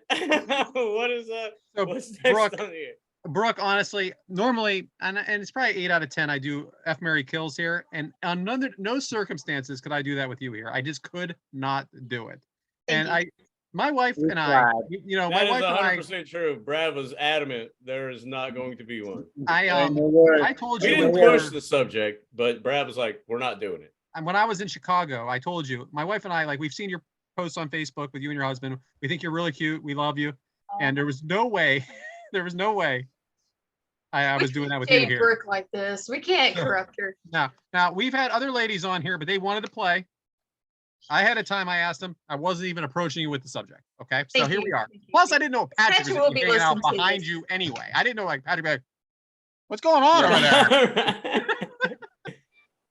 what is So, what's next Brooke, on here? Brooke, honestly, normally, and it's probably 8 out of 10, I do F Mary kills here, and on no circumstances could I do that with you here. I just could not do it. Thank And you. my wife We and I, tried. you know, That my is wife and I, 100% true. Brad was adamant there is not going to be one. I told We you didn't when push the subject, but Brad was like, "We're not doing it." and when I was in Chicago, I told you, my wife and I, like, we've seen your posts on Facebook with you and your husband. We think you're really cute. We love you. And there was no way, there was no way I was doing that with you Shade here. Brooke like this. We can't corrupt her. Now we've had other ladies on here, but they wanted to play. I had a time I asked them. I wasn't even approaching you with the subject. Okay, so Thank here you. we are. Thank you. Plus, I didn't know Patrick was Patrick will be hanging out listening to behind this. you anyway. I didn't know, like, Patrick, like, what's going on over there?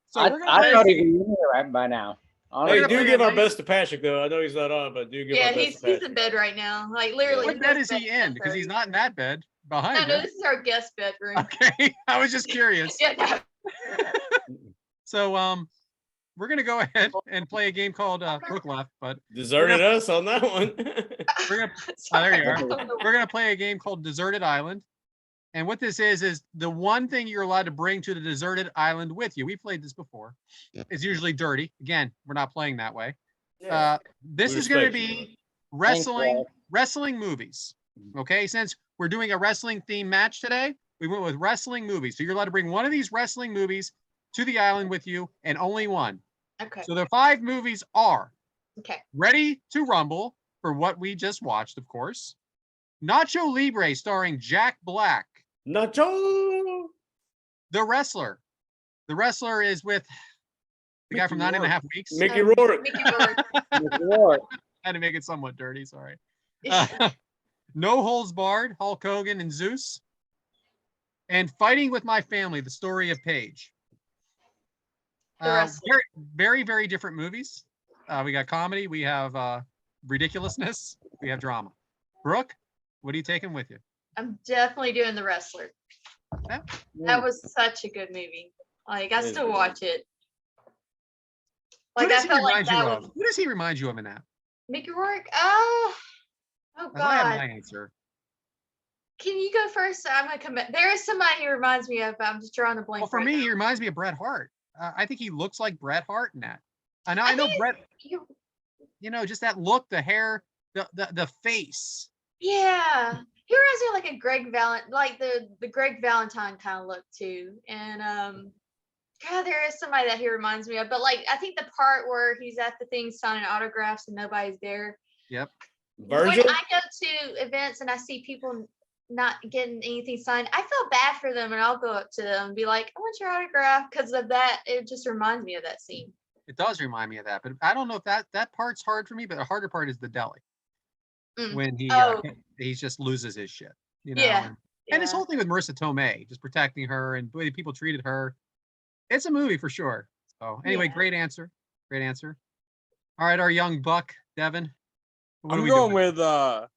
So I we're gonna thought play. he was here right by now. Hey, gonna do play give a our nice- best to Patrick, though. I know he's not on, but do give Yeah, our best he's to in Patrick. bed right now. Like literally. What his bed is bed he in? Because he's 10:30. not in that bed No, behind no, you. this is our guest bedroom. Okay, I was just curious. Yeah, no. So we're gonna go ahead and play a game called Brooke left, but Deserted us on that one. we're gonna there you are. Sorry. We're gonna play a game called Deserted Island. And what this is the one thing you're allowed to bring to the deserted island with you. We played this before. It's usually dirty. Again, we're not playing that way. This We is going to respect you, be wrestling movies. Okay, since we're doing a wrestling theme match today, we went with wrestling movies. So you're allowed to bring one of these wrestling movies to the island with you, and only one. Okay. So the 5 movies are Okay. Ready to Rumble, for what we just watched, of course. Nacho Libre starring Jack Black. Nacho. The Wrestler. The Wrestler is with the guy from 9.5 Weeks. Mickey Rourke. Mickey Rourke. Had to make it somewhat dirty, sorry. No Holds Barred, Hulk Hogan and Zeus. And Fighting with My Family, the story of Paige. The Wrestler. Very, very, very different movies. We got comedy, we have ridiculousness, we have drama. Brooke, what are you taking with you? I'm definitely doing The Wrestler. Yeah. That was such a good movie. Like I still watch it. Who Like does I he felt like remind you that of? was Who does he remind you of in that? Mickey Rourke. Oh I have God. my answer. Can you go first? I'm gonna come back. There is somebody he reminds me of, but I'm just drawing a blank. Well, for right me, now. he reminds me of Bret Hart. I think he looks like Bret Hart in that. I know think Bret. You- You know, just that look, the hair, the face. Yeah, he reminds me of like a Greg like the Greg Valentine kind of look too. And God, there is somebody that he reminds me of. But like, I think the part where he's at the thing signing autographs and nobody's there. Yep. Virgil. When I go to events and I see people not getting anything signed, I feel bad for them, and I'll go up to them and be like, "I want your autograph," because of that. It just reminds me of that scene. It does remind me of that, but I don't know if that part's hard for me. But the harder part is the deli Mm. when Oh. he just loses his shit. You know. Yeah. And his Yeah. whole thing with Marissa Tomei, just protecting her and the way people treated her. It's a movie for sure. So anyway, Yeah. great answer. Great answer. All right, our young buck, Devyn. What are I'm we going doing?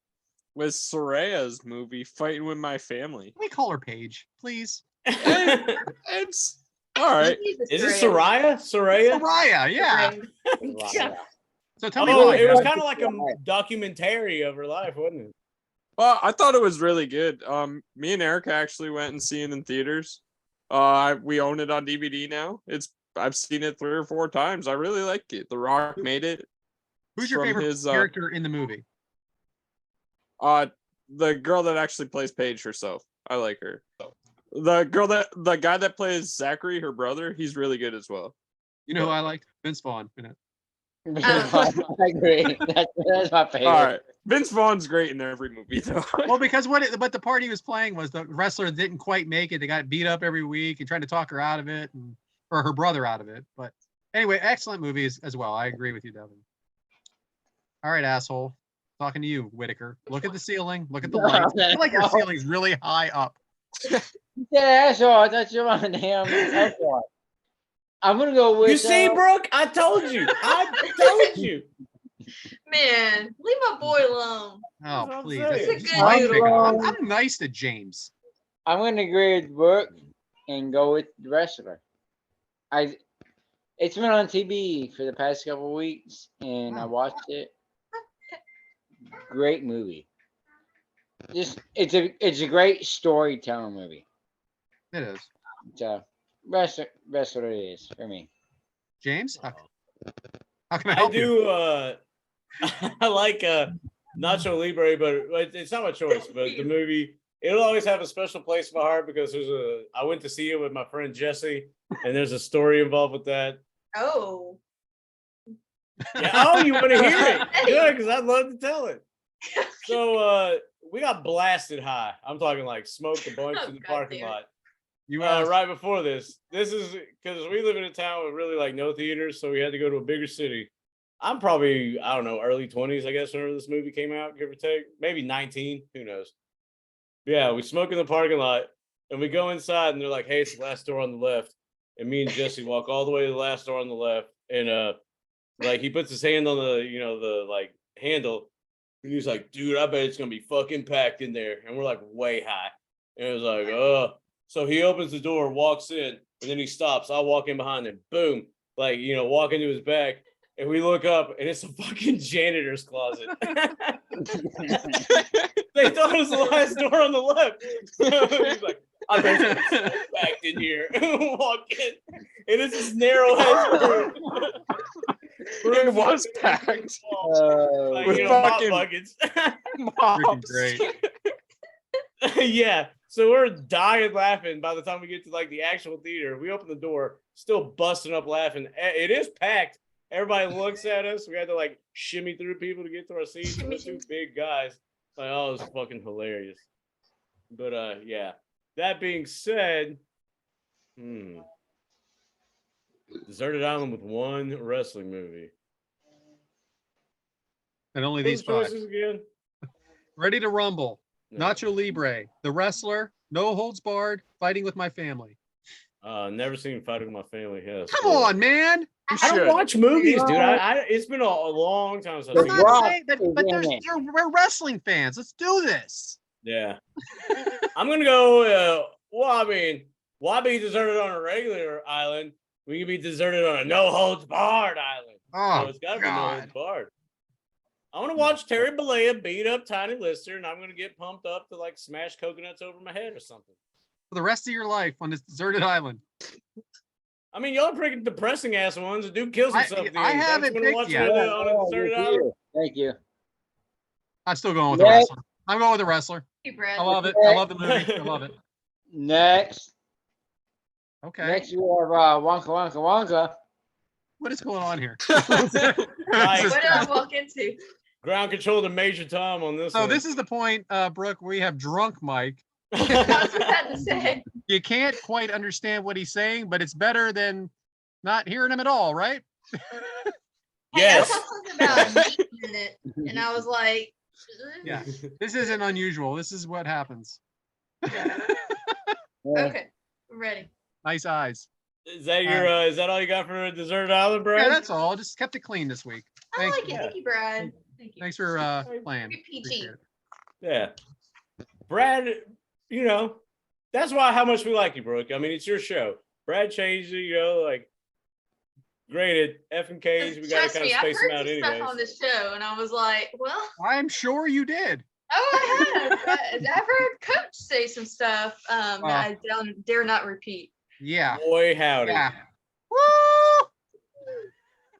with Soraya's movie, Fighting with My Family. Can we call her Paige, please? It's all right. Is it Soraya? Soraya? Soraya, yeah. Yeah. So tell me Oh, why. it was Devyn. kind of like a documentary of her life, wasn't it? Well, I thought it was really good. Me and Erica actually went and seen it in theaters. We own it on DVD now. I've seen it 3 or 4 times. I really like it. The Rock made it. Who's your from favorite his, character in the movie? The girl that actually plays Paige herself. I like her. The guy that plays Zachary, her brother, he's really good as well. You know who I liked? Vince Vaughn in it. I agree. That's my favorite. All right. Vince Vaughn's great in every movie, though. Well, because but the part he was playing was the wrestler didn't quite make it. They got beat up every week and trying to talk her out of it, or her brother out of it. But anyway, excellent movies as well. I agree with you, Devin. All right, asshole. Talking to you, Whitaker. Look at the ceiling. Look at the lights. I feel like your ceiling's really high up. Yeah, that's all. That's your damn. That's all. I'm gonna go with. You see, Brooke? I told you. I told you. Man, leave my boy alone. Oh, That's what I'm please. saying. He's a good dude. I'm nice to James. I'm gonna agree with Brooke and go with the wrestler. It's been on TV for the past couple of weeks, and I watched it. Great movie. It's a great storytelling movie. It is. So wrestler it is for me. James? How can I I help you? do. I like Nacho Libre, but it's not my choice. But the movie, it'll always have a special place in my heart because I went to see it with my friend Jesse, and there's a story involved with that. Oh. Yeah. Oh, you want to hear it? Good, because I'd love to tell it. So we got blasted high. I'm talking like smoked a bunch in the parking lot. Right before this. This is because we live in a town with really like no theaters, so we had to go to a bigger city. I'm probably, I don't know, early 20s, I guess, whenever this movie came out, give or take. Maybe 19, who knows. Yeah, we smoke in the parking lot, and we go inside, and they're like, hey, it's the last door on the left. And me and Jesse walk all the way to the last door on the left, and like he puts his hand on the, the like handle, and he's like, dude, I bet it's gonna be fucking packed in there. And we're like way high. And it was like, so he opens the door, walks in, and then he stops. I walk in behind him, boom, like, walk into his back. And we look up, and it's a fucking janitor's closet. They thought it was the last door on the left. He's like, I bet it's packed in here. Walk in, and it's this narrow ass room. It was packed. Like, with mop fucking buckets. Freaking great. Yeah. So we're dying laughing by the time we get to like the actual theater. We open the door, still busting up laughing. It is packed. Everybody looks at us. We had to like shimmy through people to get to our seats. We're two big guys. Like, oh, it was fucking hilarious. But yeah. That being said, Deserted Island with one wrestling movie. And only these five. Choices again? Ready to Rumble. No. Nacho Libre. The Wrestler. No Holds Barred. Fighting with My Family. Never seen Fighting with My Family. Yes. Come on, man. I don't watch movies, dude. It's been a long time since I'm I've not seen saying that, but we're wrestling fans. Let's do this. Yeah. I'm going to go, why be deserted on a regular island? We can be deserted on a no holds barred island. Oh, so it's got to be no holds barred. I want to watch Terry Bollea beat up Tiny Lister, and I'm going to get pumped up to like smash coconuts over my head or something. For the rest of your life on this deserted island. I mean, y'all are freaking depressing ass ones. The dude kills himself. I haven't picked yet. On a deserted island. Thank you. I'm still going with the Wrestler. I'm going with the Wrestler. I love it. I love the movie. I love it. Next. Okay. Next you have Wakka Wakka Wakka. What is going on here? What did I walk into? Ground control to Major Tom on this. So this is the point, Brooke, where we have drunk Mike. I was about to say. You can't quite understand what he's saying, but it's better than not hearing him at all, right? Yes. Something about meat in it, and I was like, yeah, this isn't unusual. This is what happens. Okay, I'm ready. Nice eyes. Is that your? Is that all you got for Deserted Island, Brad? Yeah, that's all. Just kept it clean this week. I like it. Thank you, Brad. Thank you. Thanks for playing. PG. Yeah, Brad. That's why how much we like you, Brooke. I mean, it's your show. Brad changed it. Like, granted, F and K's. We got to kind of space them out anyway. On this show, and I was like, well, I'm sure you did. Oh, I have. I've heard Coach say some stuff that I dare not repeat. Yeah. Boy, howdy. Yeah. Woo!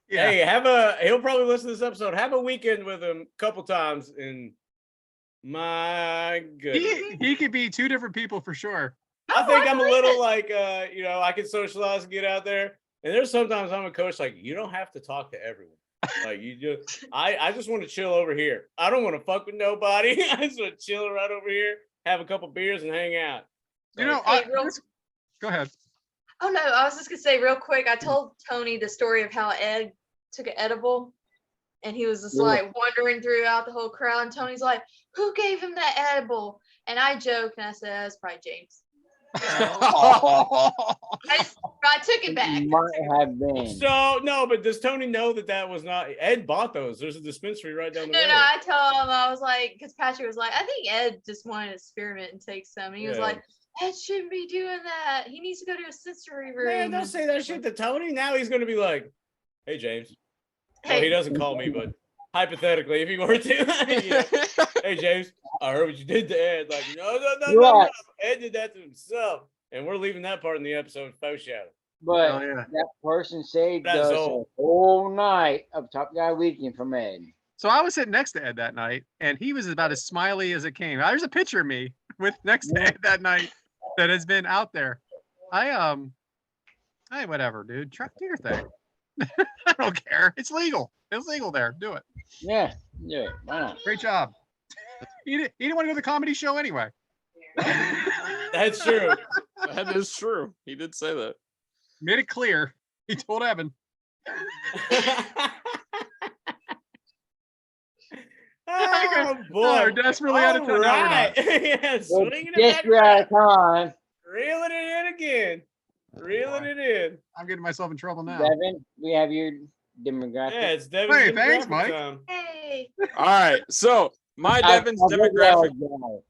Yeah. Hey, he'll probably listen to this episode. Have a weekend with him a couple times and My goodness. He could be two different people for sure. I think I'm a little like, I can socialize and get out there. And there's sometimes I'm a coach, like, you don't have to talk to everyone. Like, I just want to chill over here. I don't want to fuck with nobody. I just want to chill right over here, have a couple beers, and hang out. Go ahead. Oh no, I was just gonna say real quick. I told Tony the story of how Ed took an edible, and he was just like wandering throughout the whole crowd. And Tony's like, "Who gave him that edible?" And I joked and I said, "That's probably James." I took it back. Might have been. So no, but does Tony know that was not Ed bought those? There's a dispensary right down the road. No, I told him, I was like, because Patrick was like, I think Ed just wanted to experiment and take some. And he was like, Ed shouldn't be doing that. He needs to go to a sensory room. Man, don't say that shit to Tony. Now he's gonna be like, "Hey, James." Well, he doesn't call me, but hypothetically, if he were to, "Hey, James, I heard what you did to Ed." Like, no. Ed did that to himself, and we're leaving that part in the episode faux shadow. But that person saved us a whole night of Top Guy Weekend from Ed. So I was sitting next to Ed that night, and he was about as smiley as it came. There's a picture of me with next to Ed that night that has been out there. Hey, whatever, dude. Try do your thing. I don't care. It's legal. It's legal there. Do it. Yeah. Why not? Great job. He didn't want to go to the comedy show anyway. That's true. That is true. He did say that. Made it clear. He told Evan. Oh boy, we're desperately out of time. Right. Yeah, swinging Yes, it we're out back, of time. reeling it in again, reeling it in. I'm getting myself in trouble now. Devyn, we have your demographic. Yeah, it's Devyn's Hey, thanks, demographic Mike. time. Hey. All right. So my Devyn's I'll demographic go.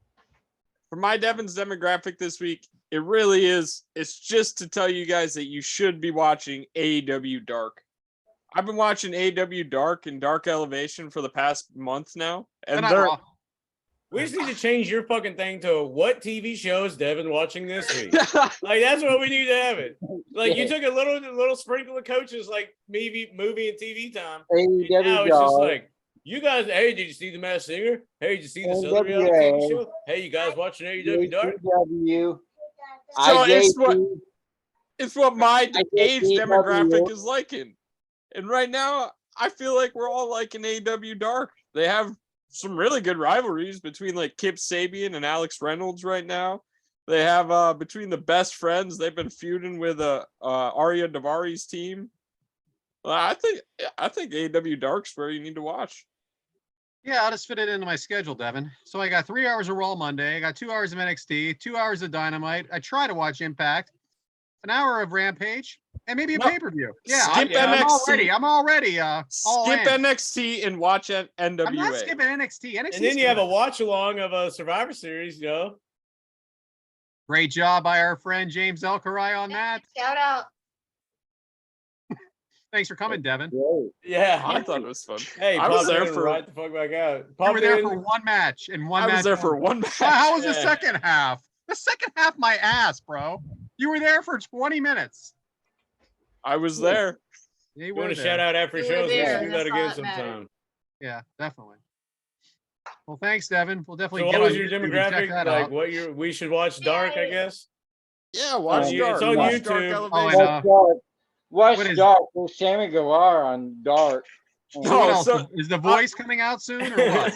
for my Devyn's demographic this week, it really is. It's just to tell you guys that you should be watching AEW Dark. I've been watching AEW Dark and Dark Elevation for the past month now, and We just need to change your fucking thing to what TV show is Devyn watching this week? Like, that's what we need to have it. Like, you took a little sprinkle of coaches, like movie and TV time. And now it's just like, you guys, hey, did you see The Masked Singer? Hey, did you see this other reality TV show? Hey, you guys watching AEW Dark? So it's what my age demographic is liking. And right now, I feel like we're all liking AEW Dark. They have some really good rivalries between like Kip Sabian and Alex Reynolds right now. They have between the best friends, they've been feuding with Arya Davari's team. I think AEW Dark's where you need to watch. Yeah, I'll just fit it into my schedule, Devyn. So I got 3 hours of Raw Monday. I got 2 hours of NXT, 2 hours of Dynamite. I try to watch Impact, an hour of Rampage, and maybe a pay-per-view. Yeah, skip NXT. I'm already skip NXT and watch NWA. I'm not skipping NXT. And then you have a watch along of a Survivor Series, Great job by our friend James Elkarai on that. Shout out. Thanks for coming, Devyn. Yeah, I thought it was fun. Hey, I was there for right the fuck back out. You were there for one match and one match. I was there for one match. How was the second half? The second half, my ass, bro. You were there for 20 minutes. I was there. You want to shout out after shows? Let's do that again sometime. Yeah, definitely. Well, thanks, Devyn. We'll definitely. So, what was your demographic? Like, we should watch Dark, I guess. Yeah, watch Dark. It's on YouTube. Watch Dark with Sammy Guevara on Dark. Is the voice coming out soon or what?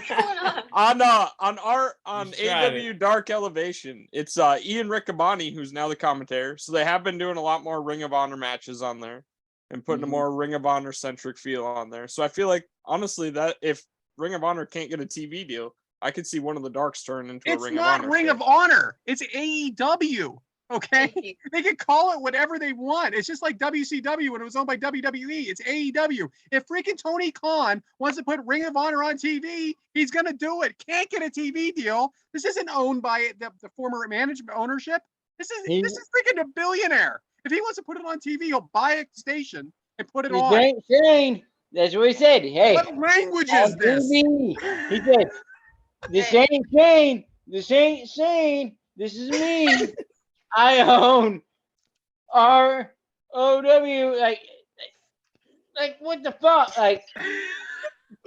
on AEW Dark Elevation, it's Ian Riccaboni who's now the commentator. So they have been doing a lot more Ring of Honor matches on there and putting a more Ring of Honor centric feel on there. So I feel like honestly that if Ring of Honor can't get a TV deal, I could see one of the Darks turn into a Ring of Honor. It's not Ring of Honor. It's AEW. Okay, they can call it whatever they want. It's just like WCW when it was owned by WWE. It's AEW. If freaking Tony Khan wants to put Ring of Honor on TV, he's gonna do it. Can't get a TV deal. This isn't owned by the former management ownership. This is freaking a billionaire. If he wants to put it on TV, he'll buy a station and put it on. Ain't saying. That's what he said. Hey, what language is this? He said, "This ain't Shane. This ain't Shane. This is me." I own ROW. Like what the fuck? Like,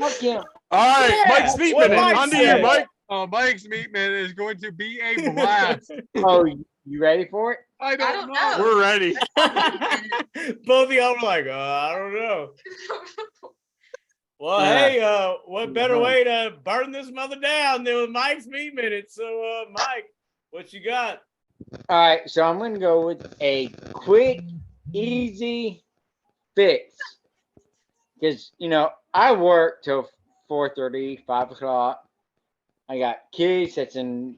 fuck him. All right, Mike's feet minute. On to you, Mike. Oh, Mike's Meat Minute is going to be a blast. Oh, you ready for it? I don't don't know. know. We're ready. Both of y'all were like, I don't know. Well, Yeah. hey, what better way to burn this mother down than with Mike's Meat Minute? So, Mike, what you got? All right, so I'm gonna go with a quick, easy fix. Because I work till 4:30, 5 o'clock. I got kids that's in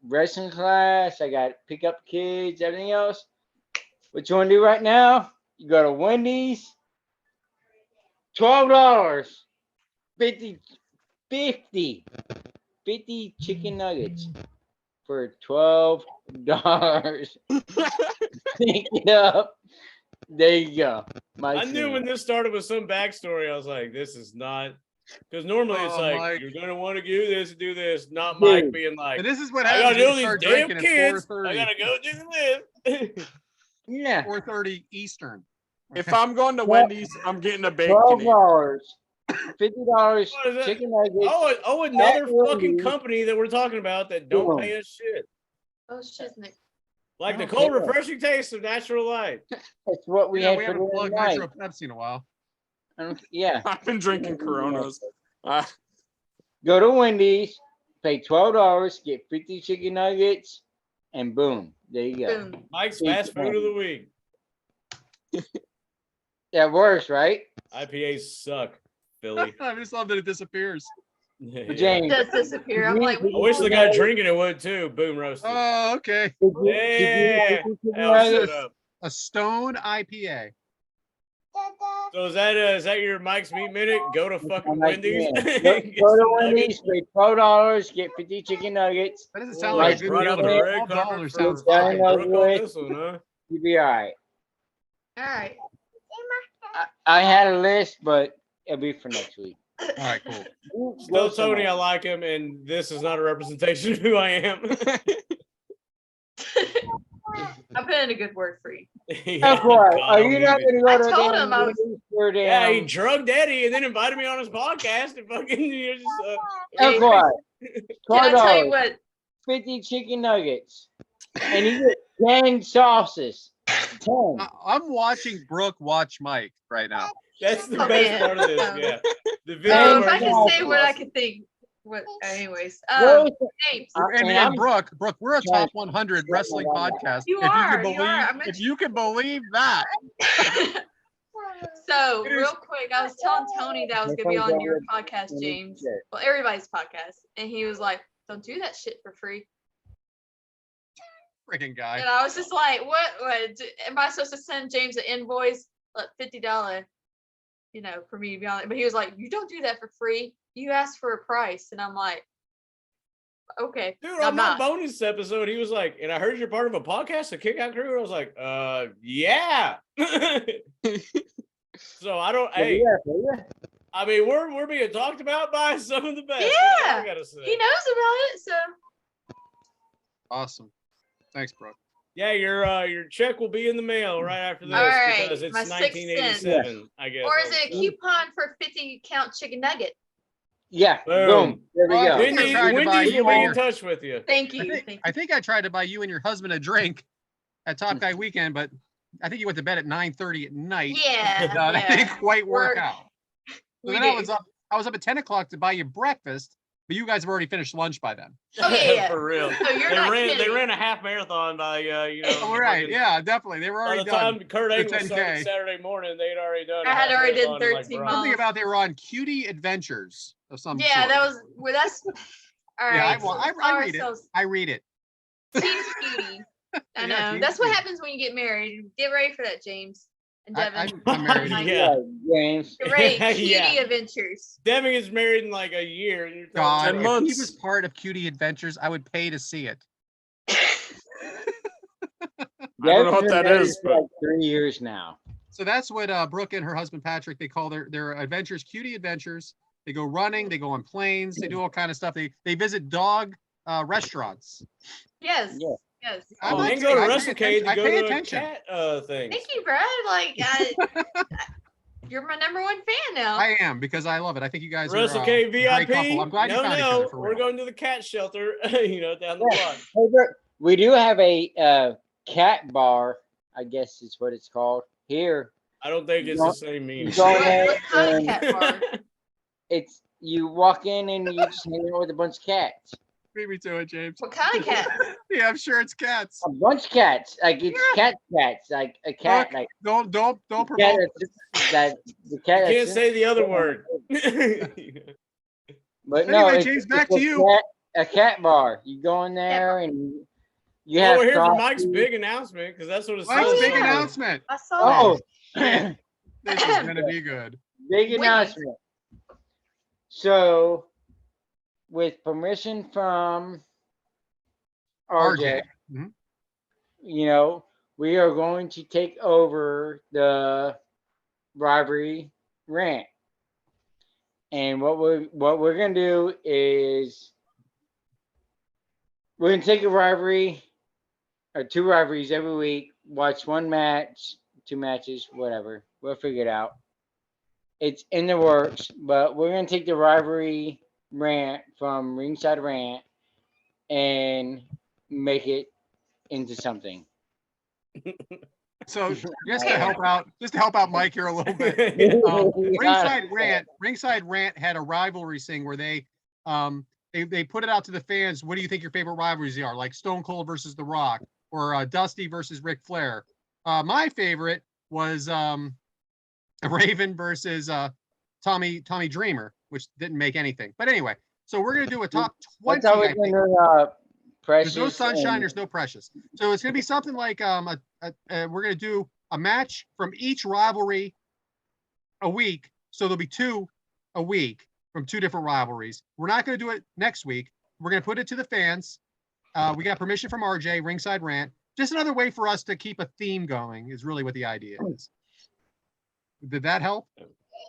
wrestling class. I got to pick up kids, everything else. What you want to do right now? You go to Wendy's. $12. 50 chicken nuggets for $12. Pick it up. There you go. I knew when this started with some backstory, I was like, this is not. Because normally it's like, Mike. you're going to want to do this and do this. Not Mike Dude. being like, And this is what I happens got to when do you these start damn drinking kids. at 4:30. I got to go do this. Yeah. 4:30 Eastern. If I'm going to Wendy's, I'm getting a bacon. $12. $50 What is that? chicken nuggets. Oh, another That will fucking be- company that we're talking about that don't Boom. pay us shit. Oh, shiznit. Like the Okay. cold, refreshing taste of natural light. That's what we Yeah, had we for haven't dinner plugged tonight. Nitro Pepsi in a while. Yeah. I've been drinking Coronas. Go to Wendy's, pay $12, get 50 chicken nuggets, and boom, there you go. Boom. Mike's fast food of the week. That works, right? IPAs suck, Philly. I just love that it disappears. Yeah. It James, does disappear. I'm like, I wish the guy drinking it would too. Boom roasted. Oh, okay. Yeah. Hell, shut up. A Stone IPA. So is that your Mike's Meat Minute? Go to fucking Wendy's. Go Get to some Wendy's, nuggets. pay $12, get 50 chicken nuggets. That doesn't sound Ooh, like Right, a good brought deal. out to the me. red carpet $12 for sounds down fine. low. Brooke on this one, huh? You'll be all right. all right. I had a list, but it'll be for next week. All right, cool. Still, Tony, I like him, and this is not a representation of who I am. I put in a good word for you. Yeah, Of course. God, Are you not I'll going to go I to told damn him I was- Wendy's for yeah, he damn? drugged Eddie and then invited me on his podcast and fucking just, Of course. Can I tell you $12, what? 50 chicken nuggets, and you get 10 sauces. 10. I'm watching Brooke watch Mike right now. that's the Oh, best man. part of this. Yeah, the video. Oh, if where I he's can just say what I awesome. could think. What? Anyways, What was James. And, and I'm- Brooke, we're a top 100 wrestling Yeah. podcast. You if are, you can you believe, are. I'm if you can believe that. So real quick, I was telling Tony that I was gonna be on your podcast, James. Well, everybody's podcast, and he was like, "Don't do that shit for free." Freaking guy. And I was just like, "What? Am I supposed to send James an invoice, like $50, for me to be on it?" But he was like, "You don't do that for free. You asked for a price," and I'm like, "Okay, Dude, I'm on my not." bonus episode, he was like, and I heard you're part of a podcast, the Kick Out Crew. And I was like, yeah. So I don't, hey, I mean, we're being talked about by some of the best. That's all I Yeah, gotta say. he knows about it, so Awesome. Thanks, Brooke. Yeah, your check will be in the mail right after this All right, because it's my 6 cents. 1987, I guess. or is it a coupon for 50 count chicken nugget? Yeah. Boom. Boom. There we Well, go. I think I Wendy, tried to buy Wendy's you will be all- in touch with you. Thank you. Thank you. I think I tried to buy you and your husband a drink at Top Guy Weekend, but I think you went to bed at 9:30 at night. Yeah, That yeah. didn't quite work We're- out. So we then I do. was up at 10 o'clock to buy you breakfast, but you guys have already finished lunch by then. Oh, yeah. For real. So you're They not ran, they kidding. ran a half marathon by, All right, fucking- yeah, definitely. They were By already the done. time Kurt Angle 10K. started Saturday morning, they'd already done. I a had half already did marathon in, 13 Bronx. miles. Something about they were on Cutie Adventures of some Yeah, sort. that was. Well, that's. All right. Yeah, so let's I call read it. ourselves I read it. Team Cutie. I Yeah, know. Team That's what Cutie. happens when you get married. Get ready for that, James and Devin. I'm married. Yeah. James. Great Cutie Yeah. Adventures. Devin is married in like a year. And you're God, telling me- if he months. was part of Cutie Adventures, I would pay to see it. I don't know what that is, For but like 3 years now. So that's what Brooke and her husband Patrick, they call their adventures Cutie Adventures. They go running, they go on planes, they do all kind of stuff. They visit dog restaurants. Yes. Yeah. Yes. I Oh, like and go to it. I pay WrestleCade to attention. go I pay to attention. a cat thing. Thank you, Brad. Like, You're my number one fan now. I am, because I love it. I think you guys are WrestleK a great VIP. couple. I'm glad you found each other for We're real. going to the cat shelter, down the block. Hey, Brooke, we do have a cat bar, I guess is what it's called here. I don't think it's the same meaning. You go in there What kind of and cat bar? it's you walk in and you just hang out with a bunch of cats. Beat me to it, James. What kind of cat? Yeah, I'm sure it's cats. A bunch of cats, like it's cats, like a cat, Look, like Don't cat promote. that the cat. You can't that's- say the other word. But Anyway, no, James, it's back a to you. A cat bar. You go in there and you Well, have. we're here for coffee. Mike's big announcement because that's what it Mike's says. big yeah. announcement. I saw Oh, that. This is gonna be good. big Wait. announcement. So, with permission from RJ, Mhm. we are going to take over the rivalry rant. And what we're gonna do is we're gonna take a rivalry or two rivalries every week, watch one match, two matches, whatever. We'll figure it out. It's in the works, but we're gonna take the rivalry rant from Ringside Rant and make it into something. So just to help out Mike here a little bit. Ringside Rant had a rivalry thing where they put it out to the fans. What do you think your favorite rivalries are? Like Stone Cold versus The Rock, or Dusty versus Ric Flair. My favorite was Raven versus Tommy Dreamer, which didn't make anything. But anyway, so we're gonna do a top 20. That's how we're I think. gonna Precious. There's no sunshine. and- There's no precious. So it's gonna be something like we're gonna do a match from each rivalry a week. So there'll be two a week from two different rivalries. We're not gonna do it next week. We're gonna put it to the fans. We got permission from RJ, Ringside Rant. Just another way for us to keep a theme going is really what the idea is. Did that help?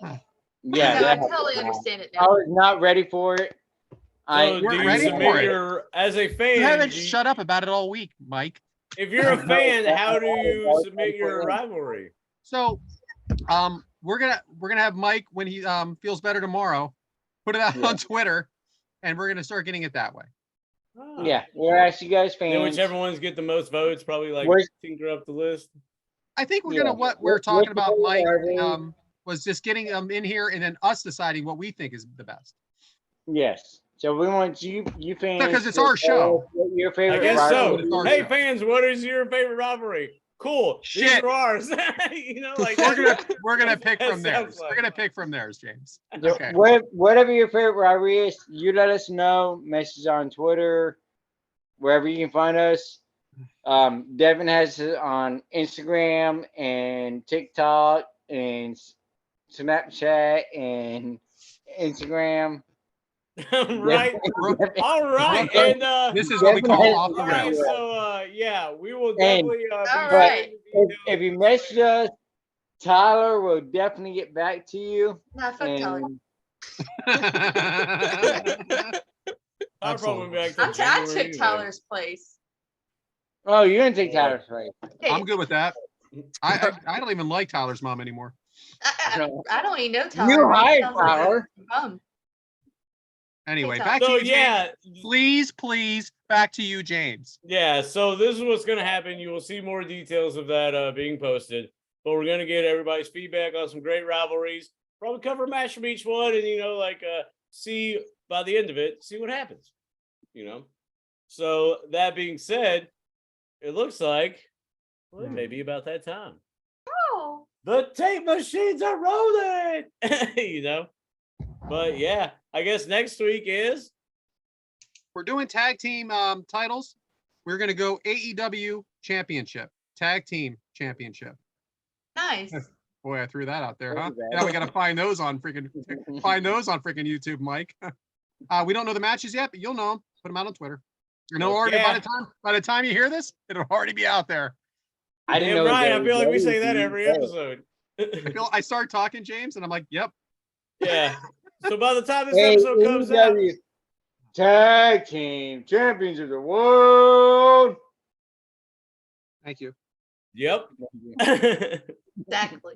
Yeah, No, I that- totally understand it I now. was not ready for it. So we're do you ready for submit it. as a fan? You haven't do you- shut up about it all week, Mike. If you're a fan, how do you submit your rivalry? So, we're gonna have Mike when he feels better tomorrow, put it out Yeah. on Twitter, and we're gonna start getting it that way. Oh. Yeah, we're actually guys fans. Then whichever ones get the most votes, probably like Where's- tinker up the list. I think we're Yeah. gonna what we're What's talking the about, Mike, rivalry? was just getting them in here and then us deciding what we think is the best. Yes. So we want you fans. Because it's to our tell show. us what your I favorite guess rivalry so. our Hey show. fans, what is your favorite rivalry? Cool. These Shit. are ours. Like We're gonna pick That from theirs. sounds like- We're gonna pick from theirs, James. So Okay. whatever your favorite rivalry is, you let us know. Message on Twitter, wherever you can find us. Devyn has it on Instagram and TikTok and Snapchat and Instagram. right. All right. And This is what we call Devyn off the all right, rails. so yeah, we will And- definitely be All sharing right. the If you details. message us, Tyler will definitely get back to you. No, fuck Tyler. And I'll probably be back I till January took anyway. Tyler's place. oh, you're gonna take Tyler's place. Hey, I'm good with that. I don't even like Tyler's mom anymore. I don't even know Tyler. You but he hired sounds like a Tyler. bum. Anyway, Tyler. back to So you, James. yeah, Please, back to you, James. yeah. So this is what's going to happen. You will see more details of that being posted, but we're going to get everybody's feedback on some great rivalries. Probably cover a match from each one, and see by the end of it, see what happens. So that being said, it looks like it may be about that time. Oh, The tape machines are rolling. But yeah, I guess next week is We're doing tag team titles. We're gonna go AEW Championship, Tag Team Championship. nice. Boy, I threw that out there, huh? Pretty bad. Yeah, we gotta find those on freaking YouTube, Mike. We don't know the matches yet, but you'll know them. Put them out on Twitter. Already Yeah. by the time you hear this, it'll already be out there. I didn't damn know. right. I that feel like we was say that AEW. every episode. I start talking, James, and I'm like, yep. Yeah. So by the time this episode comes out, AEW Tag Team Champions of the World. Thank you. yep. Exactly.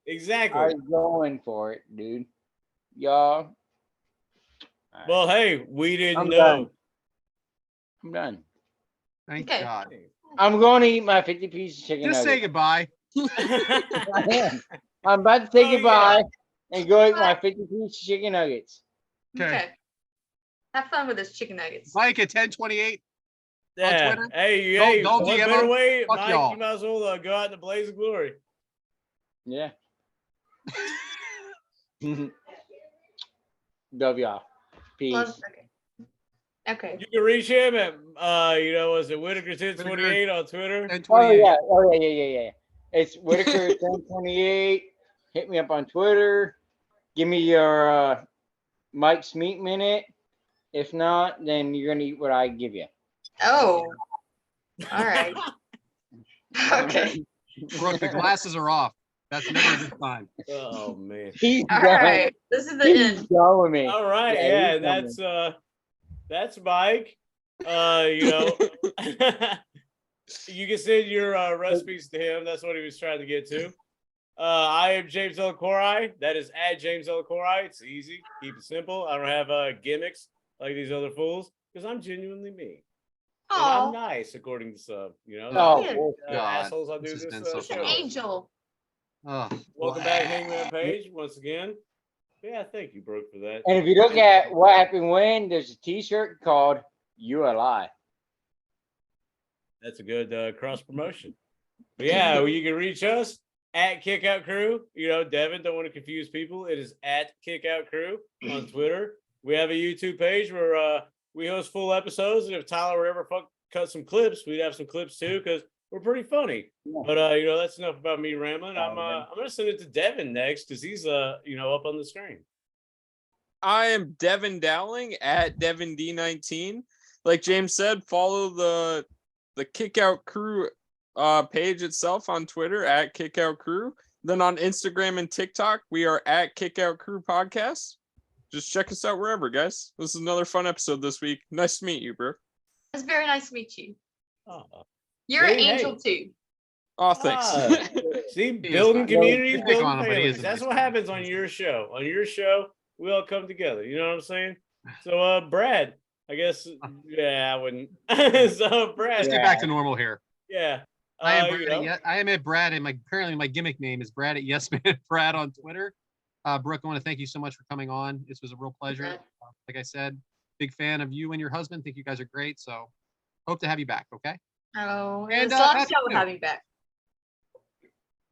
Exactly. I'm going for it, dude. Y'all. All right, Well, hey, we didn't I'm know. done. I'm done. Thank Okay. God. I'm going to eat my 50-piece chicken Just say nugget. goodbye. I am. I'm about to say Oh, goodbye and go eat my 50-piece chicken nuggets. Okay. Have fun with those chicken nuggets. Mike at 1028. Yeah. Twitter. Hey, Don't what DM better them. way, Fuck Mike? y'all. You might as well go out in the blaze of glory. Yeah. Love y'all. Peace. Love. Okay. You can reach him at was it Whitaker1028 on Twitter? 1028. Yeah. It's Whitaker1028. Hit me up on Twitter. Give me your Mike's Meat Minute. If not, then you're gonna eat what I give you. Oh. All right. Okay. Brooke, the glasses are off. That's never a good sign. Oh man. He's All going. right. This is the He's end. going with me. All right, Yeah, yeah, he's that's Mike. You can send your recipes to him. That's what he was trying to get to. I am James Elacori. That is at James Elacori. It's easy. Keep it simple. I don't have gimmicks like these other fools because I'm genuinely me. And I'm Oh, nice, according to some. Oh, God. Assholes. I do This has this. been so he's an fun. angel. Oh, Welcome back, Hangman Page, once again. Yeah, thank you, Brooke, for that. and if you look at what happened when, there's a T-shirt called "You Are Lie." That's a good cross promotion. But yeah, well, you can reach us at Kickout Crew. Devyn, don't want to confuse people. It is at Kickout Crew on Twitter. We have a YouTube page where we host full episodes, and if Tyler would ever cut some clips, we'd have some clips too because we're pretty funny. Yeah. But that's enough about me rambling. I'm gonna send it to Devyn next because he's up on the screen. I am Devyn Dowling at DevynD19. Like James said, follow the Kickout Crew page itself on Twitter at Kickout Crew. Then on Instagram and TikTok, we are at Kickout Crew Podcast. Just check us out wherever, guys. This is another fun episode this week. Nice to meet you, bro. It's very nice to meet you. Oh, You're an Hey, hey. angel too. Oh, thanks. See, He is building fine. communities, Pick building on him, but he is families. a That's nice what guy. happens on your show. On your show, we all come together. You know what I'm saying? So, Brad, I guess, yeah, I wouldn't. So, Brad, Let's get back to normal here. yeah. I am Brad. I am at Brad, and apparently my gimmick name is Brad at YesMan Brad on Twitter. Brooke, I want to thank you so much for coming on. This was a real pleasure. Like I said, big fan of you and your husband. Think you guys are great. So hope to have you back. Okay. Oh, And, it's a lot of Patrick, show no. having back.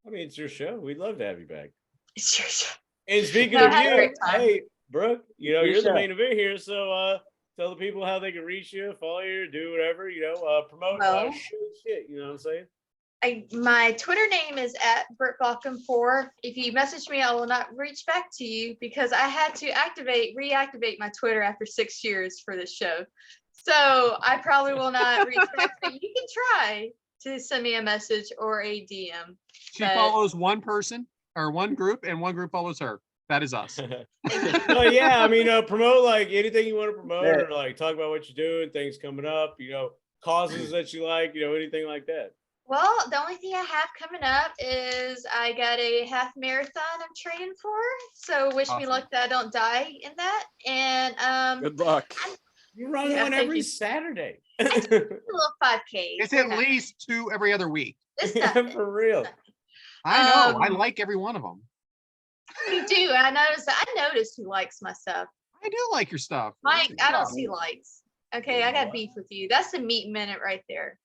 I mean, it's your show. We'd love to have you back. It's your show. And speaking No, of I had a you, great time. hey, Brooke, you're the show. main event here. So, tell the people how they can reach you, follow you, do whatever, promote Well. shit. You know what I'm saying? My Twitter name is at BrittBalcom4. If you message me, I will not reach back to you because I had to reactivate my Twitter after 6 years for this show. So I probably will not reach back, but you can try to send me a message or a DM. She But- follows one person or one group, and one group follows her. That is us. Well, yeah, I mean, promote like anything you want to promote Yeah. or like talk about what you're doing, things coming up, causes that you like, anything like that. Well, the only thing I have coming up is I got a half marathon I'm training for. So wish me Awesome. luck that I don't die in that. And Good luck. You run Yeah, one thank every you. Saturday. a little 5K. It's at least 2 every other week. It's nothing. For real. I know. I Um, like every one of them. You do. I noticed who likes my stuff. I do like your stuff. Mike, I don't Yeah. see likes. Okay, I got beef with you. That's the meat minute right there.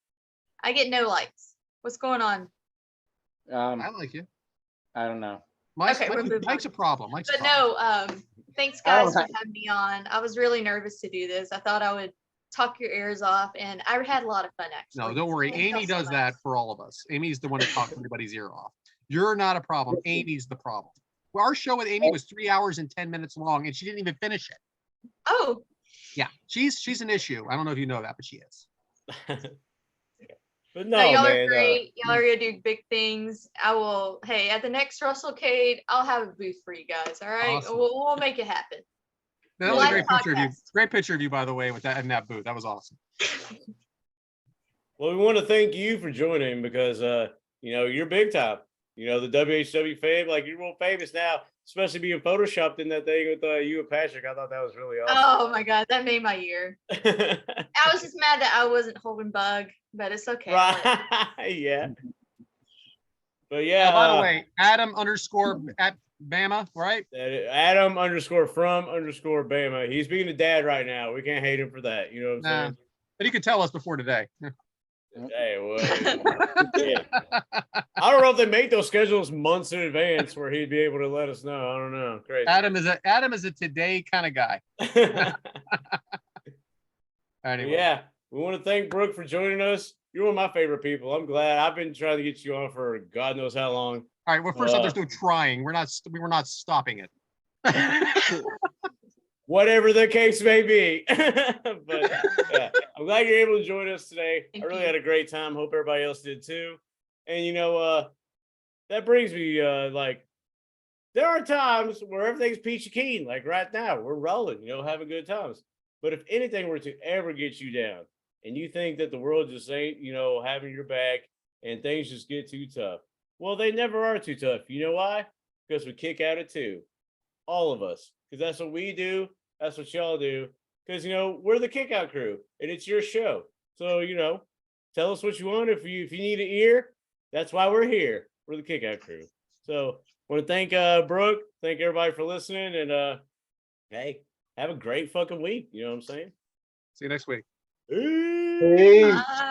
I get no likes. What's going on? I like you. I don't know. Mike's, Okay, we're moving Mike's a problem. Mike's a But problem. no, thanks I don't guys for like- having me on. I was really nervous to do this. I thought I would talk your ears off, and I had a lot of fun actually. No, don't worry. Thank y'all Amy so does much. that for all of us. Amy's the one that talks everybody's ear off. You're not a problem. Amy's the problem. Well, our show with Amy was 3 hours and 10 minutes long, and she didn't even finish it. Oh, Yeah, she's an issue. I don't know if you know that, but she is. But no, no, y'all man. are great. Y'all are gonna do big things. I will. Hey, at the next WrestleCade, I'll have a booth for you guys. All right, Awesome. we'll make it happen. That was a Live great picture of you. podcast. Great picture of you, by the way, with that in that booth. That was awesome. Well, we want to thank you for joining because you're big time. You know, the WHW fame, like you're real famous now, especially being photoshopped in that thing with you and Patrick. I thought that was really awesome. Oh my god, that made my year. I was just mad that I wasn't holding Bug, but it's okay. Right. Yeah. But yeah. By the way, Adam underscore at Bama, right? Adam underscore from underscore Bama. He's being a dad right now. We can't hate him for that. You know what I'm saying? But he could tell us before today. Hey, well, yeah. I don't know if they make those schedules months in advance where he'd be able to let us know. I don't know. Crazy. Adam is a today kind of guy. Anyway. Yeah, we want to thank Brooke for joining us. You're one of my favorite people. I'm glad. I've been trying to get you on for God knows how long. All right. Well, first off, there's no trying. We were not stopping it. Whatever the case may be. But yeah, I'm glad you're able to join us today. I really had a great time. Hope everybody else did too. And you know, that brings me like there are times where everything's peachy keen. Like right now, we're rolling, you know, having good times. But if anything were to ever get you down and you think that the world just ain't, you know, having your back and things just get too tough, well, they never are too tough. You know why? Because we kick out at two. All of us. Because that's what we do. That's what y'all do. Because, you know, we're the Kick Out Crew and it's your show. So, you know, tell us what you want. If you need an ear, that's why we're here. We're the Kick Out Crew. So I want to thank Brooke. Thank everybody for listening. And hey, have a great fucking week. You know what I'm saying? See you next week. Peace. Bye.